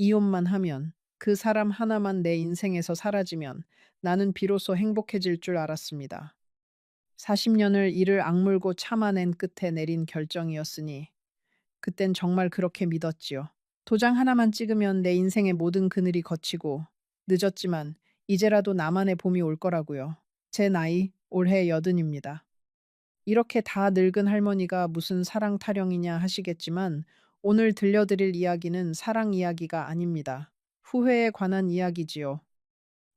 이혼만 하면, 그 사람 하나만 내 인생에서 사라지면 나는 비로소 행복해질 줄 알았습니다. 40년을 이를 악물고 참아낸 끝에 내린 결정이었으니 그땐 정말 그렇게 믿었지요. 도장 하나만 찍으면 내 인생의 모든 그늘이 걷히고 늦었지만 이제라도 나만의 봄이 올 거라고요. 제 나이 올해 80입니다. 이렇게 다 늙은 할머니가 무슨 사랑 타령이냐 하시겠지만 오늘 들려드릴 이야기는 사랑 이야기가 아닙니다. 후회에 관한 이야기지요.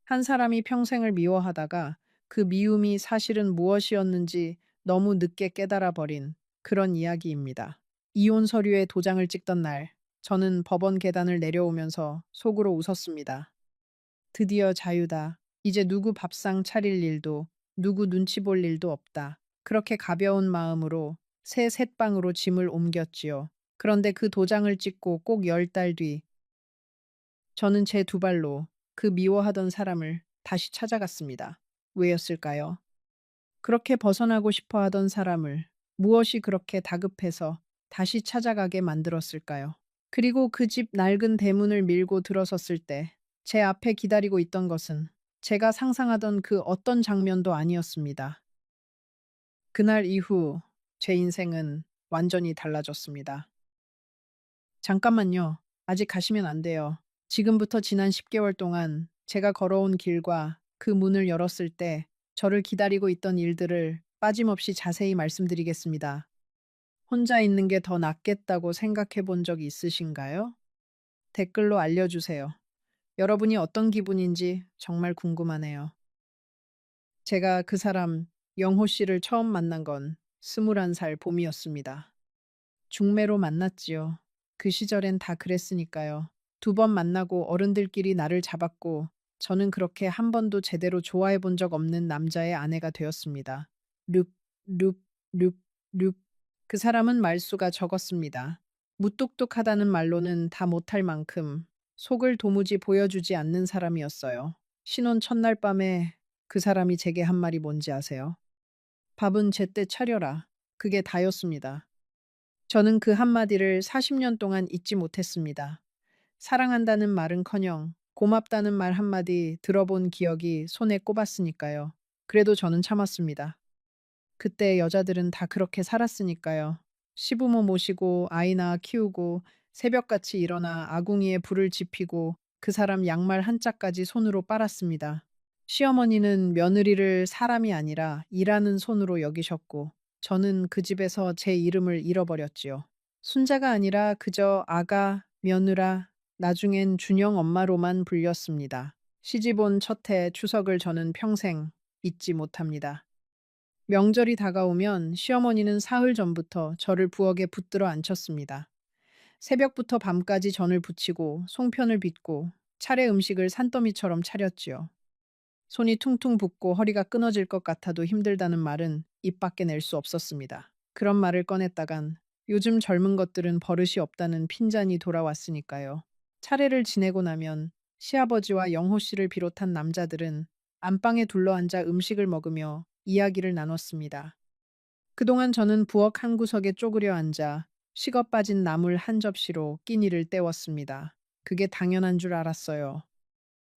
한 사람이 평생을 미워하다가 그 미움이 사실은 무엇이었는지 너무 늦게 깨달아 버린 그런 이야기입니다. 이혼 서류에 도장을 찍던 날, 저는 법원 계단을 내려오면서 속으로 웃었습니다. 드디어 자유다. 이제 누구 밥상 차릴 일도, 누구 눈치 볼 일도 없다. 그렇게 가벼운 마음으로 새 셋방으로 짐을 옮겼지요. 그런데 그 도장을 찍고 꼭 10달 뒤, 저는 제 두 발로 그 미워하던 사람을 다시 찾아갔습니다. 왜였을까요? 그렇게 벗어나고 싶어 하던 사람을 무엇이 그렇게 다급해서 다시 찾아가게 만들었을까요? 그리고 그 집 낡은 대문을 밀고 들어섰을 때 제 앞에 기다리고 있던 것은 제가 상상하던 그 어떤 장면도 아니었습니다. 그날 이후 제 인생은 완전히 달라졌습니다. 잠깐만요. 아직 가시면 안 돼요. 지금부터 지난 10개월 동안 제가 걸어온 길과 그 문을 열었을 때 저를 기다리고 있던 일들을 빠짐없이 자세히 말씀드리겠습니다. 혼자 있는 게 더 낫겠다고 생각해 본 적이 있으신가요? 댓글로 알려주세요. 여러분이 어떤 기분인지 정말 궁금하네요. 제가 그 사람 영호 씨를 처음 만난 건 21살 봄이었습니다. 중매로 만났지요. 그 시절엔 다 그랬으니까요. 두 번 만나고 어른들끼리 나를 잡았고 저는 그렇게 한 번도 제대로 좋아해 본 적 없는 남자의 아내가 되었습니다. 룹, 룹, 룹, 룹. 그 사람은 말수가 적었습니다. 무뚝뚝하다는 말로는 다 못할 만큼 속을 도무지 보여주지 않는 사람이었어요. 신혼 첫날 밤에 그 사람이 제게 한 말이 뭔지 아세요? 밥은 제때 차려라. 그게 다였습니다. 저는 그 한마디를 40년 동안 잊지 못했습니다. 사랑한다는 말은커녕 고맙다는 말 한마디 들어본 기억이 손에 꼽았으니까요. 그래도 저는 참았습니다. 그때 여자들은 다 그렇게 살았으니까요. 시부모 모시고 아이 낳아 키우고 새벽같이 일어나 아궁이에 불을 지피고 그 사람 양말 한 짝까지 손으로 빨았습니다. 시어머니는 며느리를 사람이 아니라 일하는 손으로 여기셨고 저는 그 집에서 제 이름을 잃어버렸지요. 순자가 아니라 그저 아가, 며느라, 나중엔 준영 엄마로만 불렸습니다. 시집 온 첫 해 추석을 저는 평생 잊지 못합니다. 명절이 다가오면 시어머니는 사흘 전부터 저를 부엌에 붙들어 앉혔습니다. 새벽부터 밤까지 전을 부치고 송편을 빚고 차례 음식을 산더미처럼 차렸지요. 손이 퉁퉁 붓고 허리가 끊어질 것 같아도 힘들다는 말은 입 밖에 낼 수 없었습니다. 그런 말을 꺼냈다간 요즘 젊은 것들은 버릇이 없다는 핀잔이 돌아왔으니까요. 차례를 지내고 나면 시아버지와 영호 씨를 비롯한 남자들은 안방에 둘러앉아 음식을 먹으며 이야기를 나눴습니다. 그동안 저는 부엌 한 구석에 쪼그려 앉아 식어 빠진 나물 한 접시로 끼니를 때웠습니다. 그게 당연한 줄 알았어요.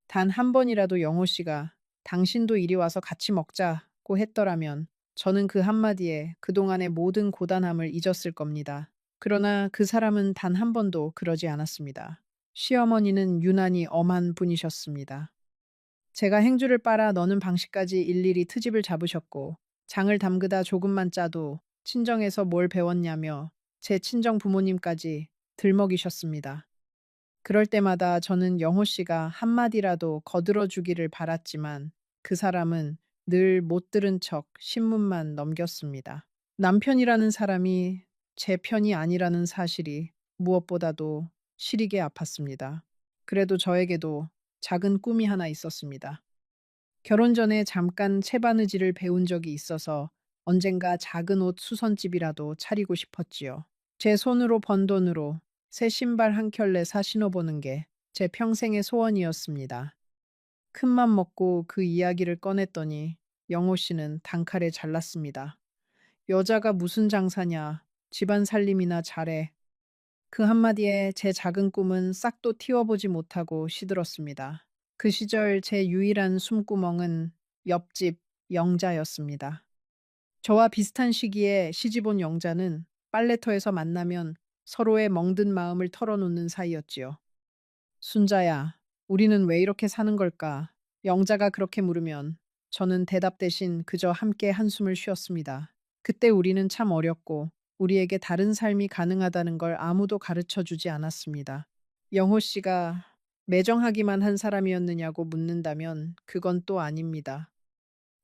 단 한 번이라도 영호 씨가 당신도 이리 와서 같이 먹자고 했더라면 저는 그 한마디에 그동안의 모든 고단함을 잊었을 겁니다. 그러나 그 사람은 단 한 번도 그러지 않았습니다. 시어머니는 유난히 엄한 분이셨습니다. 제가 행주를 빨아 너는 방식까지 일일이 트집을 잡으셨고 장을 담그다 조금만 짜도 친정에서 뭘 배웠냐며 제 친정 부모님까지 들먹이셨습니다. 그럴 때마다 저는 영호 씨가 한마디라도 거들어 주기를 바랐지만 그 사람은 늘 못 들은 척 신문만 넘겼습니다. 남편이라는 사람이 제 편이 아니라는 사실이 무엇보다도 시리게 아팠습니다. 그래도 저에게도 작은 꿈이 하나 있었습니다. 결혼 전에 잠깐 채바느질을 배운 적이 있어서 언젠가 작은 옷 수선집이라도 차리고 싶었지요. 제 손으로 번 돈으로 새 신발 한 켤레 사 신어보는 게 제 평생의 소원이었습니다. 큰맘 먹고 그 이야기를 꺼냈더니 영호 씨는 단칼에 잘랐습니다. 여자가 무슨 장사냐. 집안 살림이나 잘해. 그 한마디에 제 작은 꿈은 싹도 틔워보지 못하고 시들었습니다. 그 시절 제 유일한 숨구멍은 옆집 영자였습니다. 저와 비슷한 시기에 시집온 영자는 빨래터에서 만나면 서로의 멍든 마음을 털어놓는 사이였지요. 순자야, 우리는 왜 이렇게 사는 걸까? 영자가 그렇게 물으면 저는 대답 대신 그저 함께 한숨을 쉬었습니다. 그때 우리는 참 어렸고 우리에게 다른 삶이 가능하다는 걸 아무도 가르쳐 주지 않았습니다. 영호 씨가 매정하기만 한 사람이었느냐고 묻는다면 그건 또 아닙니다.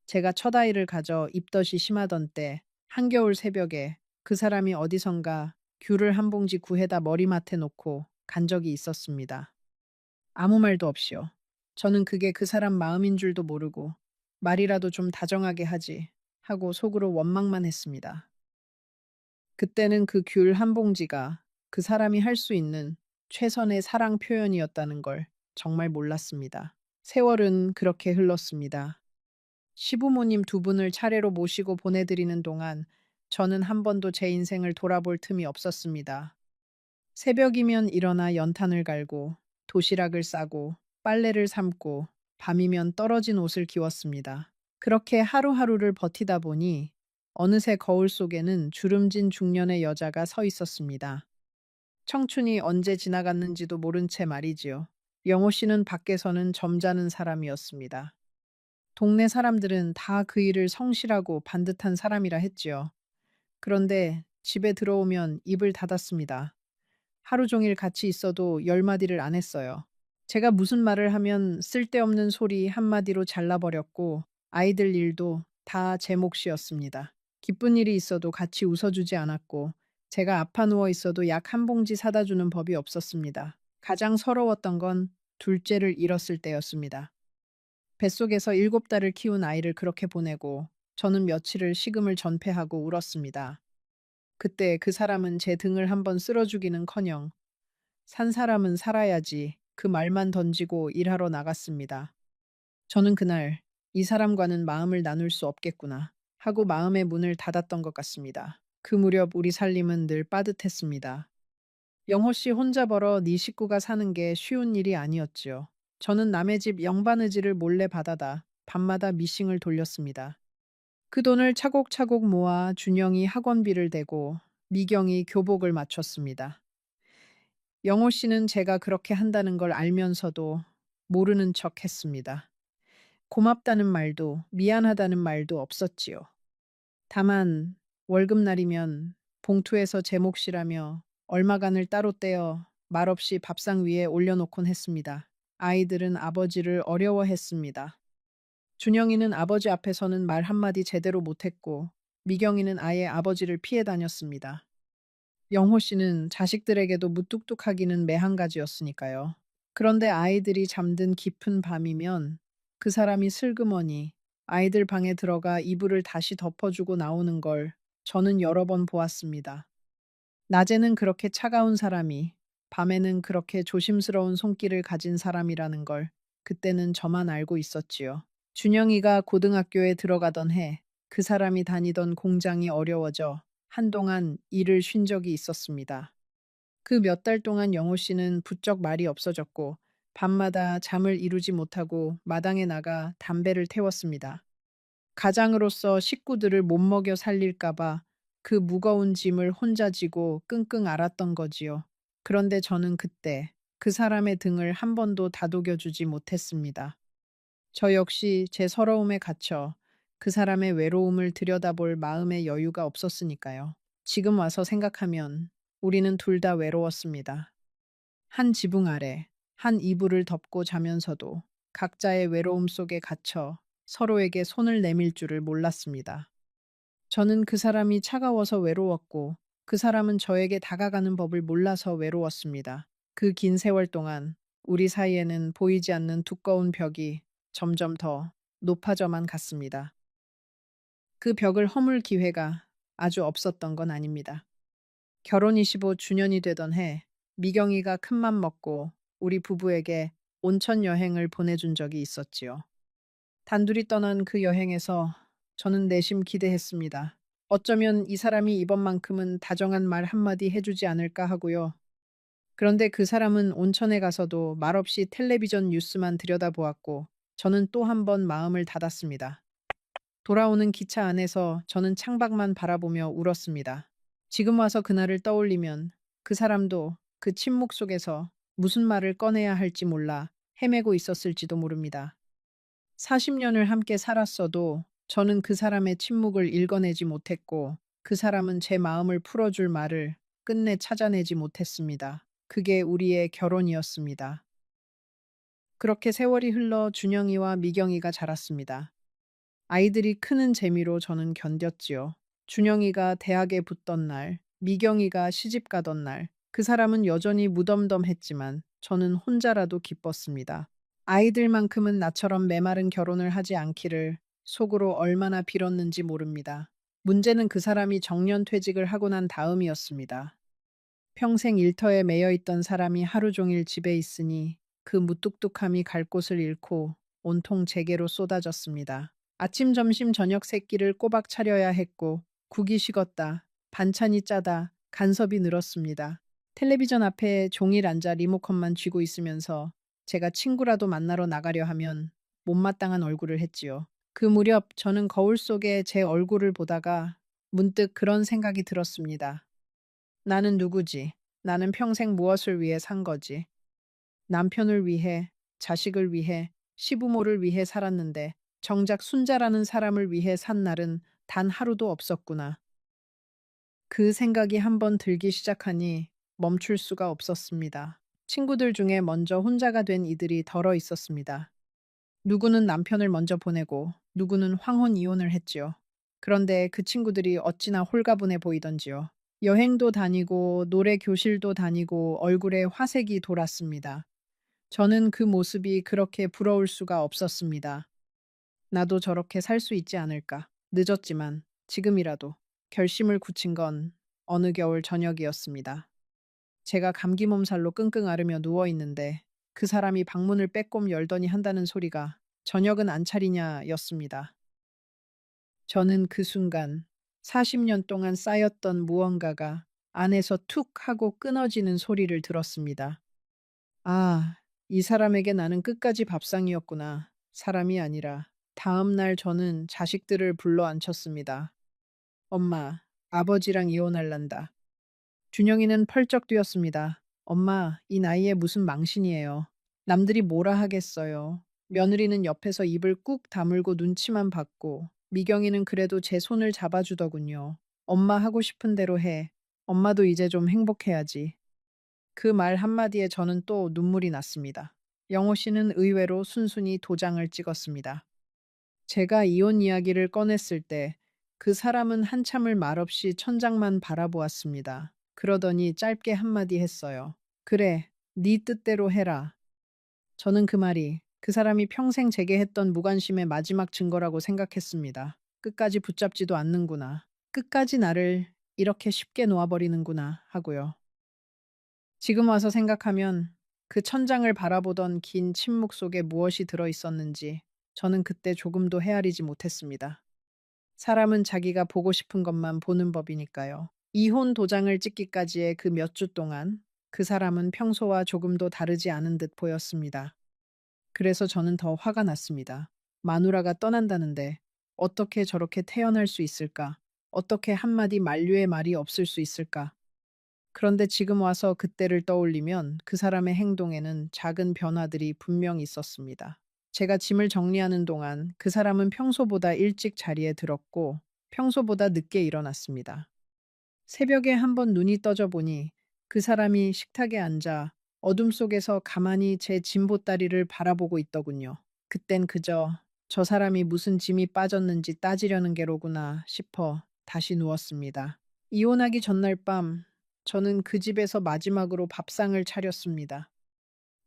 제가 첫 아이를 가져 입덧이 심하던 때 한겨울 새벽에 그 사람이 어디선가 귤을 한 봉지 구해다 머리맡에 놓고 간 적이 있었습니다. 아무 말도 없이요. 저는 그게 그 사람 마음인 줄도 모르고 말이라도 좀 다정하게 하지 하고 속으로 원망만 했습니다. 그때는 그 귤 한 봉지가 그 사람이 할 수 있는 최선의 사랑 표현이었다는 걸 정말 몰랐습니다. 세월은 그렇게 흘렀습니다. 시부모님 두 분을 차례로 모시고 보내드리는 동안 저는 한 번도 제 인생을 돌아볼 틈이 없었습니다. 새벽이면 일어나 연탄을 갈고 도시락을 싸고 빨래를 삶고 밤이면 떨어진 옷을 기웠습니다. 그렇게 하루하루를 버티다 보니 어느새 거울 속에는 주름진 중년의 여자가 서 있었습니다. 청춘이 언제 지나갔는지도 모른 채 말이지요. 영호 씨는 밖에서는 점잖은 사람이었습니다. 동네 사람들은 다 그 일을 성실하고 반듯한 사람이라 했지요. 그런데 집에 들어오면 입을 닫았습니다. 하루 종일 같이 있어도 열 마디를 안 했어요. 제가 무슨 말을 하면 쓸데없는 소리 한마디로 잘라버렸고 아이들 일도 다 제 몫이었습니다. 기쁜 일이 있어도 같이 웃어주지 않았고 제가 아파 누워 있어도 약 한 봉지 사다 주는 법이 없었습니다. 가장 서러웠던 건 둘째를 잃었을 때였습니다. 뱃속에서 7달을 키운 아이를 그렇게 보내고 저는 며칠을 식음을 전폐하고 울었습니다. 그때 그 사람은 제 등을 한번 쓸어주기는커녕 산 사람은 살아야지 그 말만 던지고 일하러 나갔습니다. 저는 그날 이 사람과는 마음을 나눌 수 없겠구나 하고 마음의 문을 닫았던 것 같습니다. 그 무렵 우리 살림은 늘 빠듯했습니다. 영호 씨 혼자 벌어 네 식구가 사는 게 쉬운 일이 아니었지요. 저는 남의 집 영바느질을 몰래 받아다 밤마다 미싱을 돌렸습니다. 그 돈을 차곡차곡 모아 준영이 학원비를 대고 미경이 교복을 맞췄습니다. 영호 씨는 제가 그렇게 한다는 걸 알면서도 모르는 척 했습니다. 고맙다는 말도 미안하다는 말도 없었지요. 다만 월급날이면 봉투에서 제 몫이라며 얼마간을 따로 떼어 말없이 밥상 위에 올려놓곤 했습니다. 아이들은 아버지를 어려워했습니다. 준영이는 아버지 앞에서는 말 한마디 제대로 못했고 미경이는 아예 아버지를 피해 다녔습니다. 영호 씨는 자식들에게도 무뚝뚝하기는 매한가지였으니까요. 그런데 아이들이 잠든 깊은 밤이면 그 사람이 슬그머니 아이들 방에 들어가 이불을 다시 덮어주고 나오는 걸 저는 여러 번 보았습니다. 낮에는 그렇게 차가운 사람이, 밤에는 그렇게 조심스러운 손길을 가진 사람이라는 걸 그때는 저만 알고 있었지요. 준영이가 고등학교에 들어가던 해 그 사람이 다니던 공장이 어려워져 한동안 일을 쉰 적이 있었습니다. 그 몇 달 동안 영호 씨는 부쩍 말이 없어졌고 밤마다 잠을 이루지 못하고 마당에 나가 담배를 태웠습니다. 가장으로서 식구들을 못 먹여 살릴까봐 그 무거운 짐을 혼자 지고 끙끙 앓았던 거지요. 그런데 저는 그때 그 사람의 등을 한 번도 다독여주지 못했습니다. 저 역시 제 서러움에 갇혀 그 사람의 외로움을 들여다볼 마음의 여유가 없었으니까요. 지금 와서 생각하면 우리는 둘 다 외로웠습니다. 한 지붕 아래, 한 이불을 덮고 자면서도 각자의 외로움 속에 갇혀 서로에게 손을 내밀 줄을 몰랐습니다. 저는 그 사람이 차가워서 외로웠고 그 사람은 저에게 다가가는 법을 몰라서 외로웠습니다. 그 긴 세월 동안 우리 사이에는 보이지 않는 두꺼운 벽이 점점 더 높아져만 갔습니다. 그 벽을 허물 기회가 아주 없었던 건 아닙니다. 결혼 25주년이 되던 해 미경이가 큰맘 먹고 우리 부부에게 온천 여행을 보내준 적이 있었지요. 단둘이 떠난 그 여행에서 저는 내심 기대했습니다. 어쩌면 이 사람이 이번만큼은 다정한 말 한마디 해주지 않을까 하고요. 그런데 그 사람은 온천에 가서도 말없이 텔레비전 뉴스만 들여다보았고 저는 또 한 번 마음을 닫았습니다. 돌아오는 기차 안에서 저는 창밖만 바라보며 울었습니다. 지금 와서 그날을 떠올리면 그 사람도 그 침묵 속에서 무슨 말을 꺼내야 할지 몰라 헤매고 있었을지도 모릅니다. 40년을 함께 살았어도 저는 그 사람의 침묵을 읽어내지 못했고 그 사람은 제 마음을 풀어줄 말을 끝내 찾아내지 못했습니다. 그게 우리의 결혼이었습니다. 그렇게 세월이 흘러 준영이와 미경이가 자랐습니다. 아이들이 크는 재미로 저는 견뎠지요. 준영이가 대학에 붙던 날, 미경이가 시집 가던 날, 그 사람은 여전히 무덤덤했지만 저는 혼자라도 기뻤습니다. 아이들만큼은 나처럼 메마른 결혼을 하지 않기를 속으로 얼마나 빌었는지 모릅니다. 문제는 그 사람이 정년퇴직을 하고 난 다음이었습니다. 평생 일터에 매여 있던 사람이 하루 종일 집에 있으니 그 무뚝뚝함이 갈 곳을 잃고 온통 제게로 쏟아졌습니다. 아침, 점심, 저녁 세 끼를 꼬박 차려야 했고 국이 식었다, 반찬이 짜다, 간섭이 늘었습니다. 텔레비전 앞에 종일 앉아 리모컨만 쥐고 있으면서 제가 친구라도 만나러 나가려 하면 못마땅한 얼굴을 했지요. 그 무렵 저는 거울 속에 제 얼굴을 보다가 문득 그런 생각이 들었습니다. 나는 누구지? 나는 평생 무엇을 위해 산 거지? 남편을 위해, 자식을 위해, 시부모를 위해 살았는데 정작 순자라는 사람을 위해 산 날은 단 하루도 없었구나. 그 생각이 한번 들기 시작하니 멈출 수가 없었습니다. 친구들 중에 먼저 혼자가 된 이들이 덜어 있었습니다. 누구는 남편을 먼저 보내고 누구는 황혼 이혼을 했지요. 그런데 그 친구들이 어찌나 홀가분해 보이던지요. 여행도 다니고 노래 교실도 다니고 얼굴에 화색이 돌았습니다. 저는 그 모습이 그렇게 부러울 수가 없었습니다. 나도 저렇게 살 수 있지 않을까. 늦었지만 지금이라도 결심을 굳힌 건 어느 겨울 저녁이었습니다. 제가 감기 몸살로 끙끙 앓으며 누워 있는데 그 사람이 방문을 빼꼼 열더니 한다는 소리가 저녁은 안 차리냐였습니다. 저는 그 순간 40년 동안 쌓였던 무언가가 안에서 툭 하고 끊어지는 소리를 들었습니다. 아, 이 사람에게 나는 끝까지 밥상이었구나. 사람이 아니라. 다음 날 저는 자식들을 불러 앉혔습니다. 엄마, 아버지랑 이혼할란다. 준영이는 펄쩍 뛰었습니다. 엄마, 이 나이에 무슨 망신이에요. 남들이 뭐라 하겠어요. 며느리는 옆에서 입을 꾹 다물고 눈치만 봤고, 미경이는 그래도 제 손을 잡아주더군요. 엄마 하고 싶은 대로 해. 엄마도 이제 좀 행복해야지. 그 말 한마디에 저는 또 눈물이 났습니다. 영호 씨는 의외로 순순히 도장을 찍었습니다. 제가 이혼 이야기를 꺼냈을 때 그 사람은 한참을 말없이 천장만 바라보았습니다. 그러더니 짧게 한마디 했어요. 그래, 네 뜻대로 해라. 저는 그 말이 그 사람이 평생 제게 했던 무관심의 마지막 증거라고 생각했습니다. 끝까지 붙잡지도 않는구나. 끝까지 나를 이렇게 쉽게 놓아버리는구나 하고요. 지금 와서 생각하면 그 천장을 바라보던 긴 침묵 속에 무엇이 들어 있었는지 저는 그때 조금도 헤아리지 못했습니다. 사람은 자기가 보고 싶은 것만 보는 법이니까요. 이혼 도장을 찍기까지의 그 몇 주 동안 그 사람은 평소와 조금도 다르지 않은 듯 보였습니다. 그래서 저는 더 화가 났습니다. 마누라가 떠난다는데 어떻게 저렇게 태어날 수 있을까? 어떻게 한마디 만류의 말이 없을 수 있을까? 그런데 지금 와서 그때를 떠올리면 그 사람의 행동에는 작은 변화들이 분명히 있었습니다. 제가 짐을 정리하는 동안 그 사람은 평소보다 일찍 자리에 들었고 평소보다 늦게 일어났습니다. 새벽에 한번 눈이 떠져 보니 그 사람이 식탁에 앉아 어둠 속에서 가만히 제 짐 보따리를 바라보고 있더군요. 그땐 그저 저 사람이 무슨 짐이 빠졌는지 따지려는 게로구나 싶어 다시 누웠습니다. 이혼하기 전날 밤 저는 그 집에서 마지막으로 밥상을 차렸습니다.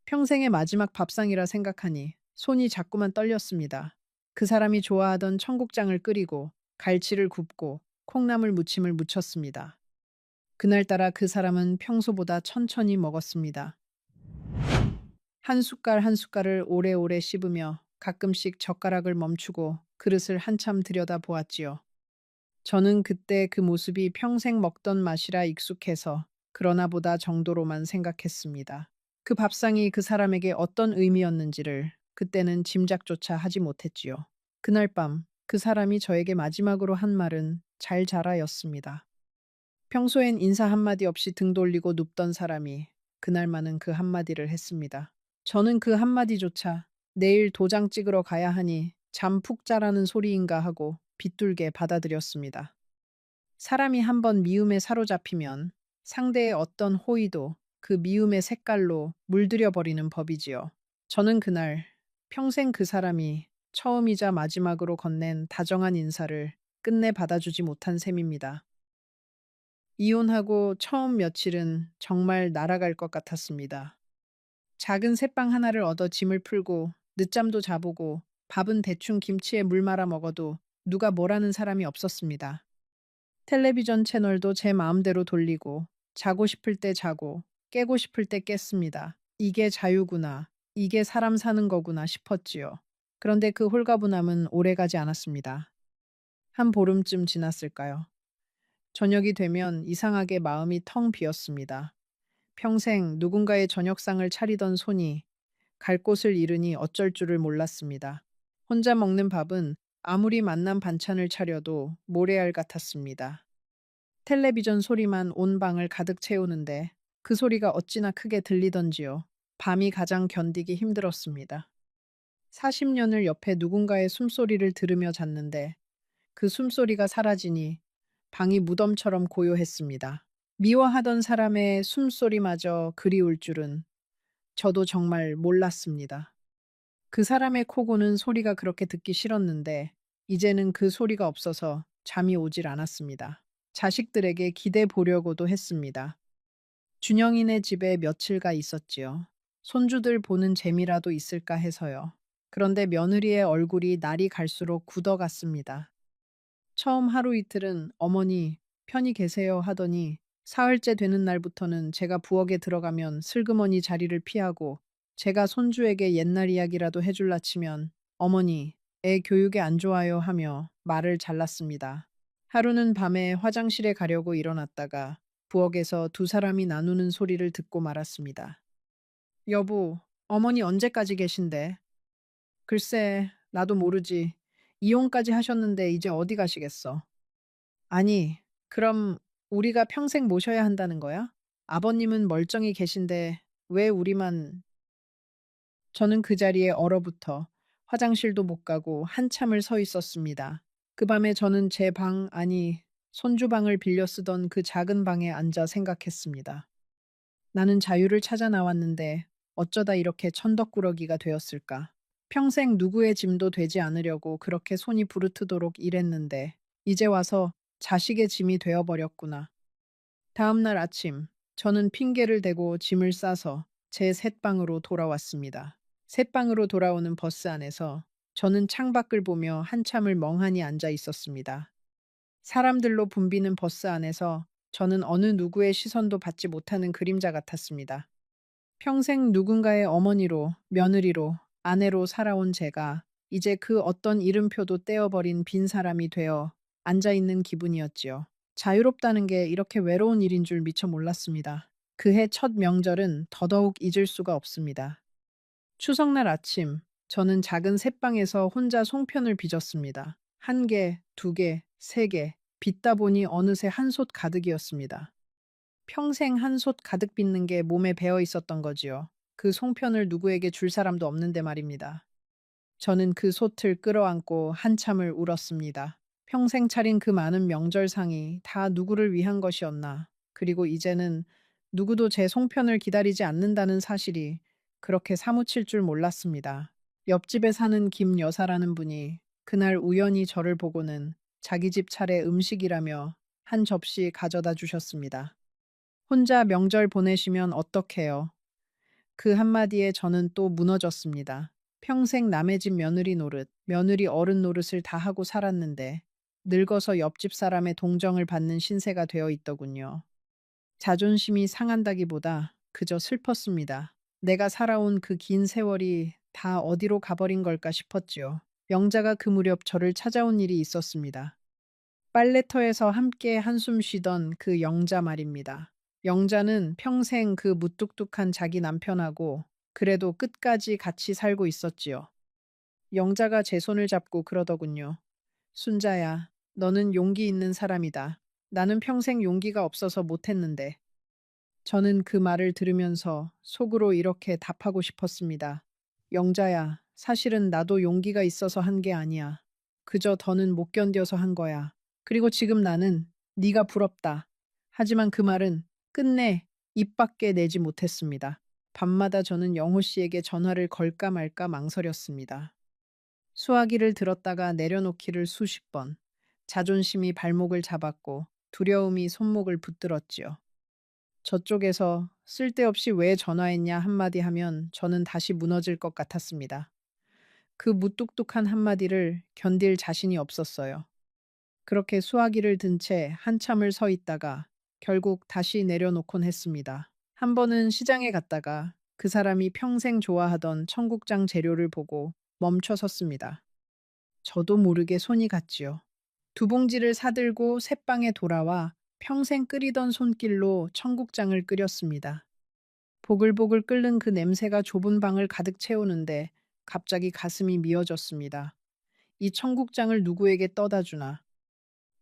평생의 마지막 밥상이라 생각하니 손이 자꾸만 떨렸습니다. 그 사람이 좋아하던 청국장을 끓이고 갈치를 굽고 콩나물 무침을 무쳤습니다. 그날따라 그 사람은 평소보다 천천히 먹었습니다. 한 숟갈 한 숟갈을 오래오래 씹으며 가끔씩 젓가락을 멈추고 그릇을 한참 들여다 보았지요. 저는 그때 그 모습이 평생 먹던 맛이라 익숙해서 그러나 보다 정도로만 생각했습니다. 그 밥상이 그 사람에게 어떤 의미였는지를 그때는 짐작조차 하지 못했지요. 그날 밤 그 사람이 저에게 마지막으로 한 말은 잘 자라였습니다. 평소엔 인사 한마디 없이 등 돌리고 눕던 사람이 그날만은 그 한마디를 했습니다. 저는 그 한마디조차 내일 도장 찍으러 가야 하니 잠 푹 자라는 소리인가 하고 빗둘게 받아들였습니다. 사람이 한번 미움에 사로잡히면 상대의 어떤 호의도 그 미움의 색깔로 물들여 버리는 법이지요. 저는 그날 평생 그 사람이 처음이자 마지막으로 건넨 다정한 인사를 끝내 받아주지 못한 셈입니다. 이혼하고 처음 며칠은 정말 날아갈 것 같았습니다. 작은 새빵 하나를 얻어 짐을 풀고 늦잠도 자보고 밥은 대충 김치에 물 말아 먹어도 누가 뭐라는 사람이 없었습니다. 텔레비전 채널도 제 마음대로 돌리고 자고 싶을 때 자고 깨고 싶을 때 깼습니다. 이게 자유구나. 이게 사람 사는 거구나 싶었지요. 그런데 그 홀가분함은 오래가지 않았습니다. 한 보름쯤 지났을까요? 저녁이 되면 이상하게 마음이 텅 비었습니다. 평생 누군가의 저녁상을 차리던 손이 갈 곳을 잃으니 어쩔 줄을 몰랐습니다. 혼자 먹는 밥은 아무리 맛난 반찬을 차려도 모래알 같았습니다. 텔레비전 소리만 온 방을 가득 채우는데 그 소리가 어찌나 크게 들리던지요. 밤이 가장 견디기 힘들었습니다. 40년을 옆에 누군가의 숨소리를 들으며 잤는데 그 숨소리가 사라지니 방이 무덤처럼 고요했습니다. 미워하던 사람의 숨소리마저 그리울 줄은 저도 정말 몰랐습니다. 그 사람의 코 고는 소리가 그렇게 듣기 싫었는데 이제는 그 소리가 없어서 잠이 오질 않았습니다. 자식들에게 기대 보려고도 했습니다. 준영이네 집에 며칠가 있었지요. 손주들 보는 재미라도 있을까 해서요. 그런데 며느리의 얼굴이 날이 갈수록 굳어갔습니다. 처음 하루 이틀은 어머니 편히 계세요 하더니 사흘째 되는 날부터는 제가 부엌에 들어가면 슬그머니 자리를 피하고 제가 손주에게 옛날 이야기라도 해줄라 치면 어머니 애 교육에 안 좋아요 하며 말을 잘랐습니다. 하루는 밤에 화장실에 가려고 일어났다가 부엌에서 두 사람이 나누는 소리를 듣고 말았습니다. 여보, 어머니 언제까지 계신데? 글쎄, 나도 모르지. 이혼까지 하셨는데 이제 어디 가시겠어? 아니, 그럼 우리가 평생 모셔야 한다는 거야? 아버님은 멀쩡히 계신데 왜 우리만... 저는 그 자리에 얼어붙어 화장실도 못 가고 한참을 서 있었습니다. 그 밤에 저는 제 방, 아니, 손주방을 빌려 쓰던 그 작은 방에 앉아 생각했습니다. 나는 자유를 찾아 나왔는데 어쩌다 이렇게 천덕꾸러기가 되었을까? 평생 누구의 짐도 되지 않으려고 그렇게 손이 부르트도록 일했는데 이제 와서 자식의 짐이 되어버렸구나. 다음 날 아침, 저는 핑계를 대고 짐을 싸서 제 셋방으로 돌아왔습니다. 셋방으로 돌아오는 버스 안에서 저는 창밖을 보며 한참을 멍하니 앉아 있었습니다. 사람들로 붐비는 버스 안에서 저는 어느 누구의 시선도 받지 못하는 그림자 같았습니다. 평생 누군가의 어머니로, 며느리로, 아내로 살아온 제가 이제 그 어떤 이름표도 떼어버린 빈 사람이 되어 앉아있는 기분이었지요. 자유롭다는 게 이렇게 외로운 일인 줄 미처 몰랐습니다. 그해 첫 명절은 더더욱 잊을 수가 없습니다. 추석날 아침, 저는 작은 새방에서 혼자 송편을 빚었습니다. 한 개, 두 개, 세 개, 빚다 보니 어느새 한 솥 가득이었습니다. 평생 한 솥 가득 빚는 게 몸에 배어 있었던 거지요. 그 송편을 누구에게 줄 사람도 없는데 말입니다. 저는 그 솥을 끌어안고 한참을 울었습니다. 평생 차린 그 많은 명절상이 다 누구를 위한 것이었나. 그리고 이제는 누구도 제 송편을 기다리지 않는다는 사실이 그렇게 사무칠 줄 몰랐습니다. 옆집에 사는 김 여사라는 분이 그날 우연히 저를 보고는 자기 집 차례 음식이라며 한 접시 가져다 주셨습니다. 혼자 명절 보내시면 어떡해요? 그 한마디에 저는 또 무너졌습니다. 평생 남의 집 며느리 노릇, 며느리 어른 노릇을 다 하고 살았는데 늙어서 옆집 사람의 동정을 받는 신세가 되어 있더군요. 자존심이 상한다기보다 그저 슬펐습니다. 내가 살아온 그 긴 세월이 다 어디로 가버린 걸까 싶었지요. 영자가 그 무렵 저를 찾아온 일이 있었습니다. 빨래터에서 함께 한숨 쉬던 그 영자 말입니다. 영자는 평생 그 무뚝뚝한 자기 남편하고 그래도 끝까지 같이 살고 있었지요. 영자가 제 손을 잡고 그러더군요. 순자야, 너는 용기 있는 사람이다. 나는 평생 용기가 없어서 못했는데. 저는 그 말을 들으면서 속으로 이렇게 답하고 싶었습니다. 영자야, 사실은 나도 용기가 있어서 한 게 아니야. 그저 더는 못 견뎌서 한 거야. 그리고 지금 나는 네가 부럽다. 하지만 그 말은 끝내 입 밖에 내지 못했습니다. 밤마다 저는 영호 씨에게 전화를 걸까 말까 망설였습니다. 수화기를 들었다가 내려놓기를 수십 번. 자존심이 발목을 잡았고 두려움이 손목을 붙들었지요. 저쪽에서 쓸데없이 왜 전화했냐 한마디 하면 저는 다시 무너질 것 같았습니다. 그 무뚝뚝한 한마디를 견딜 자신이 없었어요. 그렇게 수화기를 든 채 한참을 서 있다가 결국 다시 내려놓곤 했습니다. 한 번은 시장에 갔다가 그 사람이 평생 좋아하던 청국장 재료를 보고 멈춰 섰습니다. 저도 모르게 손이 갔지요. 두 봉지를 사들고 새방에 돌아와 평생 끓이던 손길로 청국장을 끓였습니다. 보글보글 끓는 그 냄새가 좁은 방을 가득 채우는데 갑자기 가슴이 미어졌습니다. 이 청국장을 누구에게 떠다 주나.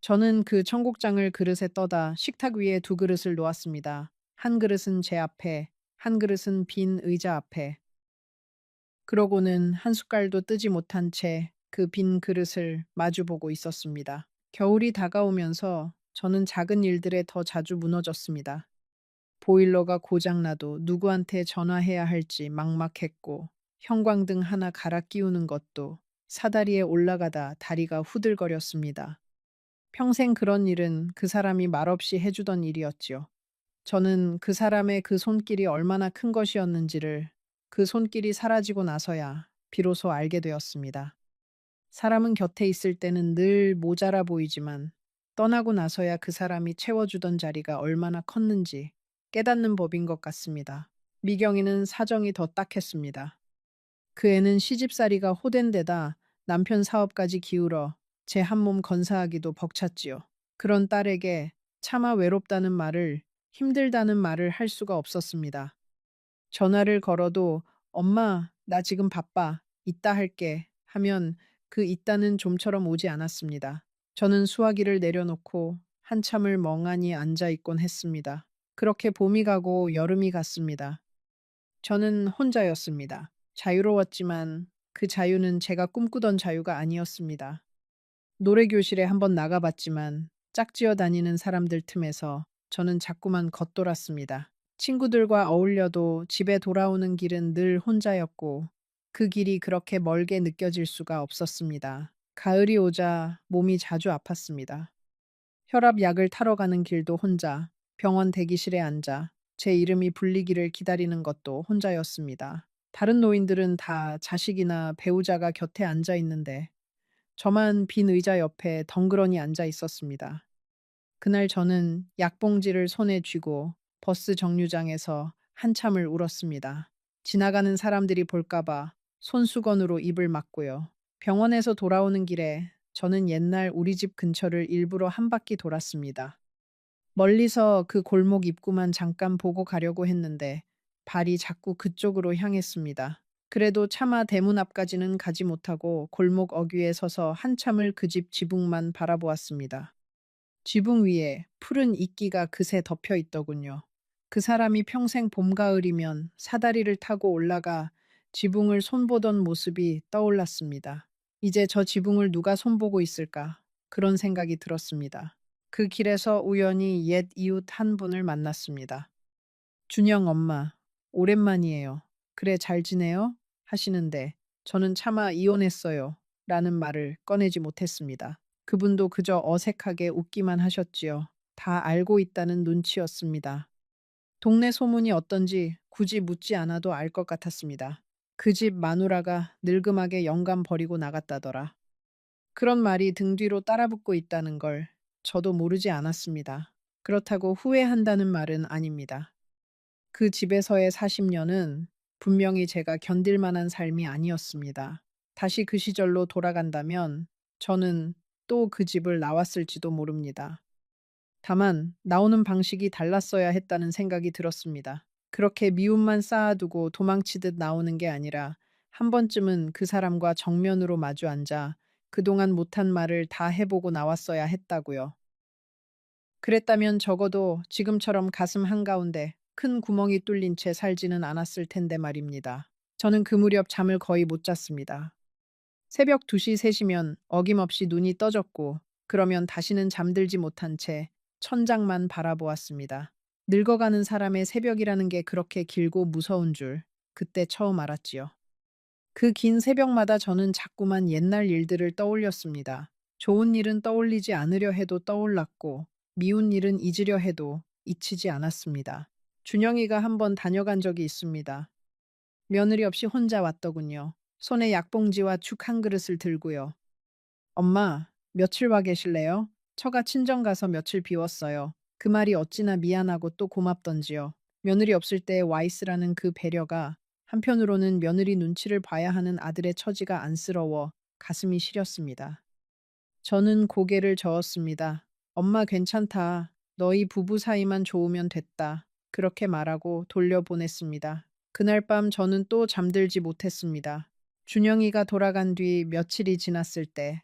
저는 그 청국장을 그릇에 떠다 식탁 위에 두 그릇을 놓았습니다. 한 그릇은 제 앞에, 한 그릇은 빈 의자 앞에. 그러고는 한 숟갈도 뜨지 못한 채 그 빈 그릇을 마주보고 있었습니다. 겨울이 다가오면서 저는 작은 일들에 더 자주 무너졌습니다. 보일러가 고장나도 누구한테 전화해야 할지 막막했고, 형광등 하나 갈아 끼우는 것도 사다리에 올라가다 다리가 후들거렸습니다. 평생 그런 일은 그 사람이 말없이 해주던 일이었지요. 저는 그 사람의 그 손길이 얼마나 큰 것이었는지를 그 손길이 사라지고 나서야 비로소 알게 되었습니다. 사람은 곁에 있을 때는 늘 모자라 보이지만 떠나고 나서야 그 사람이 채워주던 자리가 얼마나 컸는지 깨닫는 법인 것 같습니다. 미경이는 사정이 더 딱했습니다. 그 애는 시집살이가 호된 데다 남편 사업까지 기울어 제 한몸 건사하기도 벅찼지요. 그런 딸에게 차마 외롭다는 말을, 힘들다는 말을 할 수가 없었습니다. 전화를 걸어도 엄마, 나 지금 바빠. 이따 할게. 하면 그 이따는 좀처럼 오지 않았습니다. 저는 수화기를 내려놓고 한참을 멍하니 앉아 있곤 했습니다. 그렇게 봄이 가고 여름이 갔습니다. 저는 혼자였습니다. 자유로웠지만 그 자유는 제가 꿈꾸던 자유가 아니었습니다. 노래교실에 한번 나가봤지만 짝지어 다니는 사람들 틈에서 저는 자꾸만 겉돌았습니다. 친구들과 어울려도 집에 돌아오는 길은 늘 혼자였고 그 길이 그렇게 멀게 느껴질 수가 없었습니다. 가을이 오자 몸이 자주 아팠습니다. 혈압약을 타러 가는 길도 혼자, 병원 대기실에 앉아 제 이름이 불리기를 기다리는 것도 혼자였습니다. 다른 노인들은 다 자식이나 배우자가 곁에 앉아 있는데 저만 빈 의자 옆에 덩그러니 앉아 있었습니다. 그날 저는 약봉지를 손에 쥐고 버스 정류장에서 한참을 울었습니다. 지나가는 사람들이 볼까봐 손수건으로 입을 막고요. 병원에서 돌아오는 길에 저는 옛날 우리 집 근처를 일부러 한 바퀴 돌았습니다. 멀리서 그 골목 입구만 잠깐 보고 가려고 했는데 발이 자꾸 그쪽으로 향했습니다. 그래도 차마 대문 앞까지는 가지 못하고 골목 어귀에 서서 한참을 그 집 지붕만 바라보았습니다. 지붕 위에 푸른 이끼가 그새 덮여 있더군요. 그 사람이 평생 봄, 가을이면 사다리를 타고 올라가 지붕을 손보던 모습이 떠올랐습니다. 이제 저 지붕을 누가 손보고 있을까? 그런 생각이 들었습니다. 그 길에서 우연히 옛 이웃 한 분을 만났습니다. 준영 엄마, 오랜만이에요. 그래, 잘 지내요? 하시는데 저는 차마 이혼했어요. 라는 말을 꺼내지 못했습니다. 그분도 그저 어색하게 웃기만 하셨지요. 다 알고 있다는 눈치였습니다. 동네 소문이 어떤지 굳이 묻지 않아도 알 것 같았습니다. 그 집 마누라가 늙음하게 영감 버리고 나갔다더라. 그런 말이 등 뒤로 따라붙고 있다는 걸 저도 모르지 않았습니다. 그렇다고 후회한다는 말은 아닙니다. 그 집에서의 40년은 분명히 제가 견딜 만한 삶이 아니었습니다. 다시 그 시절로 돌아간다면 저는 또 그 집을 나왔을지도 모릅니다. 다만 나오는 방식이 달랐어야 했다는 생각이 들었습니다. 그렇게 미움만 쌓아두고 도망치듯 나오는 게 아니라 한 번쯤은 그 사람과 정면으로 마주 앉아 그동안 못한 말을 다 해보고 나왔어야 했다고요. 그랬다면 적어도 지금처럼 가슴 한가운데 큰 구멍이 뚫린 채 살지는 않았을 텐데 말입니다. 저는 그 무렵 잠을 거의 못 잤습니다. 새벽 2시, 3시면 어김없이 눈이 떠졌고, 그러면 다시는 잠들지 못한 채 천장만 바라보았습니다. 늙어가는 사람의 새벽이라는 게 그렇게 길고 무서운 줄 그때 처음 알았지요. 그 긴 새벽마다 저는 자꾸만 옛날 일들을 떠올렸습니다. 좋은 일은 떠올리지 않으려 해도 떠올랐고, 미운 일은 잊으려 해도 잊히지 않았습니다. 준영이가 한번 다녀간 적이 있습니다. 며느리 없이 혼자 왔더군요. 손에 약봉지와 죽 한 그릇을 들고요. 엄마, 며칠 와 계실래요? 처가 친정 가서 며칠 비웠어요. 그 말이 어찌나 미안하고 또 고맙던지요. 며느리 없을 때 와 있으라는 그 배려가 한편으로는 며느리 눈치를 봐야 하는 아들의 처지가 안쓰러워 가슴이 시렸습니다. 저는 고개를 저었습니다. 엄마 괜찮다. 너희 부부 사이만 좋으면 됐다. 그렇게 말하고 돌려보냈습니다. 그날 밤 저는 또 잠들지 못했습니다. 준영이가 돌아간 뒤 며칠이 지났을 때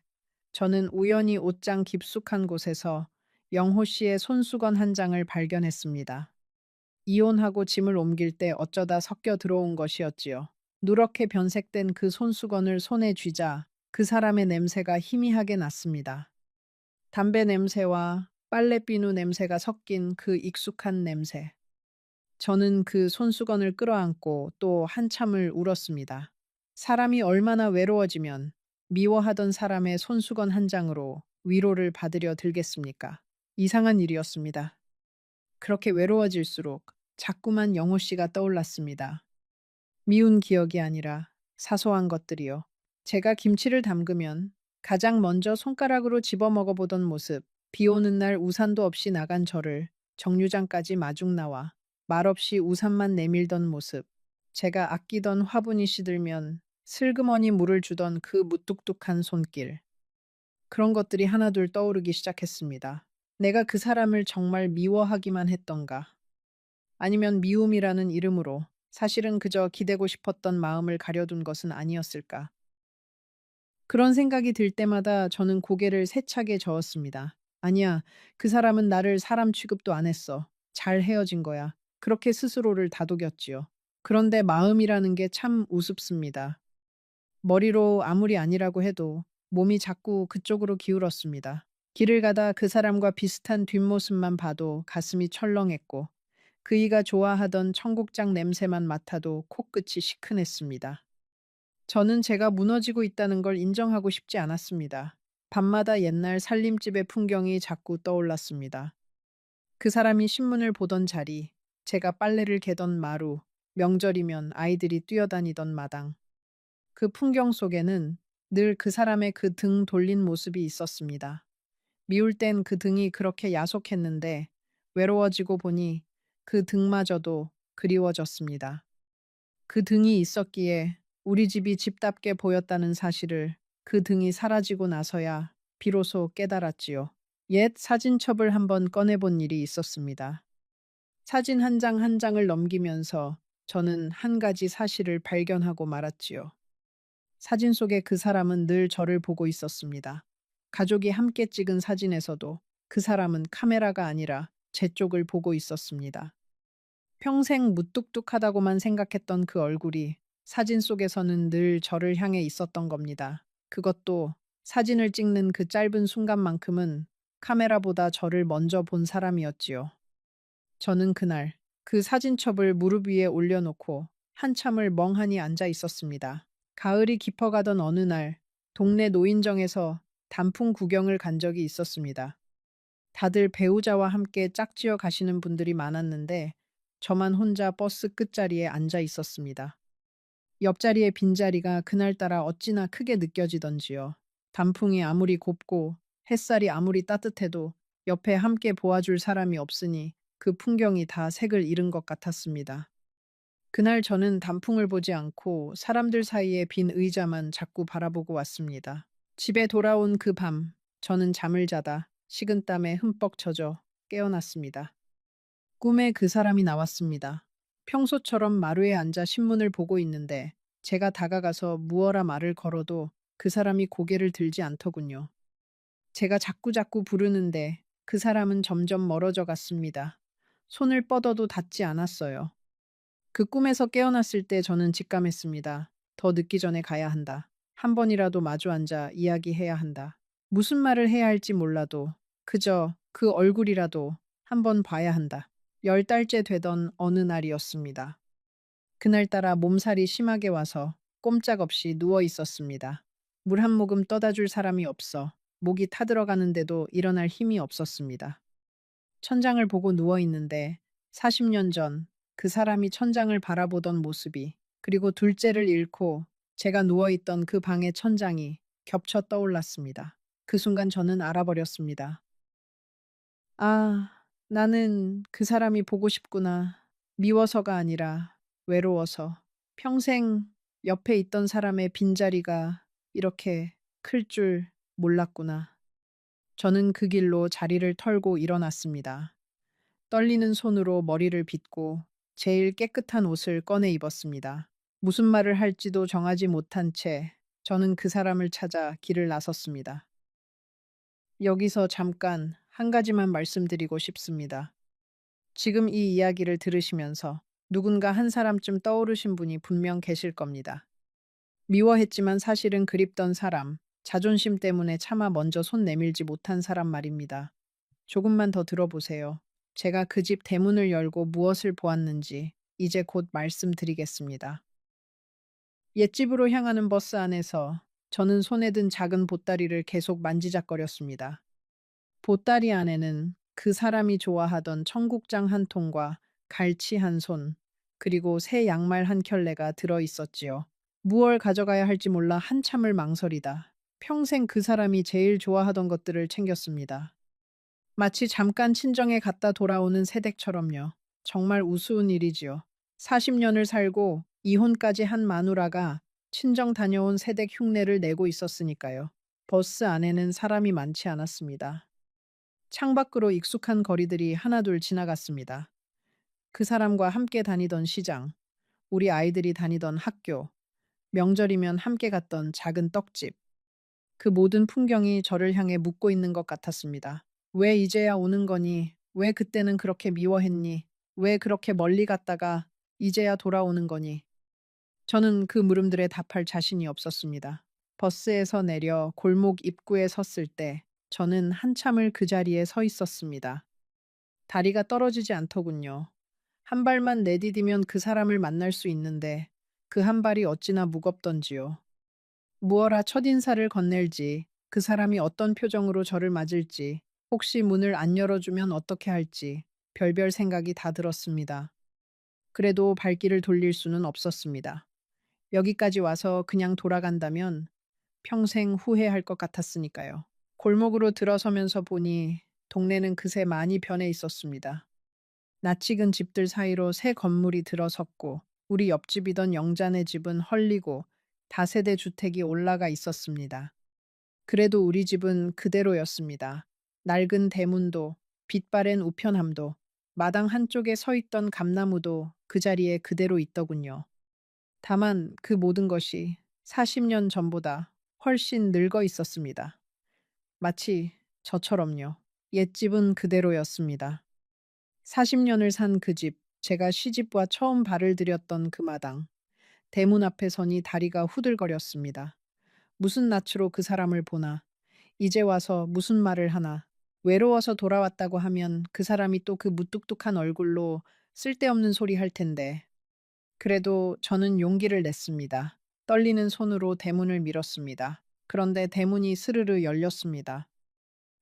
저는 우연히 옷장 깊숙한 곳에서 영호 씨의 손수건 한 장을 발견했습니다. 이혼하고 짐을 옮길 때 어쩌다 섞여 들어온 것이었지요. 누렇게 변색된 그 손수건을 손에 쥐자 그 사람의 냄새가 희미하게 났습니다. 담배 냄새와 빨래비누 냄새가 섞인 그 익숙한 냄새. 저는 그 손수건을 끌어안고 또 한참을 울었습니다. 사람이 얼마나 외로워지면 미워하던 사람의 손수건 한 장으로 위로를 받으려 들겠습니까? 이상한 일이었습니다. 그렇게 외로워질수록 자꾸만 영호 씨가 떠올랐습니다. 미운 기억이 아니라 사소한 것들이요. 제가 김치를 담그면 가장 먼저 손가락으로 집어 먹어보던 모습, 비 오는 날 우산도 없이 나간 저를 정류장까지 마중 나와 말없이 우산만 내밀던 모습, 제가 아끼던 화분이 시들면 슬그머니 물을 주던 그 무뚝뚝한 손길, 그런 것들이 하나둘 떠오르기 시작했습니다. 내가 그 사람을 정말 미워하기만 했던가? 아니면 미움이라는 이름으로 사실은 그저 기대고 싶었던 마음을 가려둔 것은 아니었을까? 그런 생각이 들 때마다 저는 고개를 세차게 저었습니다. 아니야, 그 사람은 나를 사람 취급도 안 했어. 잘 헤어진 거야. 그렇게 스스로를 다독였지요. 그런데 마음이라는 게 참 우습습니다. 머리로 아무리 아니라고 해도 몸이 자꾸 그쪽으로 기울었습니다. 길을 가다 그 사람과 비슷한 뒷모습만 봐도 가슴이 철렁했고, 그이가 좋아하던 청국장 냄새만 맡아도 코끝이 시큰했습니다. 저는 제가 무너지고 있다는 걸 인정하고 싶지 않았습니다. 밤마다 옛날 살림집의 풍경이 자꾸 떠올랐습니다. 그 사람이 신문을 보던 자리, 제가 빨래를 개던 마루, 명절이면 아이들이 뛰어다니던 마당. 그 풍경 속에는 늘 그 사람의 그 등 돌린 모습이 있었습니다. 미울 땐 그 등이 그렇게 야속했는데 외로워지고 보니 그 등마저도 그리워졌습니다. 그 등이 있었기에 우리 집이 집답게 보였다는 사실을 그 등이 사라지고 나서야 비로소 깨달았지요. 옛 사진첩을 한번 꺼내본 일이 있었습니다. 사진 한 장 한 장을 넘기면서 저는 한 가지 사실을 발견하고 말았지요. 사진 속의 그 사람은 늘 저를 보고 있었습니다. 가족이 함께 찍은 사진에서도 그 사람은 카메라가 아니라 제 쪽을 보고 있었습니다. 평생 무뚝뚝하다고만 생각했던 그 얼굴이 사진 속에서는 늘 저를 향해 있었던 겁니다. 그것도 사진을 찍는 그 짧은 순간만큼은 카메라보다 저를 먼저 본 사람이었지요. 저는 그날 그 사진첩을 무릎 위에 올려놓고 한참을 멍하니 앉아 있었습니다. 가을이 깊어가던 어느 날 동네 노인정에서 단풍 구경을 간 적이 있었습니다. 다들 배우자와 함께 짝지어 가시는 분들이 많았는데 저만 혼자 버스 끝자리에 앉아 있었습니다. 옆자리의 빈자리가 그날따라 어찌나 크게 느껴지던지요. 단풍이 아무리 곱고 햇살이 아무리 따뜻해도 옆에 함께 보아줄 사람이 없으니 그 풍경이 다 색을 잃은 것 같았습니다. 그날 저는 단풍을 보지 않고 사람들 사이에 빈 의자만 자꾸 바라보고 왔습니다. 집에 돌아온 그 밤, 저는 잠을 자다 식은땀에 흠뻑 젖어 깨어났습니다. 꿈에 그 사람이 나왔습니다. 평소처럼 마루에 앉아 신문을 보고 있는데 제가 다가가서 무어라 말을 걸어도 그 사람이 고개를 들지 않더군요. 제가 자꾸자꾸 부르는데 그 사람은 점점 멀어져 갔습니다. 손을 뻗어도 닿지 않았어요. 그 꿈에서 깨어났을 때 저는 직감했습니다. 더 늦기 전에 가야 한다. 한 번이라도 마주 앉아 이야기해야 한다. 무슨 말을 해야 할지 몰라도 그저 그 얼굴이라도 한 번 봐야 한다. 10달째 되던 어느 날이었습니다. 그날따라 몸살이 심하게 와서 꼼짝없이 누워 있었습니다. 물 한 모금 떠다 줄 사람이 없어 목이 타들어가는데도 일어날 힘이 없었습니다. 천장을 보고 누워 있는데 40년 전 그 사람이 천장을 바라보던 모습이, 그리고 둘째를 잃고 제가 누워 있던 그 방의 천장이 겹쳐 떠올랐습니다. 그 순간 저는 알아버렸습니다. 아, 나는 그 사람이 보고 싶구나. 미워서가 아니라 외로워서. 평생 옆에 있던 사람의 빈자리가 이렇게 클 줄 몰랐구나. 저는 그 길로 자리를 털고 일어났습니다. 떨리는 손으로 머리를 빗고 제일 깨끗한 옷을 꺼내 입었습니다. 무슨 말을 할지도 정하지 못한 채 저는 그 사람을 찾아 길을 나섰습니다. 여기서 잠깐 한 가지만 말씀드리고 싶습니다. 지금 이 이야기를 들으시면서 누군가 한 사람쯤 떠오르신 분이 분명 계실 겁니다. 미워했지만 사실은 그립던 사람, 자존심 때문에 차마 먼저 손 내밀지 못한 사람 말입니다. 조금만 더 들어보세요. 제가 그 집 대문을 열고 무엇을 보았는지 이제 곧 말씀드리겠습니다. 옛집으로 향하는 버스 안에서 저는 손에 든 작은 보따리를 계속 만지작거렸습니다. 보따리 안에는 그 사람이 좋아하던 청국장 한 통과 갈치 한 손, 그리고 새 양말 한 켤레가 들어 있었지요. 무얼 가져가야 할지 몰라 한참을 망설이다 평생 그 사람이 제일 좋아하던 것들을 챙겼습니다. 마치 잠깐 친정에 갔다 돌아오는 새댁처럼요. 정말 우스운 일이지요. 40년을 살고 이혼까지 한 마누라가 친정 다녀온 새댁 흉내를 내고 있었으니까요. 버스 안에는 사람이 많지 않았습니다. 창밖으로 익숙한 거리들이 하나둘 지나갔습니다. 그 사람과 함께 다니던 시장, 우리 아이들이 다니던 학교, 명절이면 함께 갔던 작은 떡집. 그 모든 풍경이 저를 향해 묻고 있는 것 같았습니다. 왜 이제야 오는 거니? 왜 그때는 그렇게 미워했니? 왜 그렇게 멀리 갔다가 이제야 돌아오는 거니? 저는 그 물음들에 답할 자신이 없었습니다. 버스에서 내려 골목 입구에 섰을 때 저는 한참을 그 자리에 서 있었습니다. 다리가 떨어지지 않더군요. 한 발만 내디디면 그 사람을 만날 수 있는데 그 한 발이 어찌나 무겁던지요. 무어라 첫인사를 건넬지, 그 사람이 어떤 표정으로 저를 맞을지, 혹시 문을 안 열어주면 어떻게 할지 별별 생각이 다 들었습니다. 그래도 발길을 돌릴 수는 없었습니다. 여기까지 와서 그냥 돌아간다면 평생 후회할 것 같았으니까요. 골목으로 들어서면서 보니 동네는 그새 많이 변해 있었습니다. 낯익은 집들 사이로 새 건물이 들어섰고 우리 옆집이던 영자네 집은 헐리고 다세대 주택이 올라가 있었습니다. 그래도 우리 집은 그대로였습니다. 낡은 대문도, 빛바랜 우편함도, 마당 한쪽에 서 있던 감나무도 그 자리에 그대로 있더군요. 다만 그 모든 것이 40년 전보다 훨씬 늙어 있었습니다. 마치 저처럼요. 옛집은 그대로였습니다. 40년을 산 그 집, 제가 시집와 처음 발을 들였던 그 마당, 대문 앞에 서니 다리가 후들거렸습니다. 무슨 낯으로 그 사람을 보나, 이제 와서 무슨 말을 하나, 외로워서 돌아왔다고 하면 그 사람이 또 그 무뚝뚝한 얼굴로 쓸데없는 소리 할 텐데. 그래도 저는 용기를 냈습니다. 떨리는 손으로 대문을 밀었습니다. 그런데 대문이 스르르 열렸습니다.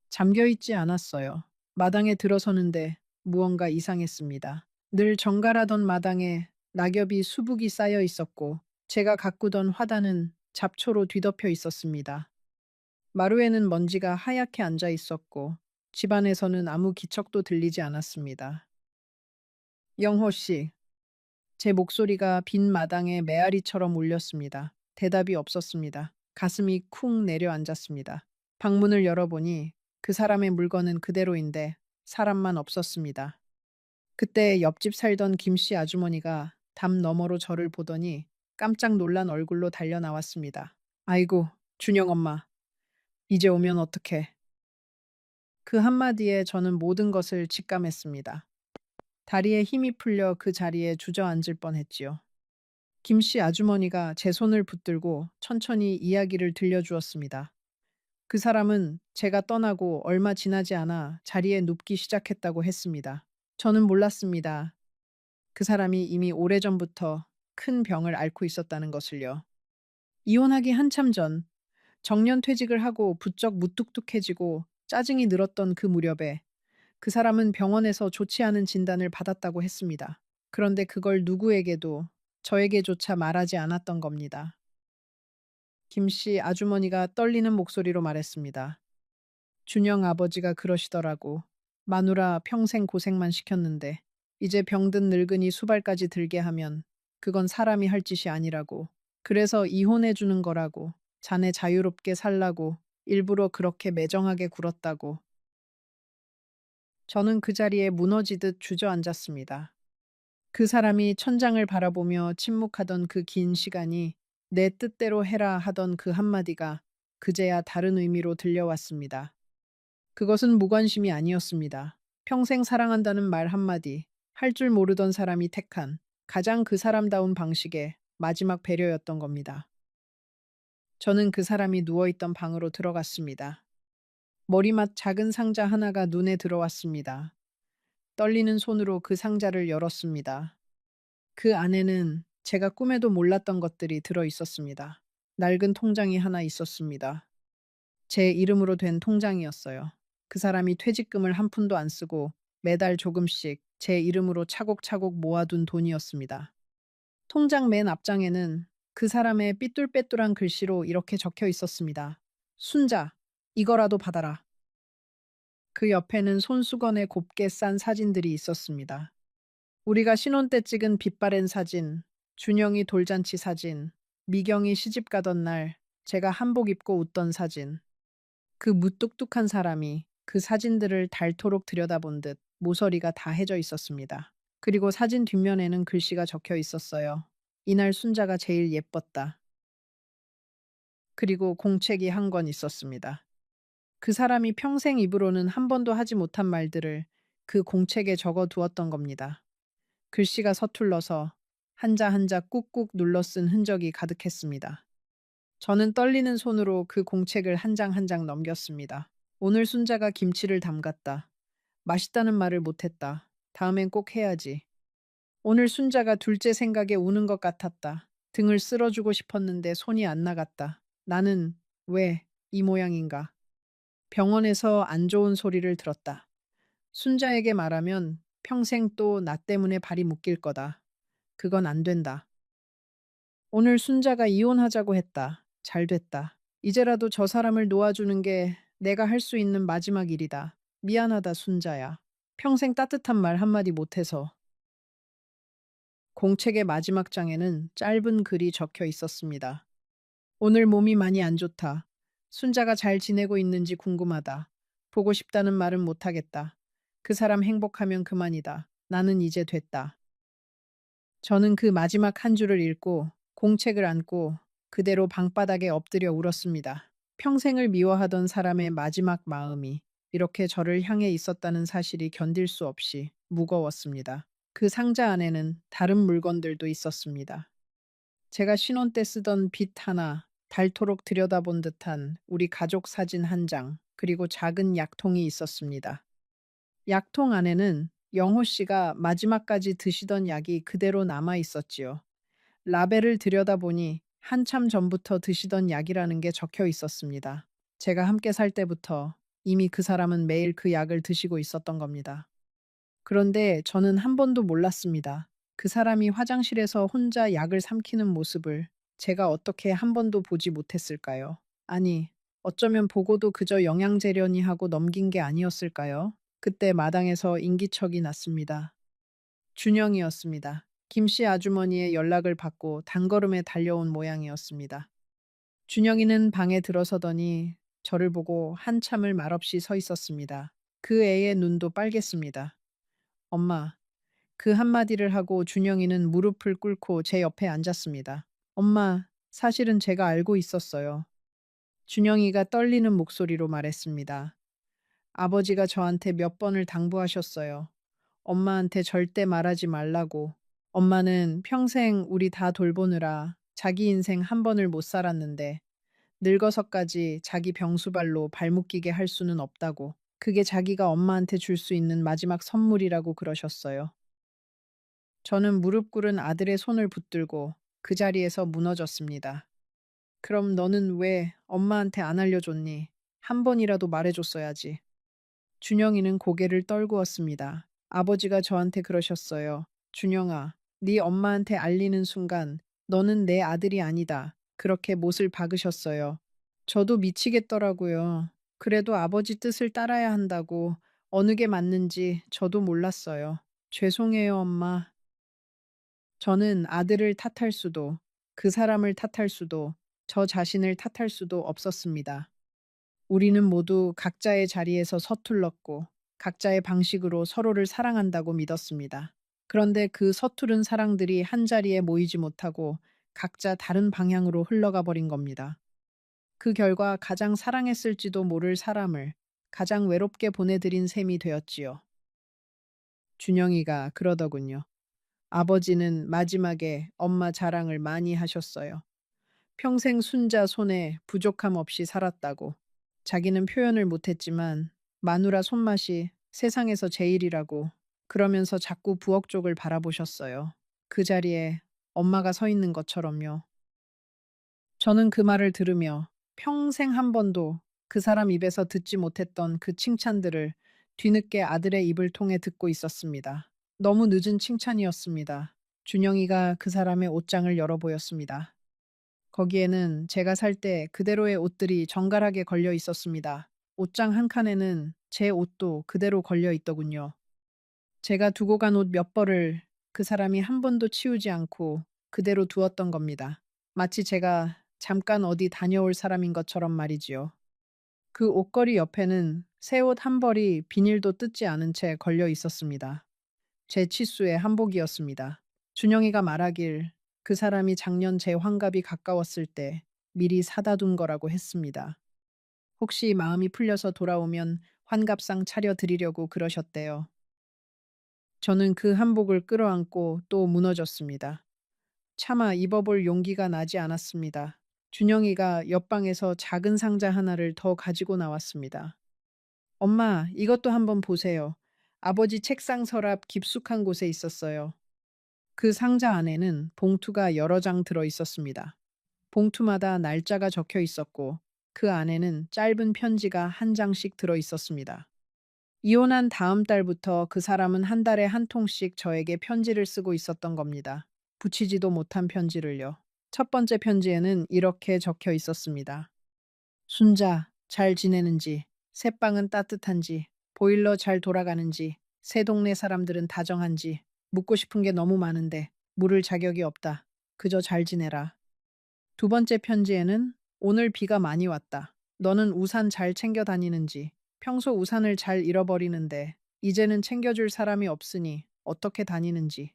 잠겨 있지 않았어요. 마당에 들어서는데 무언가 이상했습니다. 늘 정갈하던 마당에 낙엽이 수북이 쌓여 있었고 제가 가꾸던 화단은 잡초로 뒤덮여 있었습니다. 마루에는 먼지가 하얗게 앉아 있었고 집안에서는 아무 기척도 들리지 않았습니다. 영호 씨, 제 목소리가 빈 마당에 메아리처럼 울렸습니다. 대답이 없었습니다. 가슴이 쿵 내려앉았습니다. 방문을 열어보니 그 사람의 물건은 그대로인데 사람만 없었습니다. 그때 옆집 살던 김씨 아주머니가 담 너머로 저를 보더니 깜짝 놀란 얼굴로 달려 나왔습니다. 아이고, 준영 엄마, 이제 오면 어떡해. 그 한마디에 저는 모든 것을 직감했습니다. 다리에 힘이 풀려 그 자리에 주저앉을 뻔했지요. 김씨 아주머니가 제 손을 붙들고 천천히 이야기를 들려주었습니다. 그 사람은 제가 떠나고 얼마 지나지 않아 자리에 눕기 시작했다고 했습니다. 저는 몰랐습니다. 그 사람이 이미 오래전부터 큰 병을 앓고 있었다는 것을요. 이혼하기 한참 전 정년 퇴직을 하고 부쩍 무뚝뚝해지고 짜증이 늘었던 그 무렵에 그 사람은 병원에서 좋지 않은 진단을 받았다고 했습니다. 그런데 그걸 누구에게도 저에게조차 말하지 않았던 겁니다. 김씨 아주머니가 떨리는 목소리로 말했습니다. 준영 아버지가 그러시더라고. 마누라 평생 고생만 시켰는데 이제 병든 늙은이 수발까지 들게 하면 그건 사람이 할 짓이 아니라고. 그래서 이혼해 주는 거라고. 자네 자유롭게 살라고 일부러 그렇게 매정하게 굴었다고. 저는 그 자리에 무너지듯 주저앉았습니다. 그 사람이 천장을 바라보며 침묵하던 그 긴 시간이 내 뜻대로 해라 하던 그 한마디가 그제야 다른 의미로 들려왔습니다. 그것은 무관심이 아니었습니다. 평생 사랑한다는 말 한마디, 할 줄 모르던 사람이 택한 가장 그 사람다운 방식의 마지막 배려였던 겁니다. 저는 그 사람이 누워있던 방으로 들어갔습니다. 머리맡 작은 상자 하나가 눈에 들어왔습니다. 떨리는 손으로 그 상자를 열었습니다. 그 안에는 제가 꿈에도 몰랐던 것들이 들어 있었습니다. 낡은 통장이 하나 있었습니다. 제 이름으로 된 통장이었어요. 그 사람이 퇴직금을 한 푼도 안 쓰고 매달 조금씩 제 이름으로 차곡차곡 모아둔 돈이었습니다. 통장 맨 앞장에는 그 사람의 삐뚤빼뚤한 글씨로 이렇게 적혀 있었습니다. 순자, 이거라도 받아라. 그 옆에는 손수건에 곱게 싼 사진들이 있었습니다. 우리가 신혼 때 찍은 빛바랜 사진, 준영이 돌잔치 사진, 미경이 시집 가던 날 제가 한복 입고 웃던 사진. 그 무뚝뚝한 사람이 그 사진들을 닳도록 들여다본 듯 모서리가 다 해져 있었습니다. 그리고 사진 뒷면에는 글씨가 적혀 있었어요. 이날 순자가 제일 예뻤다. 그리고 공책이 한 권 있었습니다. 그 사람이 평생 입으로는 한 번도 하지 못한 말들을 그 공책에 적어 두었던 겁니다. 글씨가 서툴러서 한자 한자 꾹꾹 눌러 쓴 흔적이 가득했습니다. 저는 떨리는 손으로 그 공책을 한 장 한 장 넘겼습니다. 오늘 순자가 김치를 담갔다. 맛있다는 말을 못했다. 다음엔 꼭 해야지. 오늘 순자가 둘째 생각에 우는 것 같았다. 등을 쓸어주고 싶었는데 손이 안 나갔다. 나는 왜 이 모양인가? 병원에서 안 좋은 소리를 들었다. 순자에게 말하면 평생 또 나 때문에 발이 묶일 거다. 그건 안 된다. 오늘 순자가 이혼하자고 했다. 잘 됐다. 이제라도 저 사람을 놓아주는 게 내가 할 수 있는 마지막 일이다. 미안하다, 순자야. 평생 따뜻한 말 한마디 못해서. 공책의 마지막 장에는 짧은 글이 적혀 있었습니다. 오늘 몸이 많이 안 좋다. 순자가 잘 지내고 있는지 궁금하다. 보고 싶다는 말은 못하겠다. 그 사람 행복하면 그만이다. 나는 이제 됐다. 저는 그 마지막 한 줄을 읽고 공책을 안고 그대로 방바닥에 엎드려 울었습니다. 평생을 미워하던 사람의 마지막 마음이 이렇게 저를 향해 있었다는 사실이 견딜 수 없이 무거웠습니다. 그 상자 안에는 다른 물건들도 있었습니다. 제가 신혼 때 쓰던 빗 하나, 닳도록 들여다본 듯한 우리 가족 사진 한 장, 그리고 작은 약통이 있었습니다. 약통 안에는 영호 씨가 마지막까지 드시던 약이 그대로 남아 있었지요. 라벨을 들여다보니 한참 전부터 드시던 약이라는 게 적혀 있었습니다. 제가 함께 살 때부터 이미 그 사람은 매일 그 약을 드시고 있었던 겁니다. 그런데 저는 한 번도 몰랐습니다. 그 사람이 화장실에서 혼자 약을 삼키는 모습을 제가 어떻게 한 번도 보지 못했을까요? 아니, 어쩌면 보고도 그저 영양제려니 하고 넘긴 게 아니었을까요? 그때 마당에서 인기척이 났습니다. 준영이었습니다. 김씨 아주머니의 연락을 받고 단걸음에 달려온 모양이었습니다. 준영이는 방에 들어서더니 저를 보고 한참을 말없이 서 있었습니다. 그 애의 눈도 빨갰습니다. 엄마, 그 한마디를 하고 준영이는 무릎을 꿇고 제 옆에 앉았습니다. 엄마, 사실은 제가 알고 있었어요. 준영이가 떨리는 목소리로 말했습니다. 아버지가 저한테 몇 번을 당부하셨어요. 엄마한테 절대 말하지 말라고. 엄마는 평생 우리 다 돌보느라 자기 인생 한 번을 못 살았는데 늙어서까지 자기 병수발로 발목 끼게 할 수는 없다고. 그게 자기가 엄마한테 줄 수 있는 마지막 선물이라고 그러셨어요. 저는 무릎 꿇은 아들의 손을 붙들고 그 자리에서 무너졌습니다. 그럼 너는 왜 엄마한테 안 알려줬니? 한 번이라도 말해줬어야지. 준영이는 고개를 떨구었습니다. 아버지가 저한테 그러셨어요. 준영아, 네 엄마한테 알리는 순간 너는 내 아들이 아니다. 그렇게 못을 박으셨어요. 저도 미치겠더라고요. 그래도 아버지 뜻을 따라야 한다고 어느 게 맞는지 저도 몰랐어요. 죄송해요, 엄마. 저는 아들을 탓할 수도, 그 사람을 탓할 수도, 저 자신을 탓할 수도 없었습니다. 우리는 모두 각자의 자리에서 서툴렀고, 각자의 방식으로 서로를 사랑한다고 믿었습니다. 그런데 그 서투른 사랑들이 한자리에 모이지 못하고 각자 다른 방향으로 흘러가 버린 겁니다. 그 결과 가장 사랑했을지도 모를 사람을 가장 외롭게 보내드린 셈이 되었지요. 준영이가 그러더군요. 아버지는 마지막에 엄마 자랑을 많이 하셨어요. 평생 순자 손에 부족함 없이 살았다고. 자기는 표현을 못했지만 마누라 손맛이 세상에서 제일이라고 그러면서 자꾸 부엌 쪽을 바라보셨어요. 그 자리에 엄마가 서 있는 것처럼요. 저는 그 말을 들으며 평생 한 번도 그 사람 입에서 듣지 못했던 그 칭찬들을 뒤늦게 아들의 입을 통해 듣고 있었습니다. 너무 늦은 칭찬이었습니다. 준영이가 그 사람의 옷장을 열어 보였습니다. 거기에는 제가 살 때 그대로의 옷들이 정갈하게 걸려 있었습니다. 옷장 한 칸에는 제 옷도 그대로 걸려 있더군요. 제가 두고 간 옷 몇 벌을 그 사람이 한 번도 치우지 않고 그대로 두었던 겁니다. 마치 제가 잠깐 어디 다녀올 사람인 것처럼 말이지요. 그 옷걸이 옆에는 새 옷 한 벌이 비닐도 뜯지 않은 채 걸려 있었습니다. 제 치수의 한복이었습니다. 준영이가 말하길 그 사람이 작년 제 환갑이 가까웠을 때 미리 사다 둔 거라고 했습니다. 혹시 마음이 풀려서 돌아오면 환갑상 차려드리려고 그러셨대요. 저는 그 한복을 끌어안고 또 무너졌습니다. 차마 입어볼 용기가 나지 않았습니다. 준영이가 옆방에서 작은 상자 하나를 더 가지고 나왔습니다. 엄마, 이것도 한번 보세요. 아버지 책상 서랍 깊숙한 곳에 있었어요. 그 상자 안에는 봉투가 여러 장 들어 있었습니다. 봉투마다 날짜가 적혀 있었고 그 안에는 짧은 편지가 한 장씩 들어 있었습니다. 이혼한 다음 달부터 그 사람은 한 달에 한 통씩 저에게 편지를 쓰고 있었던 겁니다. 붙이지도 못한 편지를요. 첫 번째 편지에는 이렇게 적혀 있었습니다. 순자, 잘 지내는지, 새방은 따뜻한지, 보일러 잘 돌아가는지, 새 동네 사람들은 다정한지, 묻고 싶은 게 너무 많은데, 물을 자격이 없다. 그저 잘 지내라. 두 번째 편지에는 오늘 비가 많이 왔다. 너는 우산 잘 챙겨 다니는지, 평소 우산을 잘 잃어버리는데, 이제는 챙겨줄 사람이 없으니 어떻게 다니는지.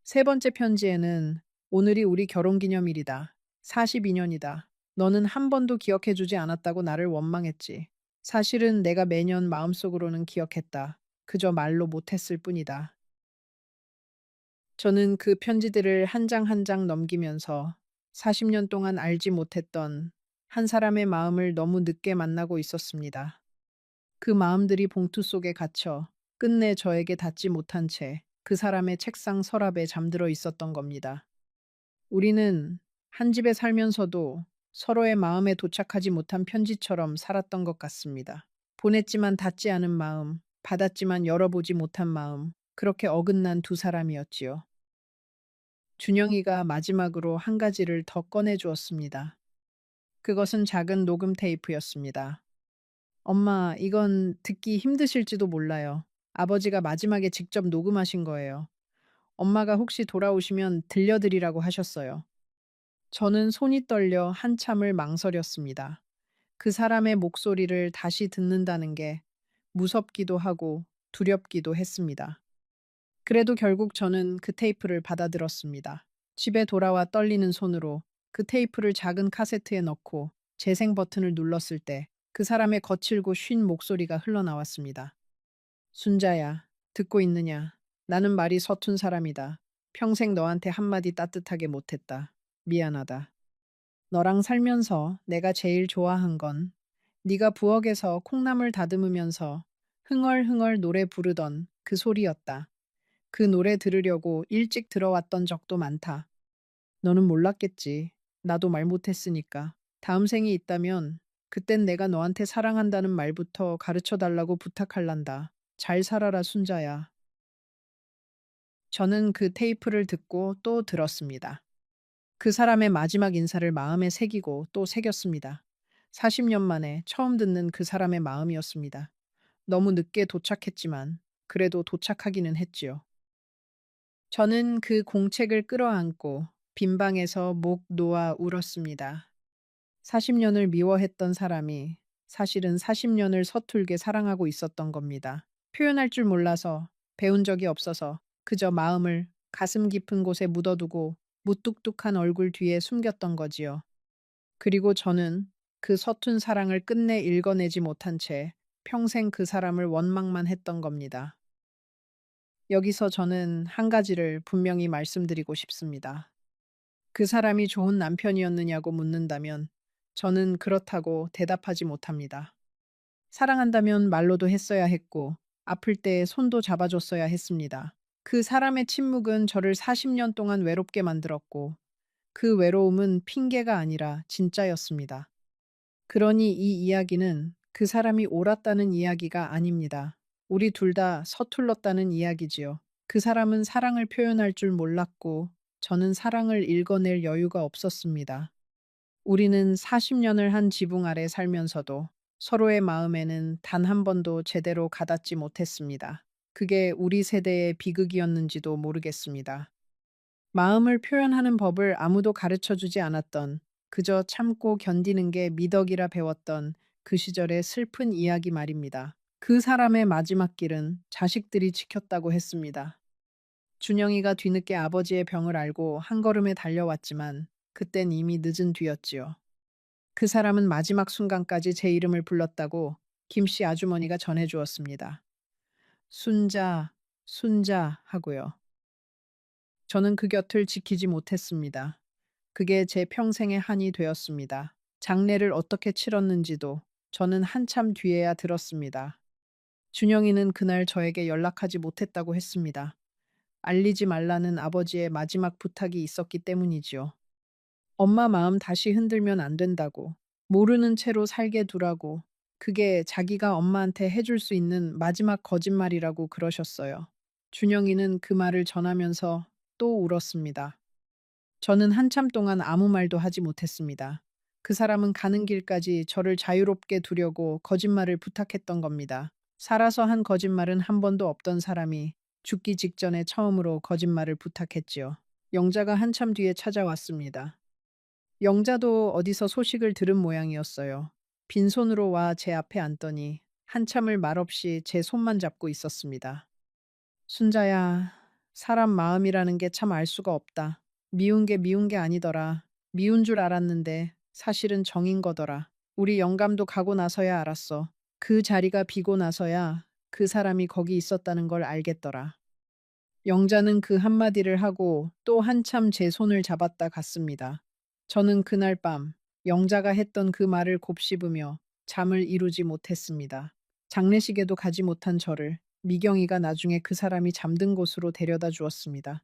세 번째 편지에는 오늘이 우리 결혼기념일이다. 42년이다. 너는 한 번도 기억해주지 않았다고 나를 원망했지. 사실은 내가 매년 마음속으로는 기억했다. 그저 말로 못했을 뿐이다. 저는 그 편지들을 한 장 한 장 넘기면서 40년 동안 알지 못했던 한 사람의 마음을 너무 늦게 만나고 있었습니다. 그 마음들이 봉투 속에 갇혀 끝내 저에게 닿지 못한 채 그 사람의 책상 서랍에 잠들어 있었던 겁니다. 우리는 한 집에 살면서도 서로의 마음에 도착하지 못한 편지처럼 살았던 것 같습니다. 보냈지만 닿지 않은 마음, 받았지만 열어보지 못한 마음, 그렇게 어긋난 두 사람이었지요. 준영이가 마지막으로 한 가지를 더 꺼내 주었습니다. 그것은 작은 녹음 테이프였습니다. 엄마, 이건 듣기 힘드실지도 몰라요. 아버지가 마지막에 직접 녹음하신 거예요. 엄마가 혹시 돌아오시면 들려드리라고 하셨어요. 저는 손이 떨려 한참을 망설였습니다. 그 사람의 목소리를 다시 듣는다는 게 무섭기도 하고 두렵기도 했습니다. 그래도 결국 저는 그 테이프를 받아들었습니다. 집에 돌아와 떨리는 손으로 그 테이프를 작은 카세트에 넣고 재생 버튼을 눌렀을 때 그 사람의 거칠고 쉰 목소리가 흘러나왔습니다. 순자야, 듣고 있느냐? 나는 말이 서툰 사람이다. 평생 너한테 한마디 따뜻하게 못했다. 미안하다. 너랑 살면서 내가 제일 좋아한 건 네가 부엌에서 콩나물 다듬으면서 흥얼흥얼 노래 부르던 그 소리였다. 그 노래 들으려고 일찍 들어왔던 적도 많다. 너는 몰랐겠지. 나도 말 못했으니까. 다음 생이 있다면 그땐 내가 너한테 사랑한다는 말부터 가르쳐 달라고 부탁할란다. 잘 살아라, 순자야. 저는 그 테이프를 듣고 또 들었습니다. 그 사람의 마지막 인사를 마음에 새기고 또 새겼습니다. 40년 만에 처음 듣는 그 사람의 마음이었습니다. 너무 늦게 도착했지만 그래도 도착하기는 했지요. 저는 그 공책을 끌어안고 빈 방에서 목 놓아 울었습니다. 40년을 미워했던 사람이 사실은 40년을 서툴게 사랑하고 있었던 겁니다. 표현할 줄 몰라서, 배운 적이 없어서 그저 마음을 가슴 깊은 곳에 묻어두고 무뚝뚝한 얼굴 뒤에 숨겼던 거지요. 그리고 저는 그 서툰 사랑을 끝내 읽어내지 못한 채 평생 그 사람을 원망만 했던 겁니다. 여기서 저는 한 가지를 분명히 말씀드리고 싶습니다. 그 사람이 좋은 남편이었느냐고 묻는다면 저는 그렇다고 대답하지 못합니다. 사랑한다면 말로도 했어야 했고 아플 때 손도 잡아줬어야 했습니다. 그 사람의 침묵은 저를 40년 동안 외롭게 만들었고 그 외로움은 핑계가 아니라 진짜였습니다. 그러니 이 이야기는 그 사람이 옳았다는 이야기가 아닙니다. 우리 둘 다 서툴렀다는 이야기지요. 그 사람은 사랑을 표현할 줄 몰랐고 저는 사랑을 읽어낼 여유가 없었습니다. 우리는 40년을 한 지붕 아래 살면서도 서로의 마음에는 단 한 번도 제대로 가닿지 못했습니다. 그게 우리 세대의 비극이었는지도 모르겠습니다. 마음을 표현하는 법을 아무도 가르쳐 주지 않았던, 그저 참고 견디는 게 미덕이라 배웠던 그 시절의 슬픈 이야기 말입니다. 그 사람의 마지막 길은 자식들이 지켰다고 했습니다. 준영이가 뒤늦게 아버지의 병을 알고 한 걸음에 달려왔지만 그땐 이미 늦은 뒤였지요. 그 사람은 마지막 순간까지 제 이름을 불렀다고 김씨 아주머니가 전해주었습니다. 순자, 순자 하고요. 저는 그 곁을 지키지 못했습니다. 그게 제 평생의 한이 되었습니다. 장례를 어떻게 치렀는지도 저는 한참 뒤에야 들었습니다. 준영이는 그날 저에게 연락하지 못했다고 했습니다. 알리지 말라는 아버지의 마지막 부탁이 있었기 때문이지요. 엄마 마음 다시 흔들면 안 된다고, 모르는 채로 살게 두라고, 그게 자기가 엄마한테 해줄 수 있는 마지막 거짓말이라고 그러셨어요. 준영이는 그 말을 전하면서 또 울었습니다. 저는 한참 동안 아무 말도 하지 못했습니다. 그 사람은 가는 길까지 저를 자유롭게 두려고 거짓말을 부탁했던 겁니다. 살아서 한 거짓말은 한 번도 없던 사람이 죽기 직전에 처음으로 거짓말을 부탁했지요. 영자가 한참 뒤에 찾아왔습니다. 영자도 어디서 소식을 들은 모양이었어요. 빈손으로 와 제 앞에 앉더니 한참을 말없이 제 손만 잡고 있었습니다. 순자야, 사람 마음이라는 게 참 알 수가 없다. 미운 게 미운 게 아니더라. 미운 줄 알았는데 사실은 정인 거더라. 우리 영감도 가고 나서야 알았어. 그 자리가 비고 나서야 그 사람이 거기 있었다는 걸 알겠더라. 영자는 그 한마디를 하고 또 한참 제 손을 잡았다 갔습니다. 저는 그날 밤 영자가 했던 그 말을 곱씹으며 잠을 이루지 못했습니다. 장례식에도 가지 못한 저를 미경이가 나중에 그 사람이 잠든 곳으로 데려다 주었습니다.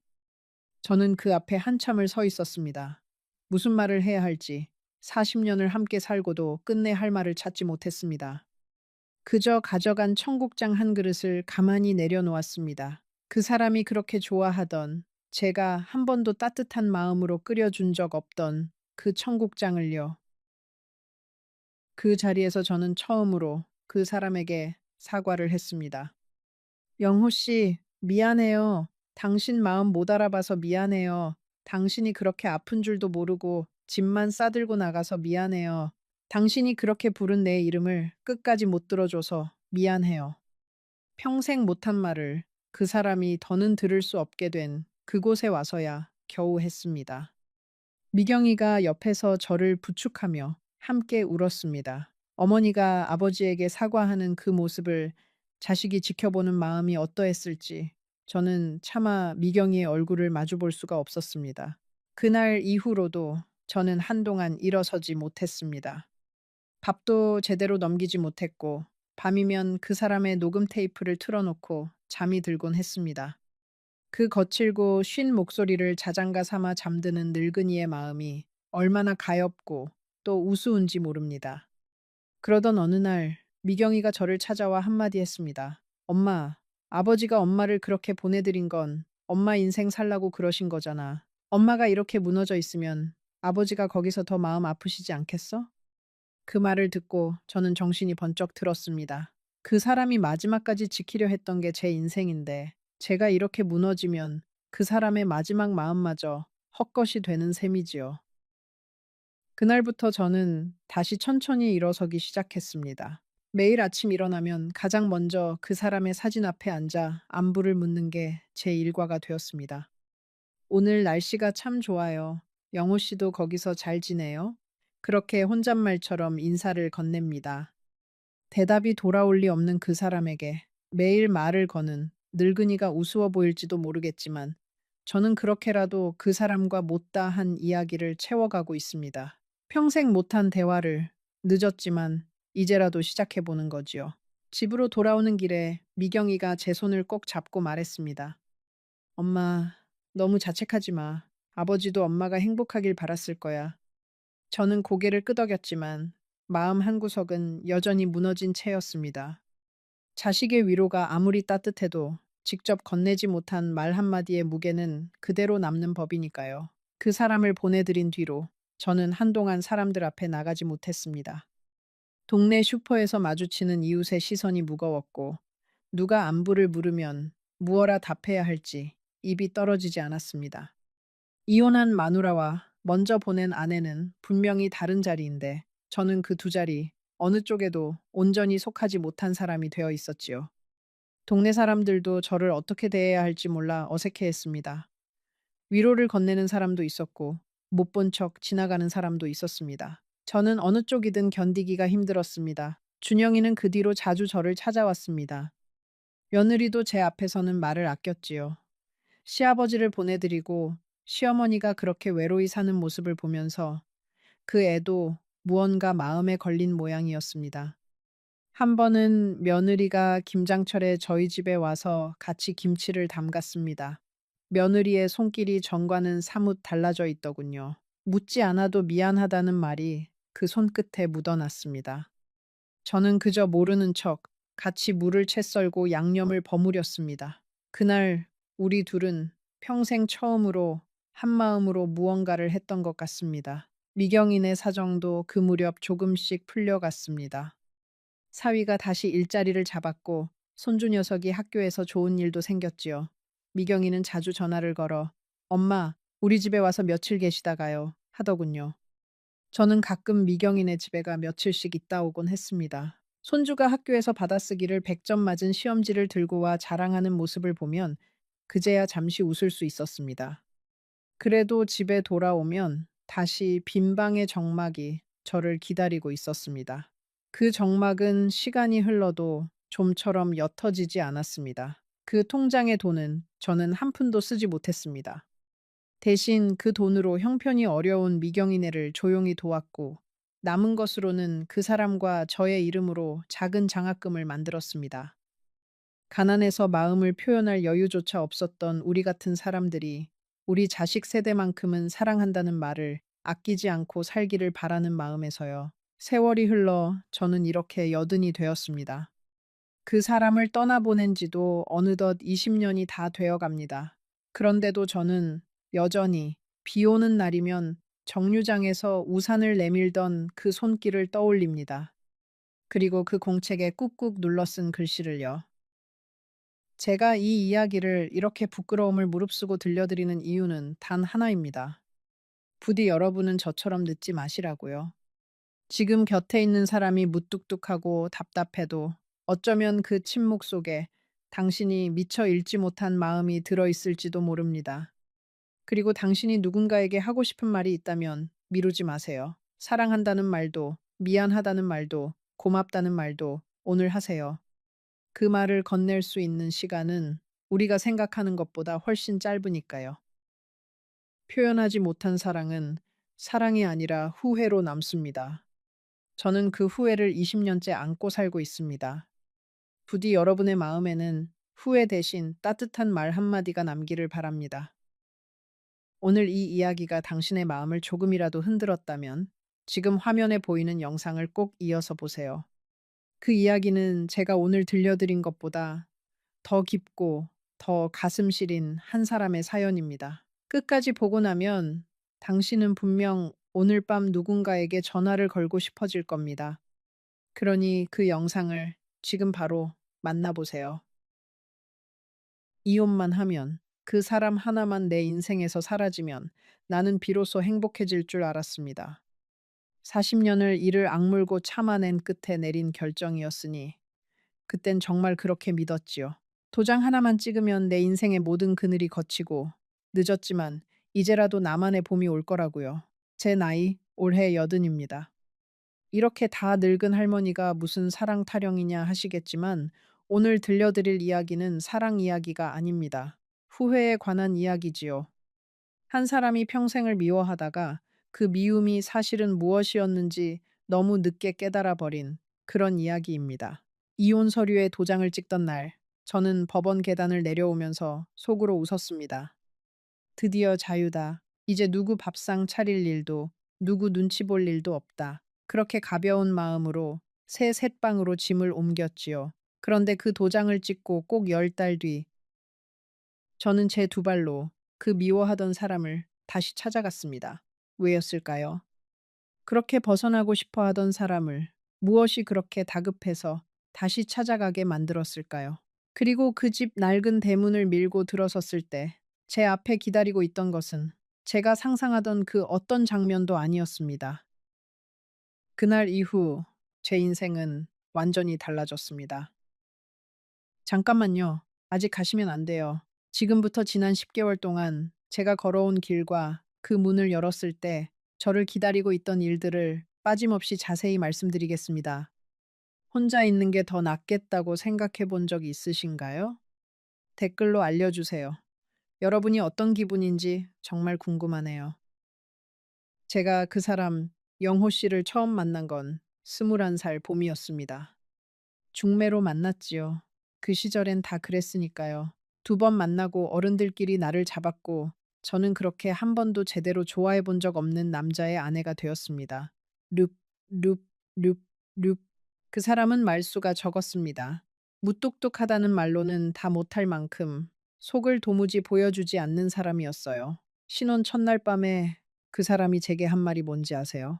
저는 그 앞에 한참을 서 있었습니다. 무슨 말을 해야 할지 40년을 함께 살고도 끝내 할 말을 찾지 못했습니다. 그저 가져간 청국장 한 그릇을 가만히 내려놓았습니다. 그 사람이 그렇게 좋아하던, 제가 한 번도 따뜻한 마음으로 끓여준 적 없던 그 청국장을요. 그 자리에서 저는 처음으로 그 사람에게 사과를 했습니다. 영호 씨, 미안해요. 당신 마음 못 알아봐서 미안해요. 당신이 그렇게 아픈 줄도 모르고 짐만 싸들고 나가서 미안해요. 당신이 그렇게 부른 내 이름을 끝까지 못 들어줘서 미안해요. 평생 못한 말을 그 사람이 더는 들을 수 없게 된 그곳에 와서야 겨우 했습니다. 미경이가 옆에서 저를 부축하며 함께 울었습니다. 어머니가 아버지에게 사과하는 그 모습을 자식이 지켜보는 마음이 어떠했을지 저는 차마 미경이의 얼굴을 마주 볼 수가 없었습니다. 그날 이후로도 저는 한동안 일어서지 못했습니다. 밥도 제대로 넘기지 못했고 밤이면 그 사람의 녹음 테이프를 틀어놓고 잠이 들곤 했습니다. 그 거칠고 쉰 목소리를 자장가 삼아 잠드는 늙은이의 마음이 얼마나 가엾고 또 우스운지 모릅니다. 그러던 어느 날 미경이가 저를 찾아와 한마디 했습니다. 엄마, 아버지가 엄마를 그렇게 보내드린 건 엄마 인생 살라고 그러신 거잖아. 엄마가 이렇게 무너져 있으면 아버지가 거기서 더 마음 아프시지 않겠어? 그 말을 듣고 저는 정신이 번쩍 들었습니다. 그 사람이 마지막까지 지키려 했던 게 제 인생인데 제가 이렇게 무너지면 그 사람의 마지막 마음마저 헛것이 되는 셈이지요. 그날부터 저는 다시 천천히 일어서기 시작했습니다. 매일 아침 일어나면 가장 먼저 그 사람의 사진 앞에 앉아 안부를 묻는 게 제 일과가 되었습니다. 오늘 날씨가 참 좋아요. 영호 씨도 거기서 잘 지내요? 그렇게 혼잣말처럼 인사를 건넵니다. 대답이 돌아올 리 없는 그 사람에게 매일 말을 거는 늙은이가 우스워 보일지도 모르겠지만 저는 그렇게라도 그 사람과 못다한 이야기를 채워가고 있습니다. 평생 못한 대화를 늦었지만 이제라도 시작해보는 거지요. 집으로 돌아오는 길에 미경이가 제 손을 꼭 잡고 말했습니다. 엄마, 너무 자책하지 마. 아버지도 엄마가 행복하길 바랐을 거야. 저는 고개를 끄덕였지만 마음 한구석은 여전히 무너진 채였습니다. 자식의 위로가 아무리 따뜻해도 직접 건네지 못한 말 한마디의 무게는 그대로 남는 법이니까요. 그 사람을 보내드린 뒤로 저는 한동안 사람들 앞에 나가지 못했습니다. 동네 슈퍼에서 마주치는 이웃의 시선이 무거웠고 누가 안부를 물으면 무어라 답해야 할지 입이 떨어지지 않았습니다. 이혼한 마누라와 먼저 보낸 아내는 분명히 다른 자리인데 저는 그 두 자리 어느 쪽에도 온전히 속하지 못한 사람이 되어 있었지요. 동네 사람들도 저를 어떻게 대해야 할지 몰라 어색해했습니다. 위로를 건네는 사람도 있었고 못 본 척 지나가는 사람도 있었습니다. 저는 어느 쪽이든 견디기가 힘들었습니다. 준영이는 그 뒤로 자주 저를 찾아왔습니다. 며느리도 제 앞에서는 말을 아꼈지요. 시아버지를 보내드리고 시어머니가 그렇게 외로이 사는 모습을 보면서 그 애도 무언가 마음에 걸린 모양이었습니다. 한 번은 며느리가 김장철에 저희 집에 와서 같이 김치를 담갔습니다. 며느리의 손길이 전과는 사뭇 달라져 있더군요. 묻지 않아도 미안하다는 말이 그 손끝에 묻어났습니다. 저는 그저 모르는 척 같이 물을 채 썰고 양념을 버무렸습니다. 그날 우리 둘은 평생 처음으로 한마음으로 무언가를 했던 것 같습니다. 미경인의 사정도 그 무렵 조금씩 풀려갔습니다. 사위가 다시 일자리를 잡았고 손주 녀석이 학교에서 좋은 일도 생겼지요. 미경이는 자주 전화를 걸어 엄마, 우리 집에 와서 며칠 계시다가요 하더군요. 저는 가끔 미경이네 집에 가 며칠씩 있다 오곤 했습니다. 손주가 학교에서 받아쓰기를 100점 맞은 시험지를 들고 와 자랑하는 모습을 보면 그제야 잠시 웃을 수 있었습니다. 그래도 집에 돌아오면 다시 빈방의 정막이 저를 기다리고 있었습니다. 그 정막은 시간이 흘러도 좀처럼 옅어지지 않았습니다. 그 통장의 돈은 저는 한 푼도 쓰지 못했습니다. 대신 그 돈으로 형편이 어려운 미경이네를 조용히 도왔고 남은 것으로는 그 사람과 저의 이름으로 작은 장학금을 만들었습니다. 가난해서 마음을 표현할 여유조차 없었던 우리 같은 사람들이 우리 자식 세대만큼은 사랑한다는 말을 아끼지 않고 살기를 바라는 마음에서요. 세월이 흘러 저는 이렇게 여든이 되었습니다. 그 사람을 떠나보낸 지도 어느덧 20년이 다 되어 갑니다. 그런데도 저는 여전히 비 오는 날이면 정류장에서 우산을 내밀던 그 손길을 떠올립니다. 그리고 그 공책에 꾹꾹 눌러 쓴 글씨를요. 제가 이 이야기를 이렇게 부끄러움을 무릅쓰고 들려드리는 이유는 단 하나입니다. 부디 여러분은 저처럼 늦지 마시라고요. 지금 곁에 있는 사람이 무뚝뚝하고 답답해도 어쩌면 그 침묵 속에 당신이 미처 읽지 못한 마음이 들어 있을지도 모릅니다. 그리고 당신이 누군가에게 하고 싶은 말이 있다면 미루지 마세요. 사랑한다는 말도, 미안하다는 말도, 고맙다는 말도 오늘 하세요. 그 말을 건넬 수 있는 시간은 우리가 생각하는 것보다 훨씬 짧으니까요. 표현하지 못한 사랑은 사랑이 아니라 후회로 남습니다. 저는 그 후회를 20년째 안고 살고 있습니다. 부디 여러분의 마음에는 후회 대신 따뜻한 말 한마디가 남기를 바랍니다. 오늘 이 이야기가 당신의 마음을 조금이라도 흔들었다면 지금 화면에 보이는 영상을 꼭 이어서 보세요. 그 이야기는 제가 오늘 들려드린 것보다 더 깊고 더 가슴 시린 한 사람의 사연입니다. 끝까지 보고 나면 당신은 분명 오늘 밤 누군가에게 전화를 걸고 싶어질 겁니다. 그러니 그 영상을 지금 바로 만나보세요. 이혼만 하면, 그 사람 하나만 내 인생에서 사라지면 나는 비로소 행복해질 줄 알았습니다. 40년을 이를 악물고 참아낸 끝에 내린 결정이었으니 그땐 정말 그렇게 믿었지요. 도장 하나만 찍으면 내 인생의 모든 그늘이 걷히고, 늦었지만 이제라도 나만의 봄이 올 거라고요. 제 나이 올해 80입니다. 이렇게 다 늙은 할머니가 무슨 사랑 타령이냐 하시겠지만 오늘 들려드릴 이야기는 사랑 이야기가 아닙니다. 후회에 관한 이야기지요. 한 사람이 평생을 미워하다가 그 미움이 사실은 무엇이었는지 너무 늦게 깨달아 버린 그런 이야기입니다. 이혼 서류에 도장을 찍던 날, 저는 법원 계단을 내려오면서 속으로 웃었습니다. 드디어 자유다. 이제 누구 밥상 차릴 일도, 누구 눈치 볼 일도 없다. 그렇게 가벼운 마음으로 새 셋방으로 짐을 옮겼지요. 그런데 그 도장을 찍고 꼭 10달 뒤, 저는 제 두 발로 그 미워하던 사람을 다시 찾아갔습니다. 왜였을까요? 그렇게 벗어나고 싶어 하던 사람을 무엇이 그렇게 다급해서 다시 찾아가게 만들었을까요? 그리고 그 집 낡은 대문을 밀고 들어섰을 때 제 앞에 기다리고 있던 것은 제가 상상하던 그 어떤 장면도 아니었습니다. 그날 이후 제 인생은 완전히 달라졌습니다. 잠깐만요. 아직 가시면 안 돼요. 지금부터 지난 10개월 동안 제가 걸어온 길과 그 문을 열었을 때 저를 기다리고 있던 일들을 빠짐없이 자세히 말씀드리겠습니다. 혼자 있는 게 더 낫겠다고 생각해 본 적이 있으신가요? 댓글로 알려주세요. 여러분이 어떤 기분인지 정말 궁금하네요. 제가 그 사람 영호 씨를 처음 만난 건 21살 봄이었습니다. 중매로 만났지요. 그 시절엔 다 그랬으니까요. 두 번 만나고 어른들끼리 나를 잡았고 저는 그렇게 한 번도 제대로 좋아해 본 적 없는 남자의 아내가 되었습니다. 룹, 룹, 룹, 룹. 그 사람은 말수가 적었습니다. 무뚝뚝하다는 말로는 다 못할 만큼 속을 도무지 보여주지 않는 사람이었어요. 신혼 첫날 밤에 그 사람이 제게 한 말이 뭔지 아세요?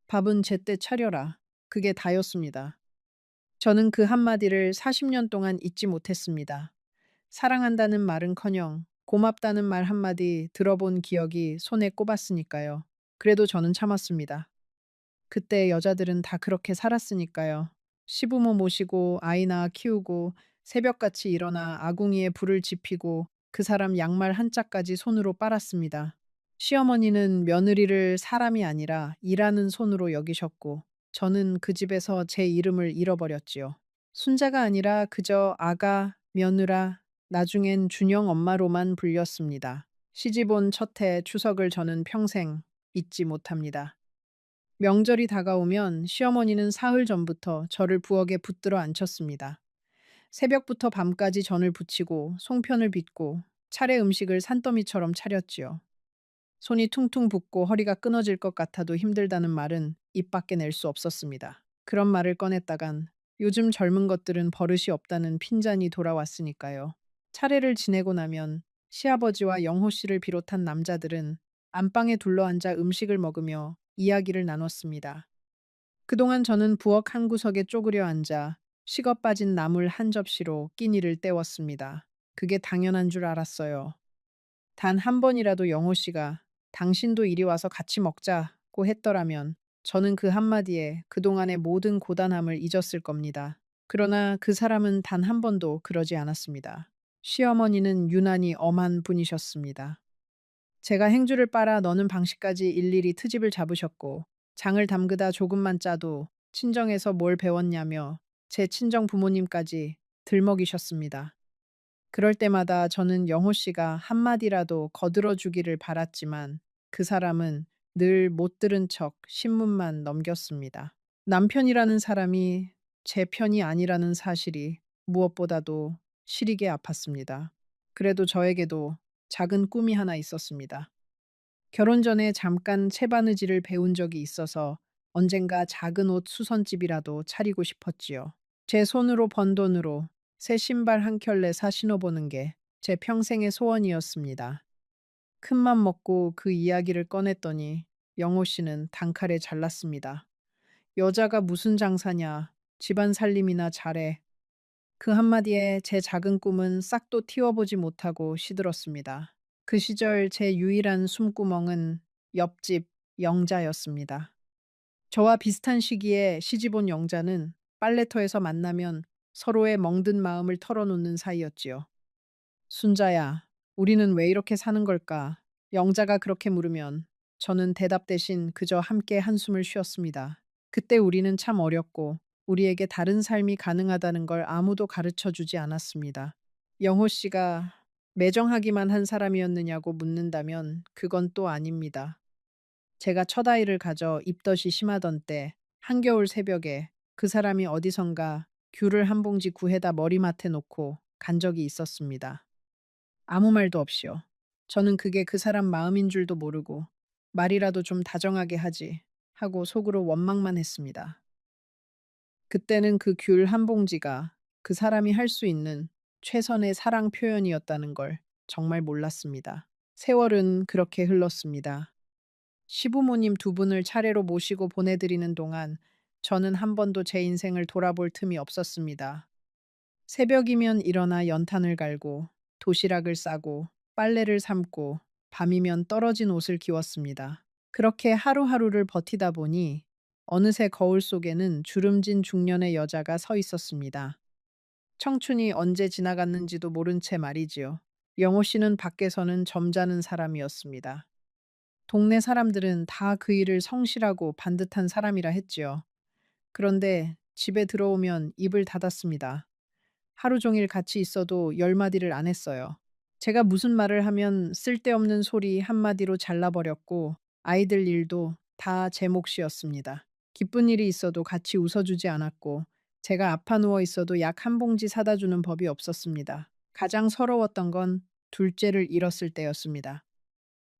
밥은 제때 차려라. 그게 다였습니다. 저는 그 한마디를 40년 동안 잊지 못했습니다. 사랑한다는 말은커녕 고맙다는 말 한마디 들어본 기억이 손에 꼽았으니까요. 그래도 저는 참았습니다. 그때 여자들은 다 그렇게 살았으니까요. 시부모 모시고 아이 낳아 키우고 새벽같이 일어나 아궁이에 불을 지피고 그 사람 양말 한 짝까지 손으로 빨았습니다. 시어머니는 며느리를 사람이 아니라 일하는 손으로 여기셨고 저는 그 집에서 제 이름을 잃어버렸지요. 순자가 아니라 그저 아가, 며느라, 나중엔 준영 엄마로만 불렸습니다. 시집 온 첫 해 추석을 저는 평생 잊지 못합니다. 명절이 다가오면 시어머니는 사흘 전부터 저를 부엌에 붙들어 앉혔습니다. 새벽부터 밤까지 전을 부치고 송편을 빚고 차례 음식을 산더미처럼 차렸지요. 손이 퉁퉁 붓고 허리가 끊어질 것 같아도 힘들다는 말은 입 밖에 낼 수 없었습니다. 그런 말을 꺼냈다간 요즘 젊은 것들은 버릇이 없다는 핀잔이 돌아왔으니까요. 차례를 지내고 나면 시아버지와 영호 씨를 비롯한 남자들은 안방에 둘러앉아 음식을 먹으며 이야기를 나눴습니다. 그동안 저는 부엌 한 구석에 쪼그려 앉아 식어 빠진 나물 한 접시로 끼니를 때웠습니다. 그게 당연한 줄 알았어요. 단 한 번이라도 영호 씨가 당신도 이리 와서 같이 먹자고 했더라면 저는 그 한마디에 그동안의 모든 고단함을 잊었을 겁니다. 그러나 그 사람은 단 한 번도 그러지 않았습니다. 시어머니는 유난히 엄한 분이셨습니다. 제가 행주를 빨아 넣는 방식까지 일일이 트집을 잡으셨고, 장을 담그다 조금만 짜도 친정에서 뭘 배웠냐며 제 친정 부모님까지 들먹이셨습니다. 그럴 때마다 저는 영호 씨가 한마디라도 거들어 주기를 바랐지만 그 사람은 늘 못 들은 척 신문만 넘겼습니다. 남편이라는 사람이 제 편이 아니라는 사실이 무엇보다도 시리게 아팠습니다. 그래도 저에게도 작은 꿈이 하나 있었습니다. 결혼 전에 잠깐 채바느질을 배운 적이 있어서 언젠가 작은 옷 수선집이라도 차리고 싶었지요. 제 손으로 번 돈으로 새 신발 한 켤레 사 신어보는 게 제 평생의 소원이었습니다. 큰맘 먹고 그 이야기를 꺼냈더니 영호 씨는 단칼에 잘랐습니다. 여자가 무슨 장사냐, 집안 살림이나 잘해. 그 한마디에 제 작은 꿈은 싹도 틔워보지 못하고 시들었습니다. 그 시절 제 유일한 숨구멍은 옆집 영자였습니다. 저와 비슷한 시기에 시집 온 영자는 빨래터에서 만나면 서로의 멍든 마음을 털어놓는 사이였지요. 순자야, 우리는 왜 이렇게 사는 걸까? 영자가 그렇게 물으면 저는 대답 대신 그저 함께 한숨을 쉬었습니다. 그때 우리는 참 어렸고 우리에게 다른 삶이 가능하다는 걸 아무도 가르쳐 주지 않았습니다. 영호 씨가 매정하기만 한 사람이었느냐고 묻는다면 그건 또 아닙니다. 제가 첫 아이를 가져 입덧이 심하던 때 한겨울 새벽에 그 사람이 어디선가 귤을 한 봉지 구해다 머리맡에 놓고 간 적이 있었습니다. 아무 말도 없이요. 저는 그게 그 사람 마음인 줄도 모르고 말이라도 좀 다정하게 하지 하고 속으로 원망만 했습니다. 그때는 그 귤 한 봉지가 그 사람이 할 수 있는 최선의 사랑 표현이었다는 걸 정말 몰랐습니다. 세월은 그렇게 흘렀습니다. 시부모님 두 분을 차례로 모시고 보내드리는 동안 저는 한 번도 제 인생을 돌아볼 틈이 없었습니다. 새벽이면 일어나 연탄을 갈고 도시락을 싸고 빨래를 삶고 밤이면 떨어진 옷을 기웠습니다. 그렇게 하루하루를 버티다 보니 어느새 거울 속에는 주름진 중년의 여자가 서 있었습니다. 청춘이 언제 지나갔는지도 모른 채 말이지요. 영호 씨는 밖에서는 점잖은 사람이었습니다. 동네 사람들은 다 그 일을 성실하고 반듯한 사람이라 했지요. 그런데 집에 들어오면 입을 닫았습니다. 하루 종일 같이 있어도 열 마디를 안 했어요. 제가 무슨 말을 하면 쓸데없는 소리 한마디로 잘라버렸고 아이들 일도 다 제 몫이었습니다. 기쁜 일이 있어도 같이 웃어주지 않았고 제가 아파 누워 있어도 약 한 봉지 사다 주는 법이 없었습니다. 가장 서러웠던 건 둘째를 잃었을 때였습니다.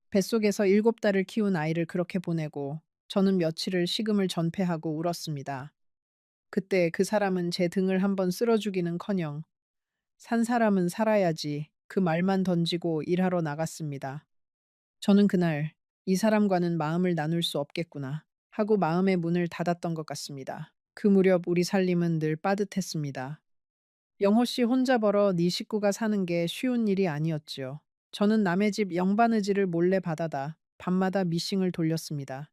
뱃속에서 7달을 키운 아이를 그렇게 보내고 저는 며칠을 식음을 전폐하고 울었습니다. 그때 그 사람은 제 등을 한번 쓸어주기는커녕 산 사람은 살아야지 그 말만 던지고 일하러 나갔습니다. 저는 그날 이 사람과는 마음을 나눌 수 없겠구나 하고 마음의 문을 닫았던 것 같습니다. 그 무렵 우리 살림은 늘 빠듯했습니다. 영호 씨 혼자 벌어 네 식구가 사는 게 쉬운 일이 아니었지요. 저는 남의 집 영바느질을 몰래 받아다 밤마다 미싱을 돌렸습니다.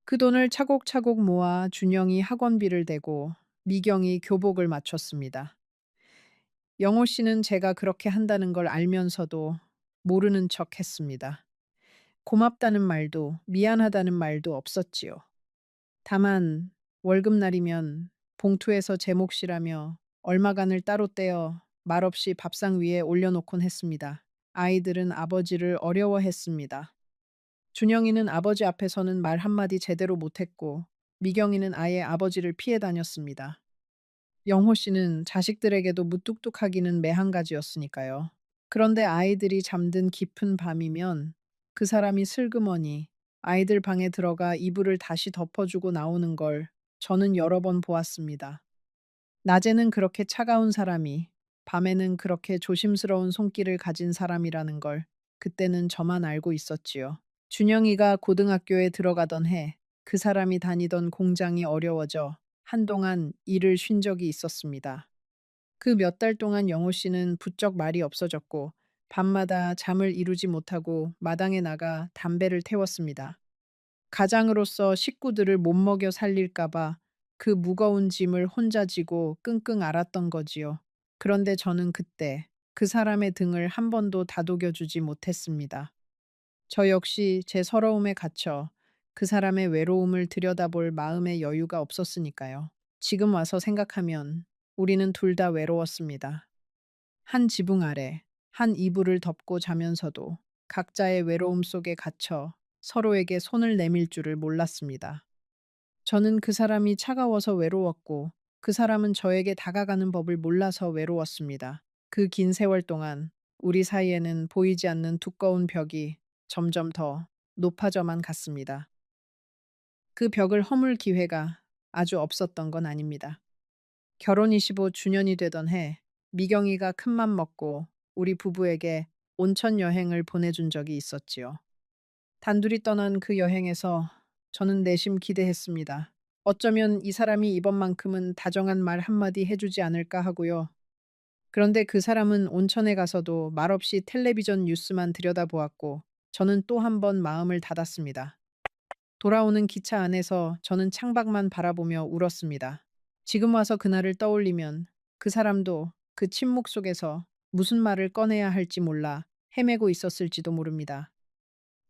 그 돈을 차곡차곡 모아 준영이 학원비를 대고 미경이 교복을 맞췄습니다. 영호 씨는 제가 그렇게 한다는 걸 알면서도 모르는 척 했습니다. 고맙다는 말도 미안하다는 말도 없었지요. 다만 월급날이면 봉투에서 제 몫이라며 얼마간을 따로 떼어 말없이 밥상 위에 올려놓곤 했습니다. 아이들은 아버지를 어려워했습니다. 준영이는 아버지 앞에서는 말 한마디 제대로 못했고 미경이는 아예 아버지를 피해 다녔습니다. 영호 씨는 자식들에게도 무뚝뚝하기는 매한가지였으니까요. 그런데 아이들이 잠든 깊은 밤이면 그 사람이 슬그머니 아이들 방에 들어가 이불을 다시 덮어주고 나오는 걸 저는 여러 번 보았습니다. 낮에는 그렇게 차가운 사람이 밤에는 그렇게 조심스러운 손길을 가진 사람이라는 걸 그때는 저만 알고 있었지요. 준영이가 고등학교에 들어가던 해 그 사람이 다니던 공장이 어려워져 한동안 일을 쉰 적이 있었습니다. 그 몇 달 동안 영호 씨는 부쩍 말이 없어졌고 밤마다 잠을 이루지 못하고 마당에 나가 담배를 태웠습니다. 가장으로서 식구들을 못 먹여 살릴까 봐 그 무거운 짐을 혼자 지고 끙끙 앓았던 거지요. 그런데 저는 그때 그 사람의 등을 한 번도 다독여 주지 못했습니다. 저 역시 제 서러움에 갇혀 그 사람의 외로움을 들여다볼 마음의 여유가 없었으니까요. 지금 와서 생각하면 우리는 둘 다 외로웠습니다. 한 지붕 아래, 한 이불을 덮고 자면서도 각자의 외로움 속에 갇혀 서로에게 손을 내밀 줄을 몰랐습니다. 저는 그 사람이 차가워서 외로웠고 그 사람은 저에게 다가가는 법을 몰라서 외로웠습니다. 그 긴 세월 동안 우리 사이에는 보이지 않는 두꺼운 벽이 점점 더 높아져만 갔습니다. 그 벽을 허물 기회가 아주 없었던 건 아닙니다. 결혼 25주년이 되던 해 미경이가 큰맘 먹고 우리 부부에게 온천 여행을 보내준 적이 있었지요. 단둘이 떠난 그 여행에서 저는 내심 기대했습니다. 어쩌면 이 사람이 이번만큼은 다정한 말 한마디 해주지 않을까 하고요. 그런데 그 사람은 온천에 가서도 말없이 텔레비전 뉴스만 들여다보았고 저는 또 한 번 마음을 닫았습니다. 돌아오는 기차 안에서 저는 창밖만 바라보며 울었습니다. 지금 와서 그날을 떠올리면 그 사람도 그 침묵 속에서 무슨 말을 꺼내야 할지 몰라 헤매고 있었을지도 모릅니다.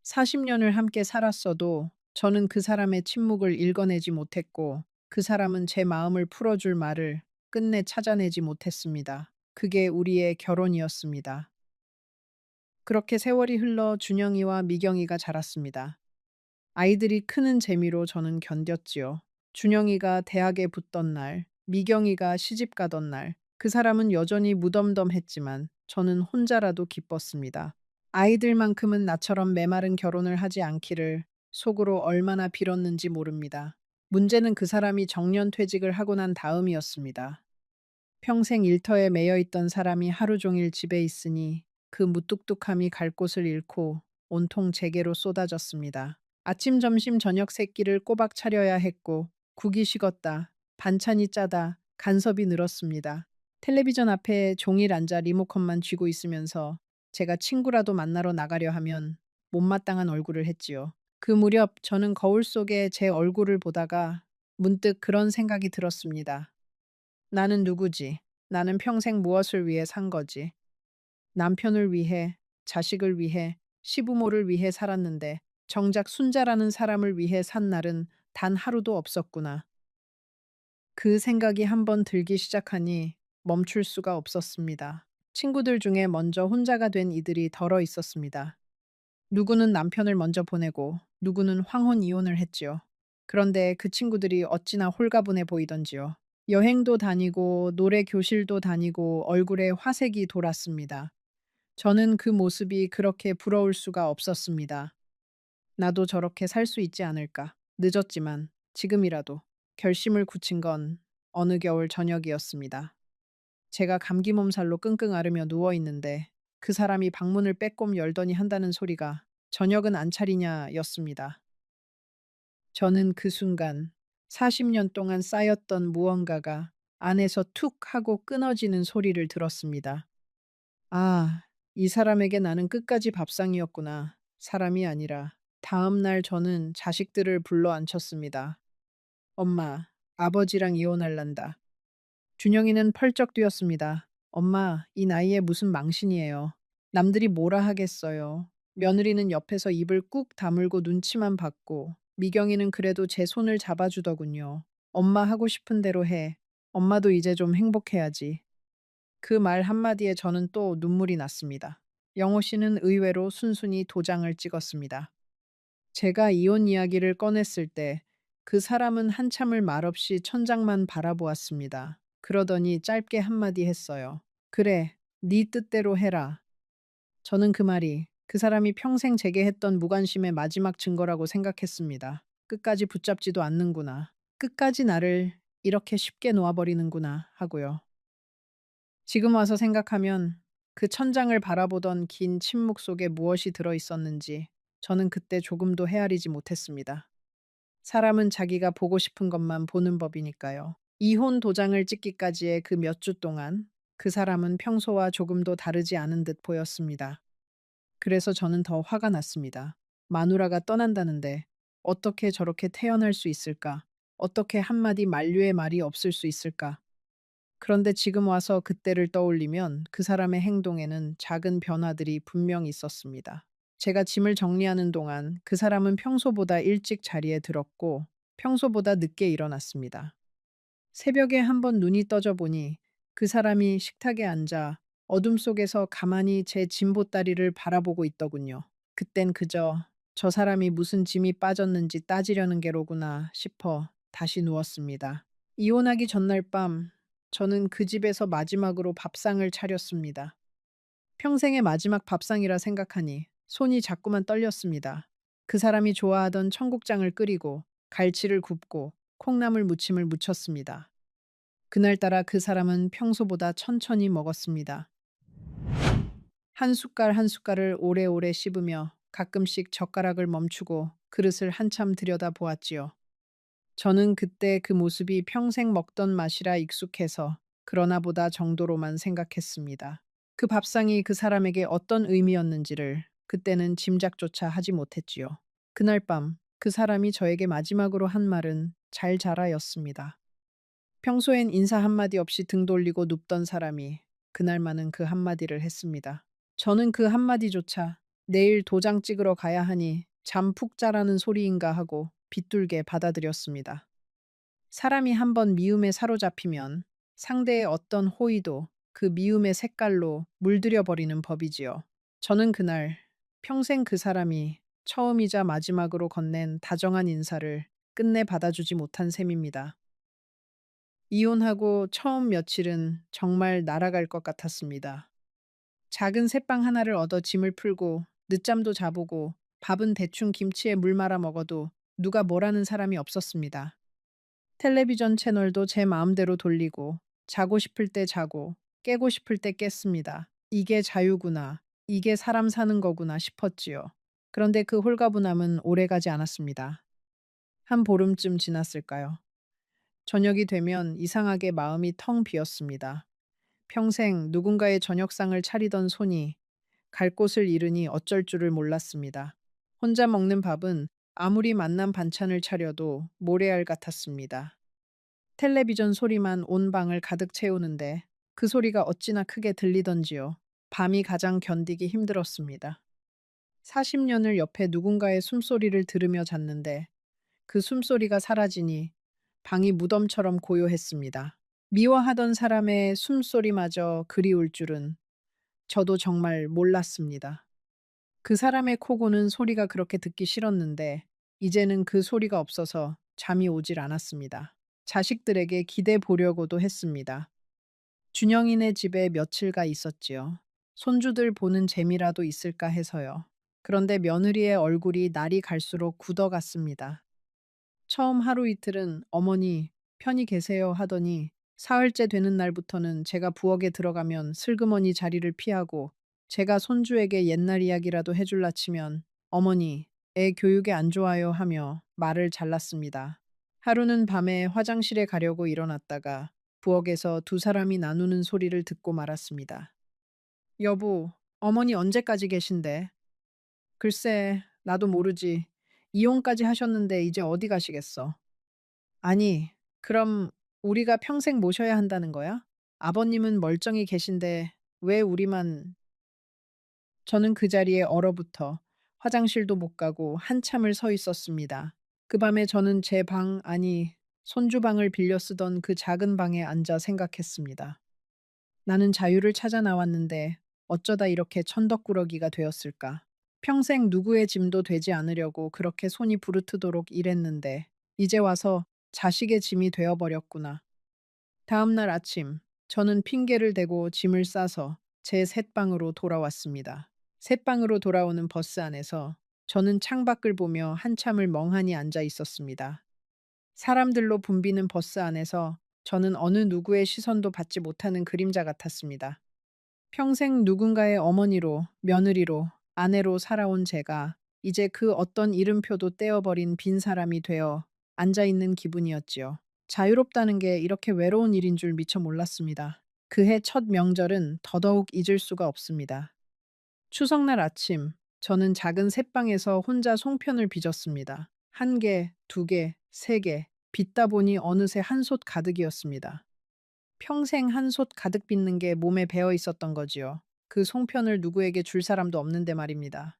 40년을 함께 살았어도 저는 그 사람의 침묵을 읽어내지 못했고 그 사람은 제 마음을 풀어줄 말을 끝내 찾아내지 못했습니다. 그게 우리의 결혼이었습니다. 그렇게 세월이 흘러 준영이와 미경이가 자랐습니다. 아이들이 크는 재미로 저는 견뎠지요. 준영이가 대학에 붙던 날, 미경이가 시집 가던 날, 그 사람은 여전히 무덤덤했지만 저는 혼자라도 기뻤습니다. 아이들만큼은 나처럼 메마른 결혼을 하지 않기를 속으로 얼마나 빌었는지 모릅니다. 문제는 그 사람이 정년퇴직을 하고 난 다음이었습니다. 평생 일터에 매여 있던 사람이 하루 종일 집에 있으니 그 무뚝뚝함이 갈 곳을 잃고 온통 제게로 쏟아졌습니다. 아침, 점심, 저녁 세 끼를 꼬박 차려야 했고 국이 식었다, 반찬이 짜다, 간섭이 늘었습니다. 텔레비전 앞에 종일 앉아 리모컨만 쥐고 있으면서 제가 친구라도 만나러 나가려 하면 못마땅한 얼굴을 했지요. 그 무렵 저는 거울 속에 제 얼굴을 보다가 문득 그런 생각이 들었습니다. 나는 누구지? 나는 평생 무엇을 위해 산 거지? 남편을 위해, 자식을 위해, 시부모를 위해 살았는데 정작 순자라는 사람을 위해 산 날은 단 하루도 없었구나. 그 생각이 한번 들기 시작하니 멈출 수가 없었습니다. 친구들 중에 먼저 혼자가 된 이들이 덜어 있었습니다. 누구는 남편을 먼저 보내고 누구는 황혼 이혼을 했지요. 그런데 그 친구들이 어찌나 홀가분해 보이던지요. 여행도 다니고 노래 교실도 다니고 얼굴에 화색이 돌았습니다. 저는 그 모습이 그렇게 부러울 수가 없었습니다. 나도 저렇게 살 수 있지 않을까. 늦었지만 지금이라도 결심을 굳힌 건 어느 겨울 저녁이었습니다. 제가 감기 몸살로 끙끙 앓으며 누워 있는데 그 사람이 방문을 빼꼼 열더니 한다는 소리가 저녁은 안 차리냐였습니다. 저는 그 순간 40년 동안 쌓였던 무언가가 안에서 툭 하고 끊어지는 소리를 들었습니다. 아, 이 사람에게 나는 끝까지 밥상이었구나. 사람이 아니라. 다음 날 저는 자식들을 불러 앉혔습니다. 엄마, 아버지랑 이혼할란다. 준영이는 펄쩍 뛰었습니다. 엄마, 이 나이에 무슨 망신이에요. 남들이 뭐라 하겠어요. 며느리는 옆에서 입을 꾹 다물고 눈치만 봤고, 미경이는 그래도 제 손을 잡아주더군요. 엄마 하고 싶은 대로 해. 엄마도 이제 좀 행복해야지. 그 말 한마디에 저는 또 눈물이 났습니다. 영호 씨는 의외로 순순히 도장을 찍었습니다. 제가 이혼 이야기를 꺼냈을 때 그 사람은 한참을 말없이 천장만 바라보았습니다. 그러더니 짧게 한마디 했어요. 그래, 네 뜻대로 해라. 저는 그 말이 그 사람이 평생 제게 했던 무관심의 마지막 증거라고 생각했습니다. 끝까지 붙잡지도 않는구나. 끝까지 나를 이렇게 쉽게 놓아버리는구나 하고요. 지금 와서 생각하면 그 천장을 바라보던 긴 침묵 속에 무엇이 들어 있었는지 저는 그때 조금도 헤아리지 못했습니다. 사람은 자기가 보고 싶은 것만 보는 법이니까요. 이혼 도장을 찍기까지의 그 몇 주 동안 그 사람은 평소와 조금도 다르지 않은 듯 보였습니다. 그래서 저는 더 화가 났습니다. 마누라가 떠난다는데 어떻게 저렇게 태어날 수 있을까? 어떻게 한마디 만류의 말이 없을 수 있을까? 그런데 지금 와서 그때를 떠올리면 그 사람의 행동에는 작은 변화들이 분명히 있었습니다. 제가 짐을 정리하는 동안 그 사람은 평소보다 일찍 자리에 들었고 평소보다 늦게 일어났습니다. 새벽에 한번 눈이 떠져 보니 그 사람이 식탁에 앉아 어둠 속에서 가만히 제 짐 보따리를 바라보고 있더군요. 그땐 그저 저 사람이 무슨 짐이 빠졌는지 따지려는 게로구나 싶어 다시 누웠습니다. 이혼하기 전날 밤 저는 그 집에서 마지막으로 밥상을 차렸습니다. 평생의 마지막 밥상이라 생각하니 손이 자꾸만 떨렸습니다. 그 사람이 좋아하던 청국장을 끓이고 갈치를 굽고 콩나물 무침을 무쳤습니다. 그날따라 그 사람은 평소보다 천천히 먹었습니다. 한 숟갈 한 숟갈을 오래오래 씹으며 가끔씩 젓가락을 멈추고 그릇을 한참 들여다보았지요. 저는 그때 그 모습이 평생 먹던 맛이라 익숙해서 그러나 보다 정도로만 생각했습니다. 그 밥상이 그 사람에게 어떤 의미였는지를 그때는 짐작조차 하지 못했지요. 그날 밤 그 사람이 저에게 마지막으로 한 말은 잘 자라였습니다. 평소엔 인사 한마디 없이 등 돌리고 눕던 사람이 그날만은 그 한마디를 했습니다. 저는 그 한마디조차 내일 도장 찍으러 가야 하니 잠 푹 자라는 소리인가 하고 빗둘게 받아들였습니다. 사람이 한번 미움에 사로잡히면 상대의 어떤 호의도 그 미움의 색깔로 물들여 버리는 법이지요. 저는 그날 평생 그 사람이 처음이자 마지막으로 건넨 다정한 인사를 끝내 받아주지 못한 셈입니다. 이혼하고 처음 며칠은 정말 날아갈 것 같았습니다. 작은 새빵 하나를 얻어 짐을 풀고 늦잠도 자보고 밥은 대충 김치에 물 말아 먹어도 누가 뭐라는 사람이 없었습니다. 텔레비전 채널도 제 마음대로 돌리고 자고 싶을 때 자고 깨고 싶을 때 깼습니다. 이게 자유구나. 이게 사람 사는 거구나 싶었지요. 그런데 그 홀가분함은 오래가지 않았습니다. 한 보름쯤 지났을까요? 저녁이 되면 이상하게 마음이 텅 비었습니다. 평생 누군가의 저녁상을 차리던 손이 갈 곳을 잃으니 어쩔 줄을 몰랐습니다. 혼자 먹는 밥은 아무리 맛난 반찬을 차려도 모래알 같았습니다. 텔레비전 소리만 온 방을 가득 채우는데 그 소리가 어찌나 크게 들리던지요. 밤이 가장 견디기 힘들었습니다. 40년을 옆에 누군가의 숨소리를 들으며 잤는데 그 숨소리가 사라지니 방이 무덤처럼 고요했습니다. 미워하던 사람의 숨소리마저 그리울 줄은 저도 정말 몰랐습니다. 그 사람의 코 고는 소리가 그렇게 듣기 싫었는데 이제는 그 소리가 없어서 잠이 오질 않았습니다. 자식들에게 기대 보려고도 했습니다. 준영이네 집에 며칠가 있었지요. 손주들 보는 재미라도 있을까 해서요. 그런데 며느리의 얼굴이 날이 갈수록 굳어갔습니다. 처음 하루 이틀은 어머니 편히 계세요 하더니 사흘째 되는 날부터는 제가 부엌에 들어가면 슬그머니 자리를 피하고 제가 손주에게 옛날 이야기라도 해줄라 치면 어머니 애 교육에 안 좋아요 하며 말을 잘랐습니다. 하루는 밤에 화장실에 가려고 일어났다가 부엌에서 두 사람이 나누는 소리를 듣고 말았습니다. 여보, 어머니 언제까지 계신데? 글쎄, 나도 모르지. 이혼까지 하셨는데 이제 어디 가시겠어? 아니, 그럼 우리가 평생 모셔야 한다는 거야? 아버님은 멀쩡히 계신데 왜 우리만... 저는 그 자리에 얼어붙어 화장실도 못 가고 한참을 서 있었습니다. 그 밤에 저는 제 방, 아니, 손주방을 빌려 쓰던 그 작은 방에 앉아 생각했습니다. 나는 자유를 찾아 나왔는데 어쩌다 이렇게 천덕꾸러기가 되었을까? 평생 누구의 짐도 되지 않으려고 그렇게 손이 부르트도록 일했는데 이제 와서 자식의 짐이 되어버렸구나. 다음 날 아침, 저는 핑계를 대고 짐을 싸서 제 셋방으로 돌아왔습니다. 셋방으로 돌아오는 버스 안에서 저는 창밖을 보며 한참을 멍하니 앉아 있었습니다. 사람들로 붐비는 버스 안에서 저는 어느 누구의 시선도 받지 못하는 그림자 같았습니다. 평생 누군가의 어머니로, 며느리로, 아내로 살아온 제가 이제 그 어떤 이름표도 떼어버린 빈 사람이 되어 앉아있는 기분이었지요. 자유롭다는 게 이렇게 외로운 일인 줄 미처 몰랐습니다. 그해 첫 명절은 더더욱 잊을 수가 없습니다. 추석날 아침, 저는 작은 새방에서 혼자 송편을 빚었습니다. 한 개, 두 개, 세 개. 빚다 보니 어느새 한솥 가득이었습니다. 평생 한솥 가득 빚는 게 몸에 배어 있었던 거지요. 그 송편을 누구에게 줄 사람도 없는데 말입니다.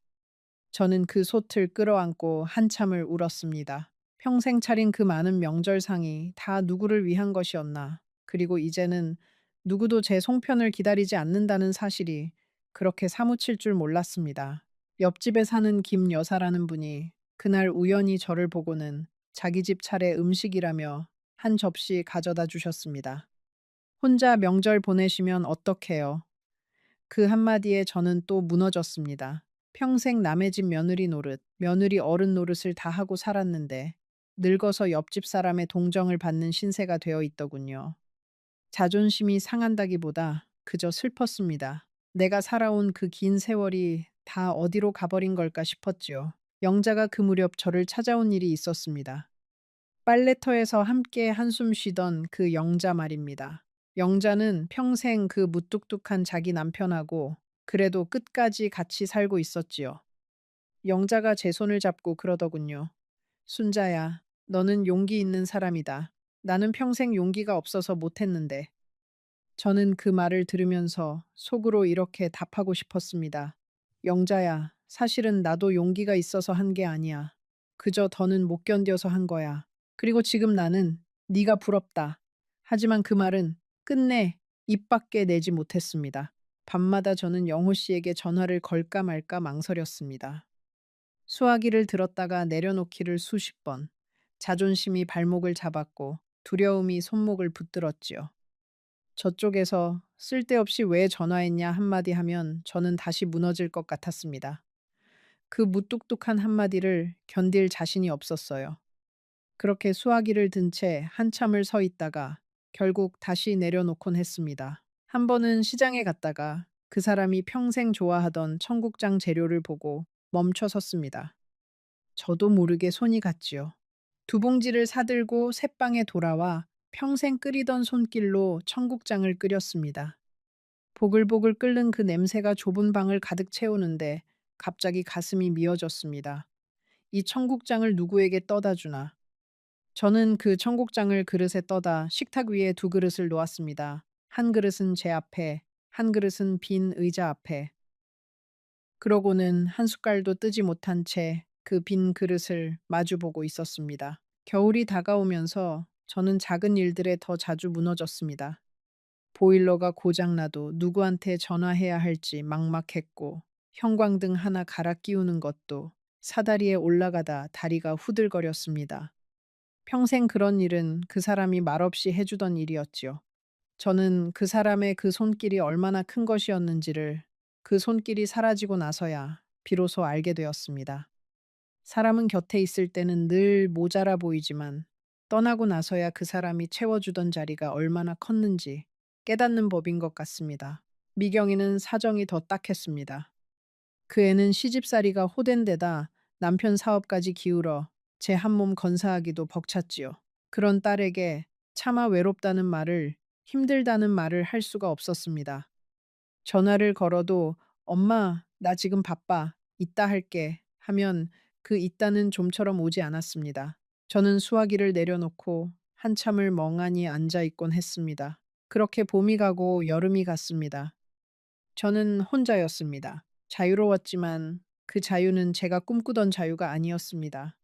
저는 그 솥을 끌어안고 한참을 울었습니다. 평생 차린 그 많은 명절상이 다 누구를 위한 것이었나. 그리고 이제는 누구도 제 송편을 기다리지 않는다는 사실이 그렇게 사무칠 줄 몰랐습니다. 옆집에 사는 김 여사라는 분이 그날 우연히 저를 보고는 자기 집 차례 음식이라며 한 접시 가져다 주셨습니다. 혼자 명절 보내시면 어떡해요? 그 한마디에 저는 또 무너졌습니다. 평생 남의 집 며느리 노릇, 며느리 어른 노릇을 다 하고 살았는데 늙어서 옆집 사람의 동정을 받는 신세가 되어 있더군요. 자존심이 상한다기보다 그저 슬펐습니다. 내가 살아온 그 긴 세월이 다 어디로 가버린 걸까 싶었지요. 영자가 그 무렵 저를 찾아온 일이 있었습니다. 빨래터에서 함께 한숨 쉬던 그 영자 말입니다. 영자는 평생 그 무뚝뚝한 자기 남편하고 그래도 끝까지 같이 살고 있었지요. 영자가 제 손을 잡고 그러더군요. 순자야, 너는 용기 있는 사람이다. 나는 평생 용기가 없어서 못했는데. 저는 그 말을 들으면서 속으로 이렇게 답하고 싶었습니다. 영자야, 사실은 나도 용기가 있어서 한 게 아니야. 그저 더는 못 견뎌서 한 거야. 그리고 지금 나는 네가 부럽다. 하지만 그 말은 끝내 입 밖에 내지 못했습니다. 밤마다 저는 영호 씨에게 전화를 걸까 말까 망설였습니다. 수화기를 들었다가 내려놓기를 수십 번. 자존심이 발목을 잡았고 두려움이 손목을 붙들었지요. 저쪽에서 쓸데없이 왜 전화했냐 한마디 하면 저는 다시 무너질 것 같았습니다. 그 무뚝뚝한 한마디를 견딜 자신이 없었어요. 그렇게 수화기를 든 채 한참을 서 있다가 결국 다시 내려놓곤 했습니다. 한 번은 시장에 갔다가 그 사람이 평생 좋아하던 청국장 재료를 보고 멈춰 섰습니다. 저도 모르게 손이 갔지요. 두 봉지를 사들고 새방에 돌아와 평생 끓이던 손길로 청국장을 끓였습니다. 보글보글 끓는 그 냄새가 좁은 방을 가득 채우는데 갑자기 가슴이 미어졌습니다. 이 청국장을 누구에게 떠다 주나. 저는 그 청국장을 그릇에 떠다 식탁 위에 두 그릇을 놓았습니다. 한 그릇은 제 앞에, 한 그릇은 빈 의자 앞에. 그러고는 한 숟갈도 뜨지 못한 채 그 빈 그릇을 마주보고 있었습니다. 겨울이 다가오면서 저는 작은 일들에 더 자주 무너졌습니다. 보일러가 고장나도 누구한테 전화해야 할지 막막했고, 형광등 하나 갈아 끼우는 것도 사다리에 올라가다 다리가 후들거렸습니다. 평생 그런 일은 그 사람이 말없이 해주던 일이었지요. 저는 그 사람의 그 손길이 얼마나 큰 것이었는지를 그 손길이 사라지고 나서야 비로소 알게 되었습니다. 사람은 곁에 있을 때는 늘 모자라 보이지만 떠나고 나서야 그 사람이 채워주던 자리가 얼마나 컸는지 깨닫는 법인 것 같습니다. 미경이는 사정이 더 딱했습니다. 그 애는 시집살이가 호된 데다 남편 사업까지 기울어 제 한몸 건사하기도 벅찼지요. 그런 딸에게 차마 외롭다는 말을, 힘들다는 말을 할 수가 없었습니다. 전화를 걸어도 엄마, 나 지금 바빠. 이따 할게. 하면 그 이따는 좀처럼 오지 않았습니다. 저는 수화기를 내려놓고 한참을 멍하니 앉아 있곤 했습니다. 그렇게 봄이 가고 여름이 갔습니다. 저는 혼자였습니다. 자유로웠지만 그 자유는 제가 꿈꾸던 자유가 아니었습니다.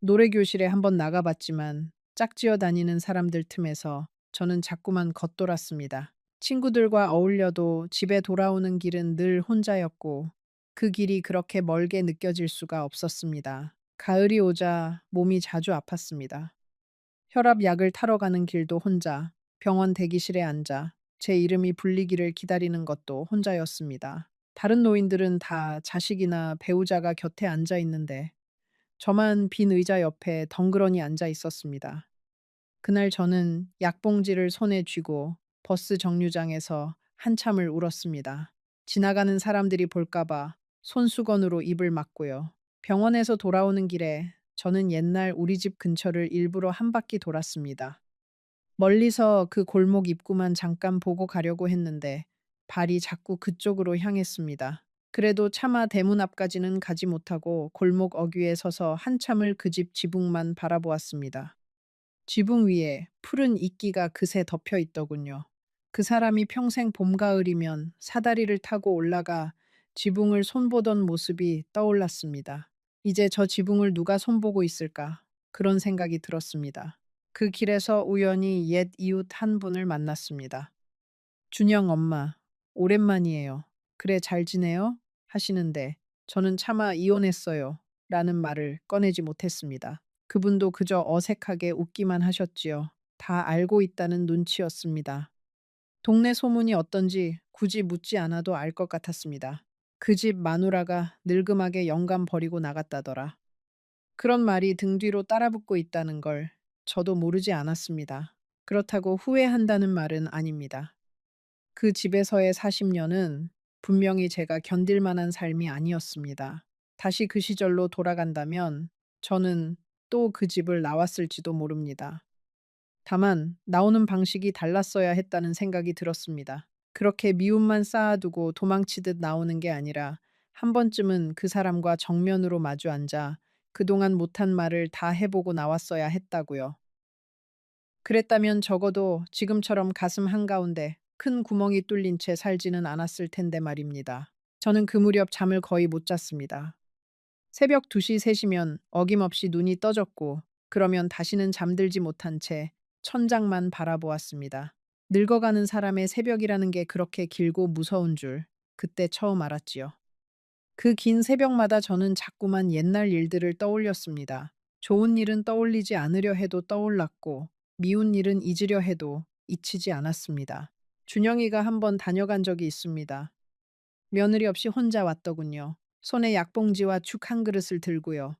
노래교실에 한번 나가봤지만 짝지어 다니는 사람들 틈에서 저는 자꾸만 겉돌았습니다. 친구들과 어울려도 집에 돌아오는 길은 늘 혼자였고 그 길이 그렇게 멀게 느껴질 수가 없었습니다. 가을이 오자 몸이 자주 아팠습니다. 혈압약을 타러 가는 길도 혼자, 병원 대기실에 앉아 제 이름이 불리기를 기다리는 것도 혼자였습니다. 다른 노인들은 다 자식이나 배우자가 곁에 앉아 있는데 저만 빈 의자 옆에 덩그러니 앉아 있었습니다. 그날 저는 약봉지를 손에 쥐고 버스 정류장에서 한참을 울었습니다. 지나가는 사람들이 볼까봐 손수건으로 입을 막고요. 병원에서 돌아오는 길에 저는 옛날 우리 집 근처를 일부러 한 바퀴 돌았습니다. 멀리서 그 골목 입구만 잠깐 보고 가려고 했는데 발이 자꾸 그쪽으로 향했습니다. 그래도 차마 대문 앞까지는 가지 못하고 골목 어귀에 서서 한참을 그 집 지붕만 바라보았습니다. 지붕 위에 푸른 이끼가 그새 덮여 있더군요. 그 사람이 평생 봄, 가을이면 사다리를 타고 올라가 지붕을 손보던 모습이 떠올랐습니다. 이제 저 지붕을 누가 손보고 있을까? 그런 생각이 들었습니다. 그 길에서 우연히 옛 이웃 한 분을 만났습니다. 준영 엄마, 오랜만이에요. 그래, 잘 지내요? 하시는데 저는 차마 이혼했어요. 라는 말을 꺼내지 못했습니다. 그분도 그저 어색하게 웃기만 하셨지요. 다 알고 있다는 눈치였습니다. 동네 소문이 어떤지 굳이 묻지 않아도 알 것 같았습니다. 그 집 마누라가 늙음하게 영감 버리고 나갔다더라. 그런 말이 등 뒤로 따라붙고 있다는 걸 저도 모르지 않았습니다. 그렇다고 후회한다는 말은 아닙니다. 그 집에서의 40년은 분명히 제가 견딜 만한 삶이 아니었습니다. 다시 그 시절로 돌아간다면 저는 또 그 집을 나왔을지도 모릅니다. 다만 나오는 방식이 달랐어야 했다는 생각이 들었습니다. 그렇게 미움만 쌓아두고 도망치듯 나오는 게 아니라 한 번쯤은 그 사람과 정면으로 마주 앉아 그동안 못한 말을 다 해보고 나왔어야 했다고요. 그랬다면 적어도 지금처럼 가슴 한가운데 큰 구멍이 뚫린 채 살지는 않았을 텐데 말입니다. 저는 그 무렵 잠을 거의 못 잤습니다. 새벽 2시, 3시면 어김없이 눈이 떠졌고, 그러면 다시는 잠들지 못한 채 천장만 바라보았습니다. 늙어가는 사람의 새벽이라는 게 그렇게 길고 무서운 줄 그때 처음 알았지요. 그 긴 새벽마다 저는 자꾸만 옛날 일들을 떠올렸습니다. 좋은 일은 떠올리지 않으려 해도 떠올랐고, 미운 일은 잊으려 해도 잊히지 않았습니다. 준영이가 한번 다녀간 적이 있습니다. 며느리 없이 혼자 왔더군요. 손에 약봉지와 죽 한 그릇을 들고요.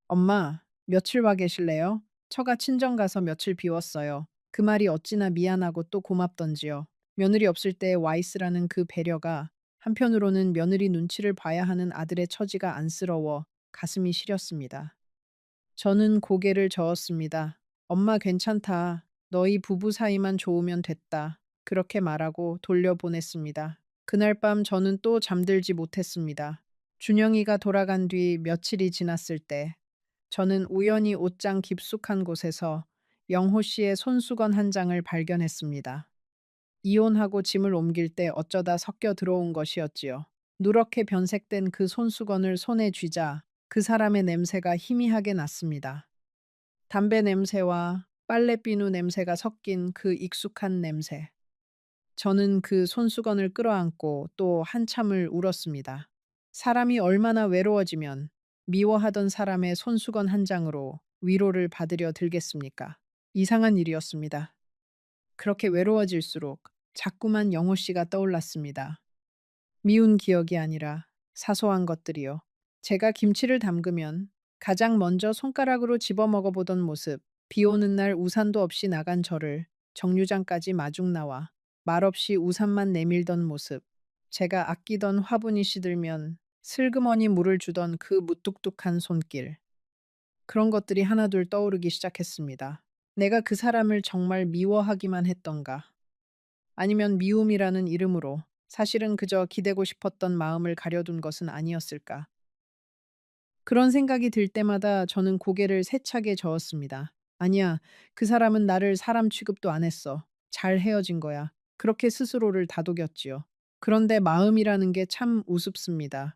엄마, 며칠 와 계실래요? 처가 친정 가서 며칠 비웠어요. 그 말이 어찌나 미안하고 또 고맙던지요. 며느리 없을 때 와 있으라는 그 배려가 한편으로는 며느리 눈치를 봐야 하는 아들의 처지가 안쓰러워 가슴이 시렸습니다. 저는 고개를 저었습니다. 엄마 괜찮다. 너희 부부 사이만 좋으면 됐다. 그렇게 말하고 돌려보냈습니다. 그날 밤 저는 또 잠들지 못했습니다. 준영이가 돌아간 뒤 며칠이 지났을 때 저는 우연히 옷장 깊숙한 곳에서 영호 씨의 손수건 한 장을 발견했습니다. 이혼하고 짐을 옮길 때 어쩌다 섞여 들어온 것이었지요. 누렇게 변색된 그 손수건을 손에 쥐자 그 사람의 냄새가 희미하게 났습니다. 담배 냄새와 빨래비누 냄새가 섞인 그 익숙한 냄새. 저는 그 손수건을 끌어안고 또 한참을 울었습니다. 사람이 얼마나 외로워지면 미워하던 사람의 손수건 한 장으로 위로를 받으려 들겠습니까? 이상한 일이었습니다. 그렇게 외로워질수록 자꾸만 영호 씨가 떠올랐습니다. 미운 기억이 아니라 사소한 것들이요. 제가 김치를 담그면 가장 먼저 손가락으로 집어 먹어보던 모습, 비 오는 날 우산도 없이 나간 저를 정류장까지 마중 나와 말없이 우산만 내밀던 모습, 제가 아끼던 화분이 시들면 슬그머니 물을 주던 그 무뚝뚝한 손길, 그런 것들이 하나둘 떠오르기 시작했습니다. 내가 그 사람을 정말 미워하기만 했던가? 아니면 미움이라는 이름으로 사실은 그저 기대고 싶었던 마음을 가려둔 것은 아니었을까? 그런 생각이 들 때마다 저는 고개를 세차게 저었습니다. 아니야, 그 사람은 나를 사람 취급도 안 했어. 잘 헤어진 거야. 그렇게 스스로를 다독였지요. 그런데 마음이라는 게 참 우습습니다.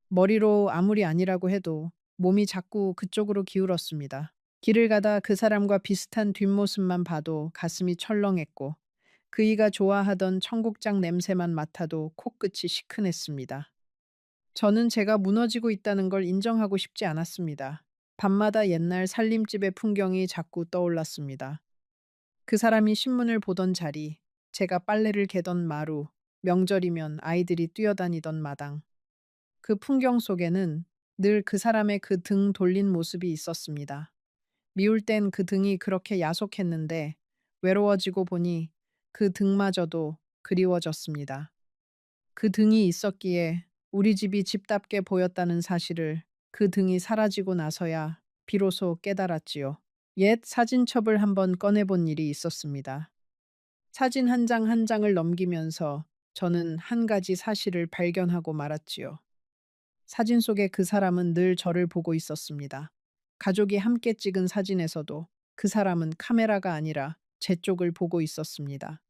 머리로 아무리 아니라고 해도 몸이 자꾸 그쪽으로 기울었습니다. 길을 가다 그 사람과 비슷한 뒷모습만 봐도 가슴이 철렁했고, 그이가 좋아하던 청국장 냄새만 맡아도 코끝이 시큰했습니다. 저는 제가 무너지고 있다는 걸 인정하고 싶지 않았습니다. 밤마다 옛날 살림집의 풍경이 자꾸 떠올랐습니다. 그 사람이 신문을 보던 자리, 제가 빨래를 개던 마루, 명절이면 아이들이 뛰어다니던 마당. 그 풍경 속에는 늘 그 사람의 그 등 돌린 모습이 있었습니다. 미울 땐 그 등이 그렇게 야속했는데 외로워지고 보니 그 등마저도 그리워졌습니다. 그 등이 있었기에 우리 집이 집답게 보였다는 사실을 그 등이 사라지고 나서야 비로소 깨달았지요. 옛 사진첩을 한번 꺼내본 일이 있었습니다. 사진 한 장 한 장을 넘기면서 저는 한 가지 사실을 발견하고 말았지요. 사진 속의 그 사람은 늘 저를 보고 있었습니다. 가족이 함께 찍은 사진에서도 그 사람은 카메라가 아니라 제 쪽을 보고 있었습니다.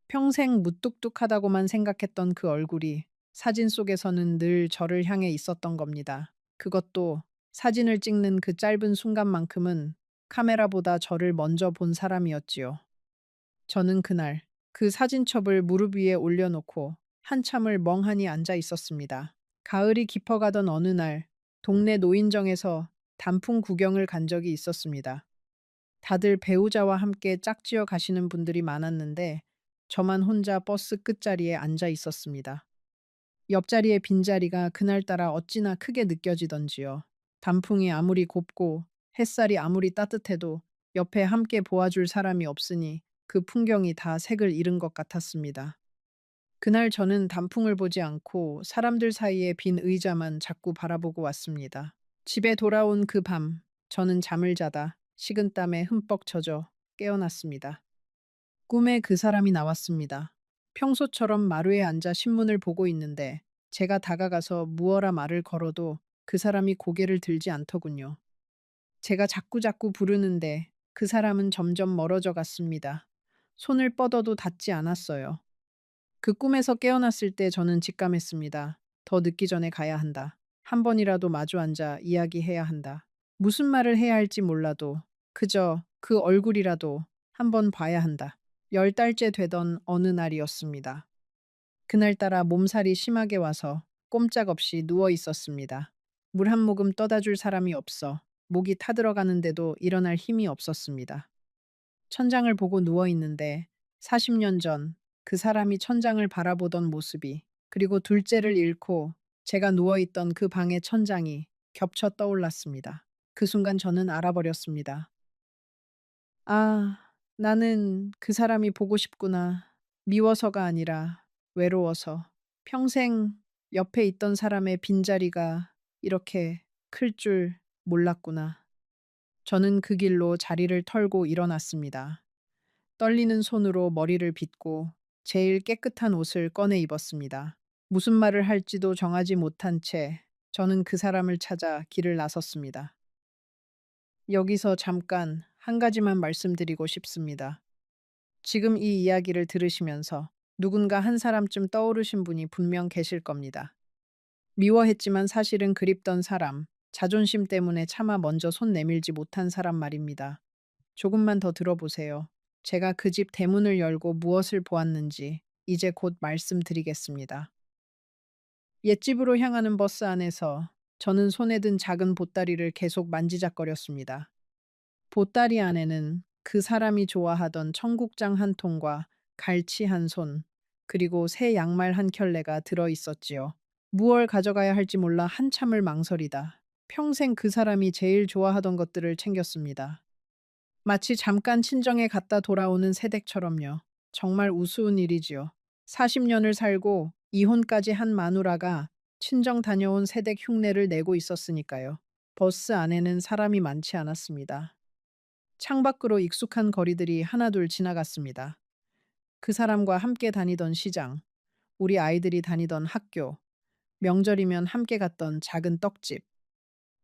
평생 무뚝뚝하다고만 생각했던 그 얼굴이 사진 속에서는 늘 저를 향해 있었던 겁니다. 그것도 사진을 찍는 그 짧은 순간만큼은 카메라보다 저를 먼저 본 사람이었지요. 저는 그날 그 사진첩을 무릎 위에 올려놓고 한참을 멍하니 앉아 있었습니다. 가을이 깊어가던 어느 날 동네 노인정에서 단풍 구경을 간 적이 있었습니다. 다들 배우자와 함께 짝지어 가시는 분들이 많았는데 저만 혼자 버스 끝자리에 앉아 있었습니다. 옆자리의 빈자리가 그날따라 어찌나 크게 느껴지던지요. 단풍이 아무리 곱고 햇살이 아무리 따뜻해도 옆에 함께 보아줄 사람이 없으니 그 풍경이 다 색을 잃은 것 같았습니다. 그날 저는 단풍을 보지 않고 사람들 사이에 빈 의자만 자꾸 바라보고 왔습니다. 집에 돌아온 그 밤, 저는 잠을 자다 식은땀에 흠뻑 젖어 깨어났습니다. 꿈에 그 사람이 나왔습니다. 평소처럼 마루에 앉아 신문을 보고 있는데 제가 다가가서 무어라 말을 걸어도 그 사람이 고개를 들지 않더군요. 제가 자꾸자꾸 부르는데 그 사람은 점점 멀어져 갔습니다. 손을 뻗어도 닿지 않았어요. 그 꿈에서 깨어났을 때 저는 직감했습니다. 더 늦기 전에 가야 한다. 한 번이라도 마주 앉아 이야기해야 한다. 무슨 말을 해야 할지 몰라도 그저 그 얼굴이라도 한 번 봐야 한다. 10달째 되던 어느 날이었습니다. 그날따라 몸살이 심하게 와서 꼼짝없이 누워 있었습니다. 물 한 모금 떠다 줄 사람이 없어 목이 타들어가는데도 일어날 힘이 없었습니다. 천장을 보고 누워 있는데 40년 전 그 사람이 천장을 바라보던 모습이, 그리고 둘째를 잃고 제가 누워 있던 그 방의 천장이 겹쳐 떠올랐습니다. 그 순간 저는 알아버렸습니다. 아, 나는 그 사람이 보고 싶구나. 미워서가 아니라 외로워서. 평생 옆에 있던 사람의 빈자리가 이렇게 클 줄 몰랐구나. 저는 그 길로 자리를 털고 일어났습니다. 떨리는 손으로 머리를 빗고 제일 깨끗한 옷을 꺼내 입었습니다. 무슨 말을 할지도 정하지 못한 채 저는 그 사람을 찾아 길을 나섰습니다. 여기서 잠깐 한 가지만 말씀드리고 싶습니다. 지금 이 이야기를 들으시면서 누군가 한 사람쯤 떠오르신 분이 분명 계실 겁니다. 미워했지만 사실은 그립던 사람, 자존심 때문에 차마 먼저 손 내밀지 못한 사람 말입니다. 조금만 더 들어보세요. 제가 그 집 대문을 열고 무엇을 보았는지 이제 곧 말씀드리겠습니다. 옛집으로 향하는 버스 안에서 저는 손에 든 작은 보따리를 계속 만지작거렸습니다. 보따리 안에는 그 사람이 좋아하던 청국장 한 통과 갈치 한 손, 그리고 새 양말 한 켤레가 들어 있었지요. 무얼 가져가야 할지 몰라 한참을 망설이다 평생 그 사람이 제일 좋아하던 것들을 챙겼습니다. 마치 잠깐 친정에 갔다 돌아오는 새댁처럼요. 정말 우스운 일이지요. 40년을 살고 이혼까지 한 마누라가 친정 다녀온 새댁 흉내를 내고 있었으니까요. 버스 안에는 사람이 많지 않았습니다. 창밖으로 익숙한 거리들이 하나둘 지나갔습니다. 그 사람과 함께 다니던 시장, 우리 아이들이 다니던 학교, 명절이면 함께 갔던 작은 떡집.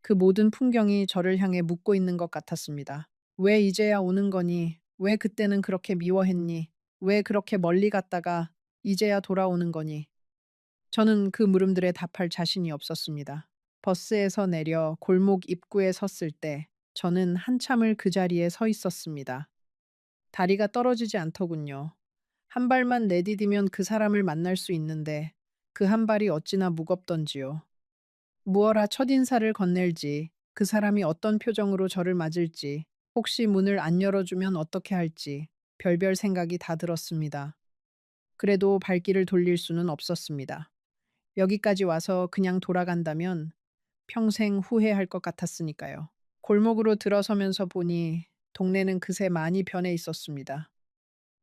그 모든 풍경이 저를 향해 묻고 있는 것 같았습니다. 왜 이제야 오는 거니? 왜 그때는 그렇게 미워했니? 왜 그렇게 멀리 갔다가 이제야 돌아오는 거니? 저는 그 물음들에 답할 자신이 없었습니다. 버스에서 내려 골목 입구에 섰을 때 저는 한참을 그 자리에 서 있었습니다. 다리가 떨어지지 않더군요. 한 발만 내디디면 그 사람을 만날 수 있는데 그 한 발이 어찌나 무겁던지요. 무어라 첫인사를 건넬지, 그 사람이 어떤 표정으로 저를 맞을지, 혹시 문을 안 열어주면 어떻게 할지 별별 생각이 다 들었습니다. 그래도 발길을 돌릴 수는 없었습니다. 여기까지 와서 그냥 돌아간다면 평생 후회할 것 같았으니까요. 골목으로 들어서면서 보니 동네는 그새 많이 변해 있었습니다.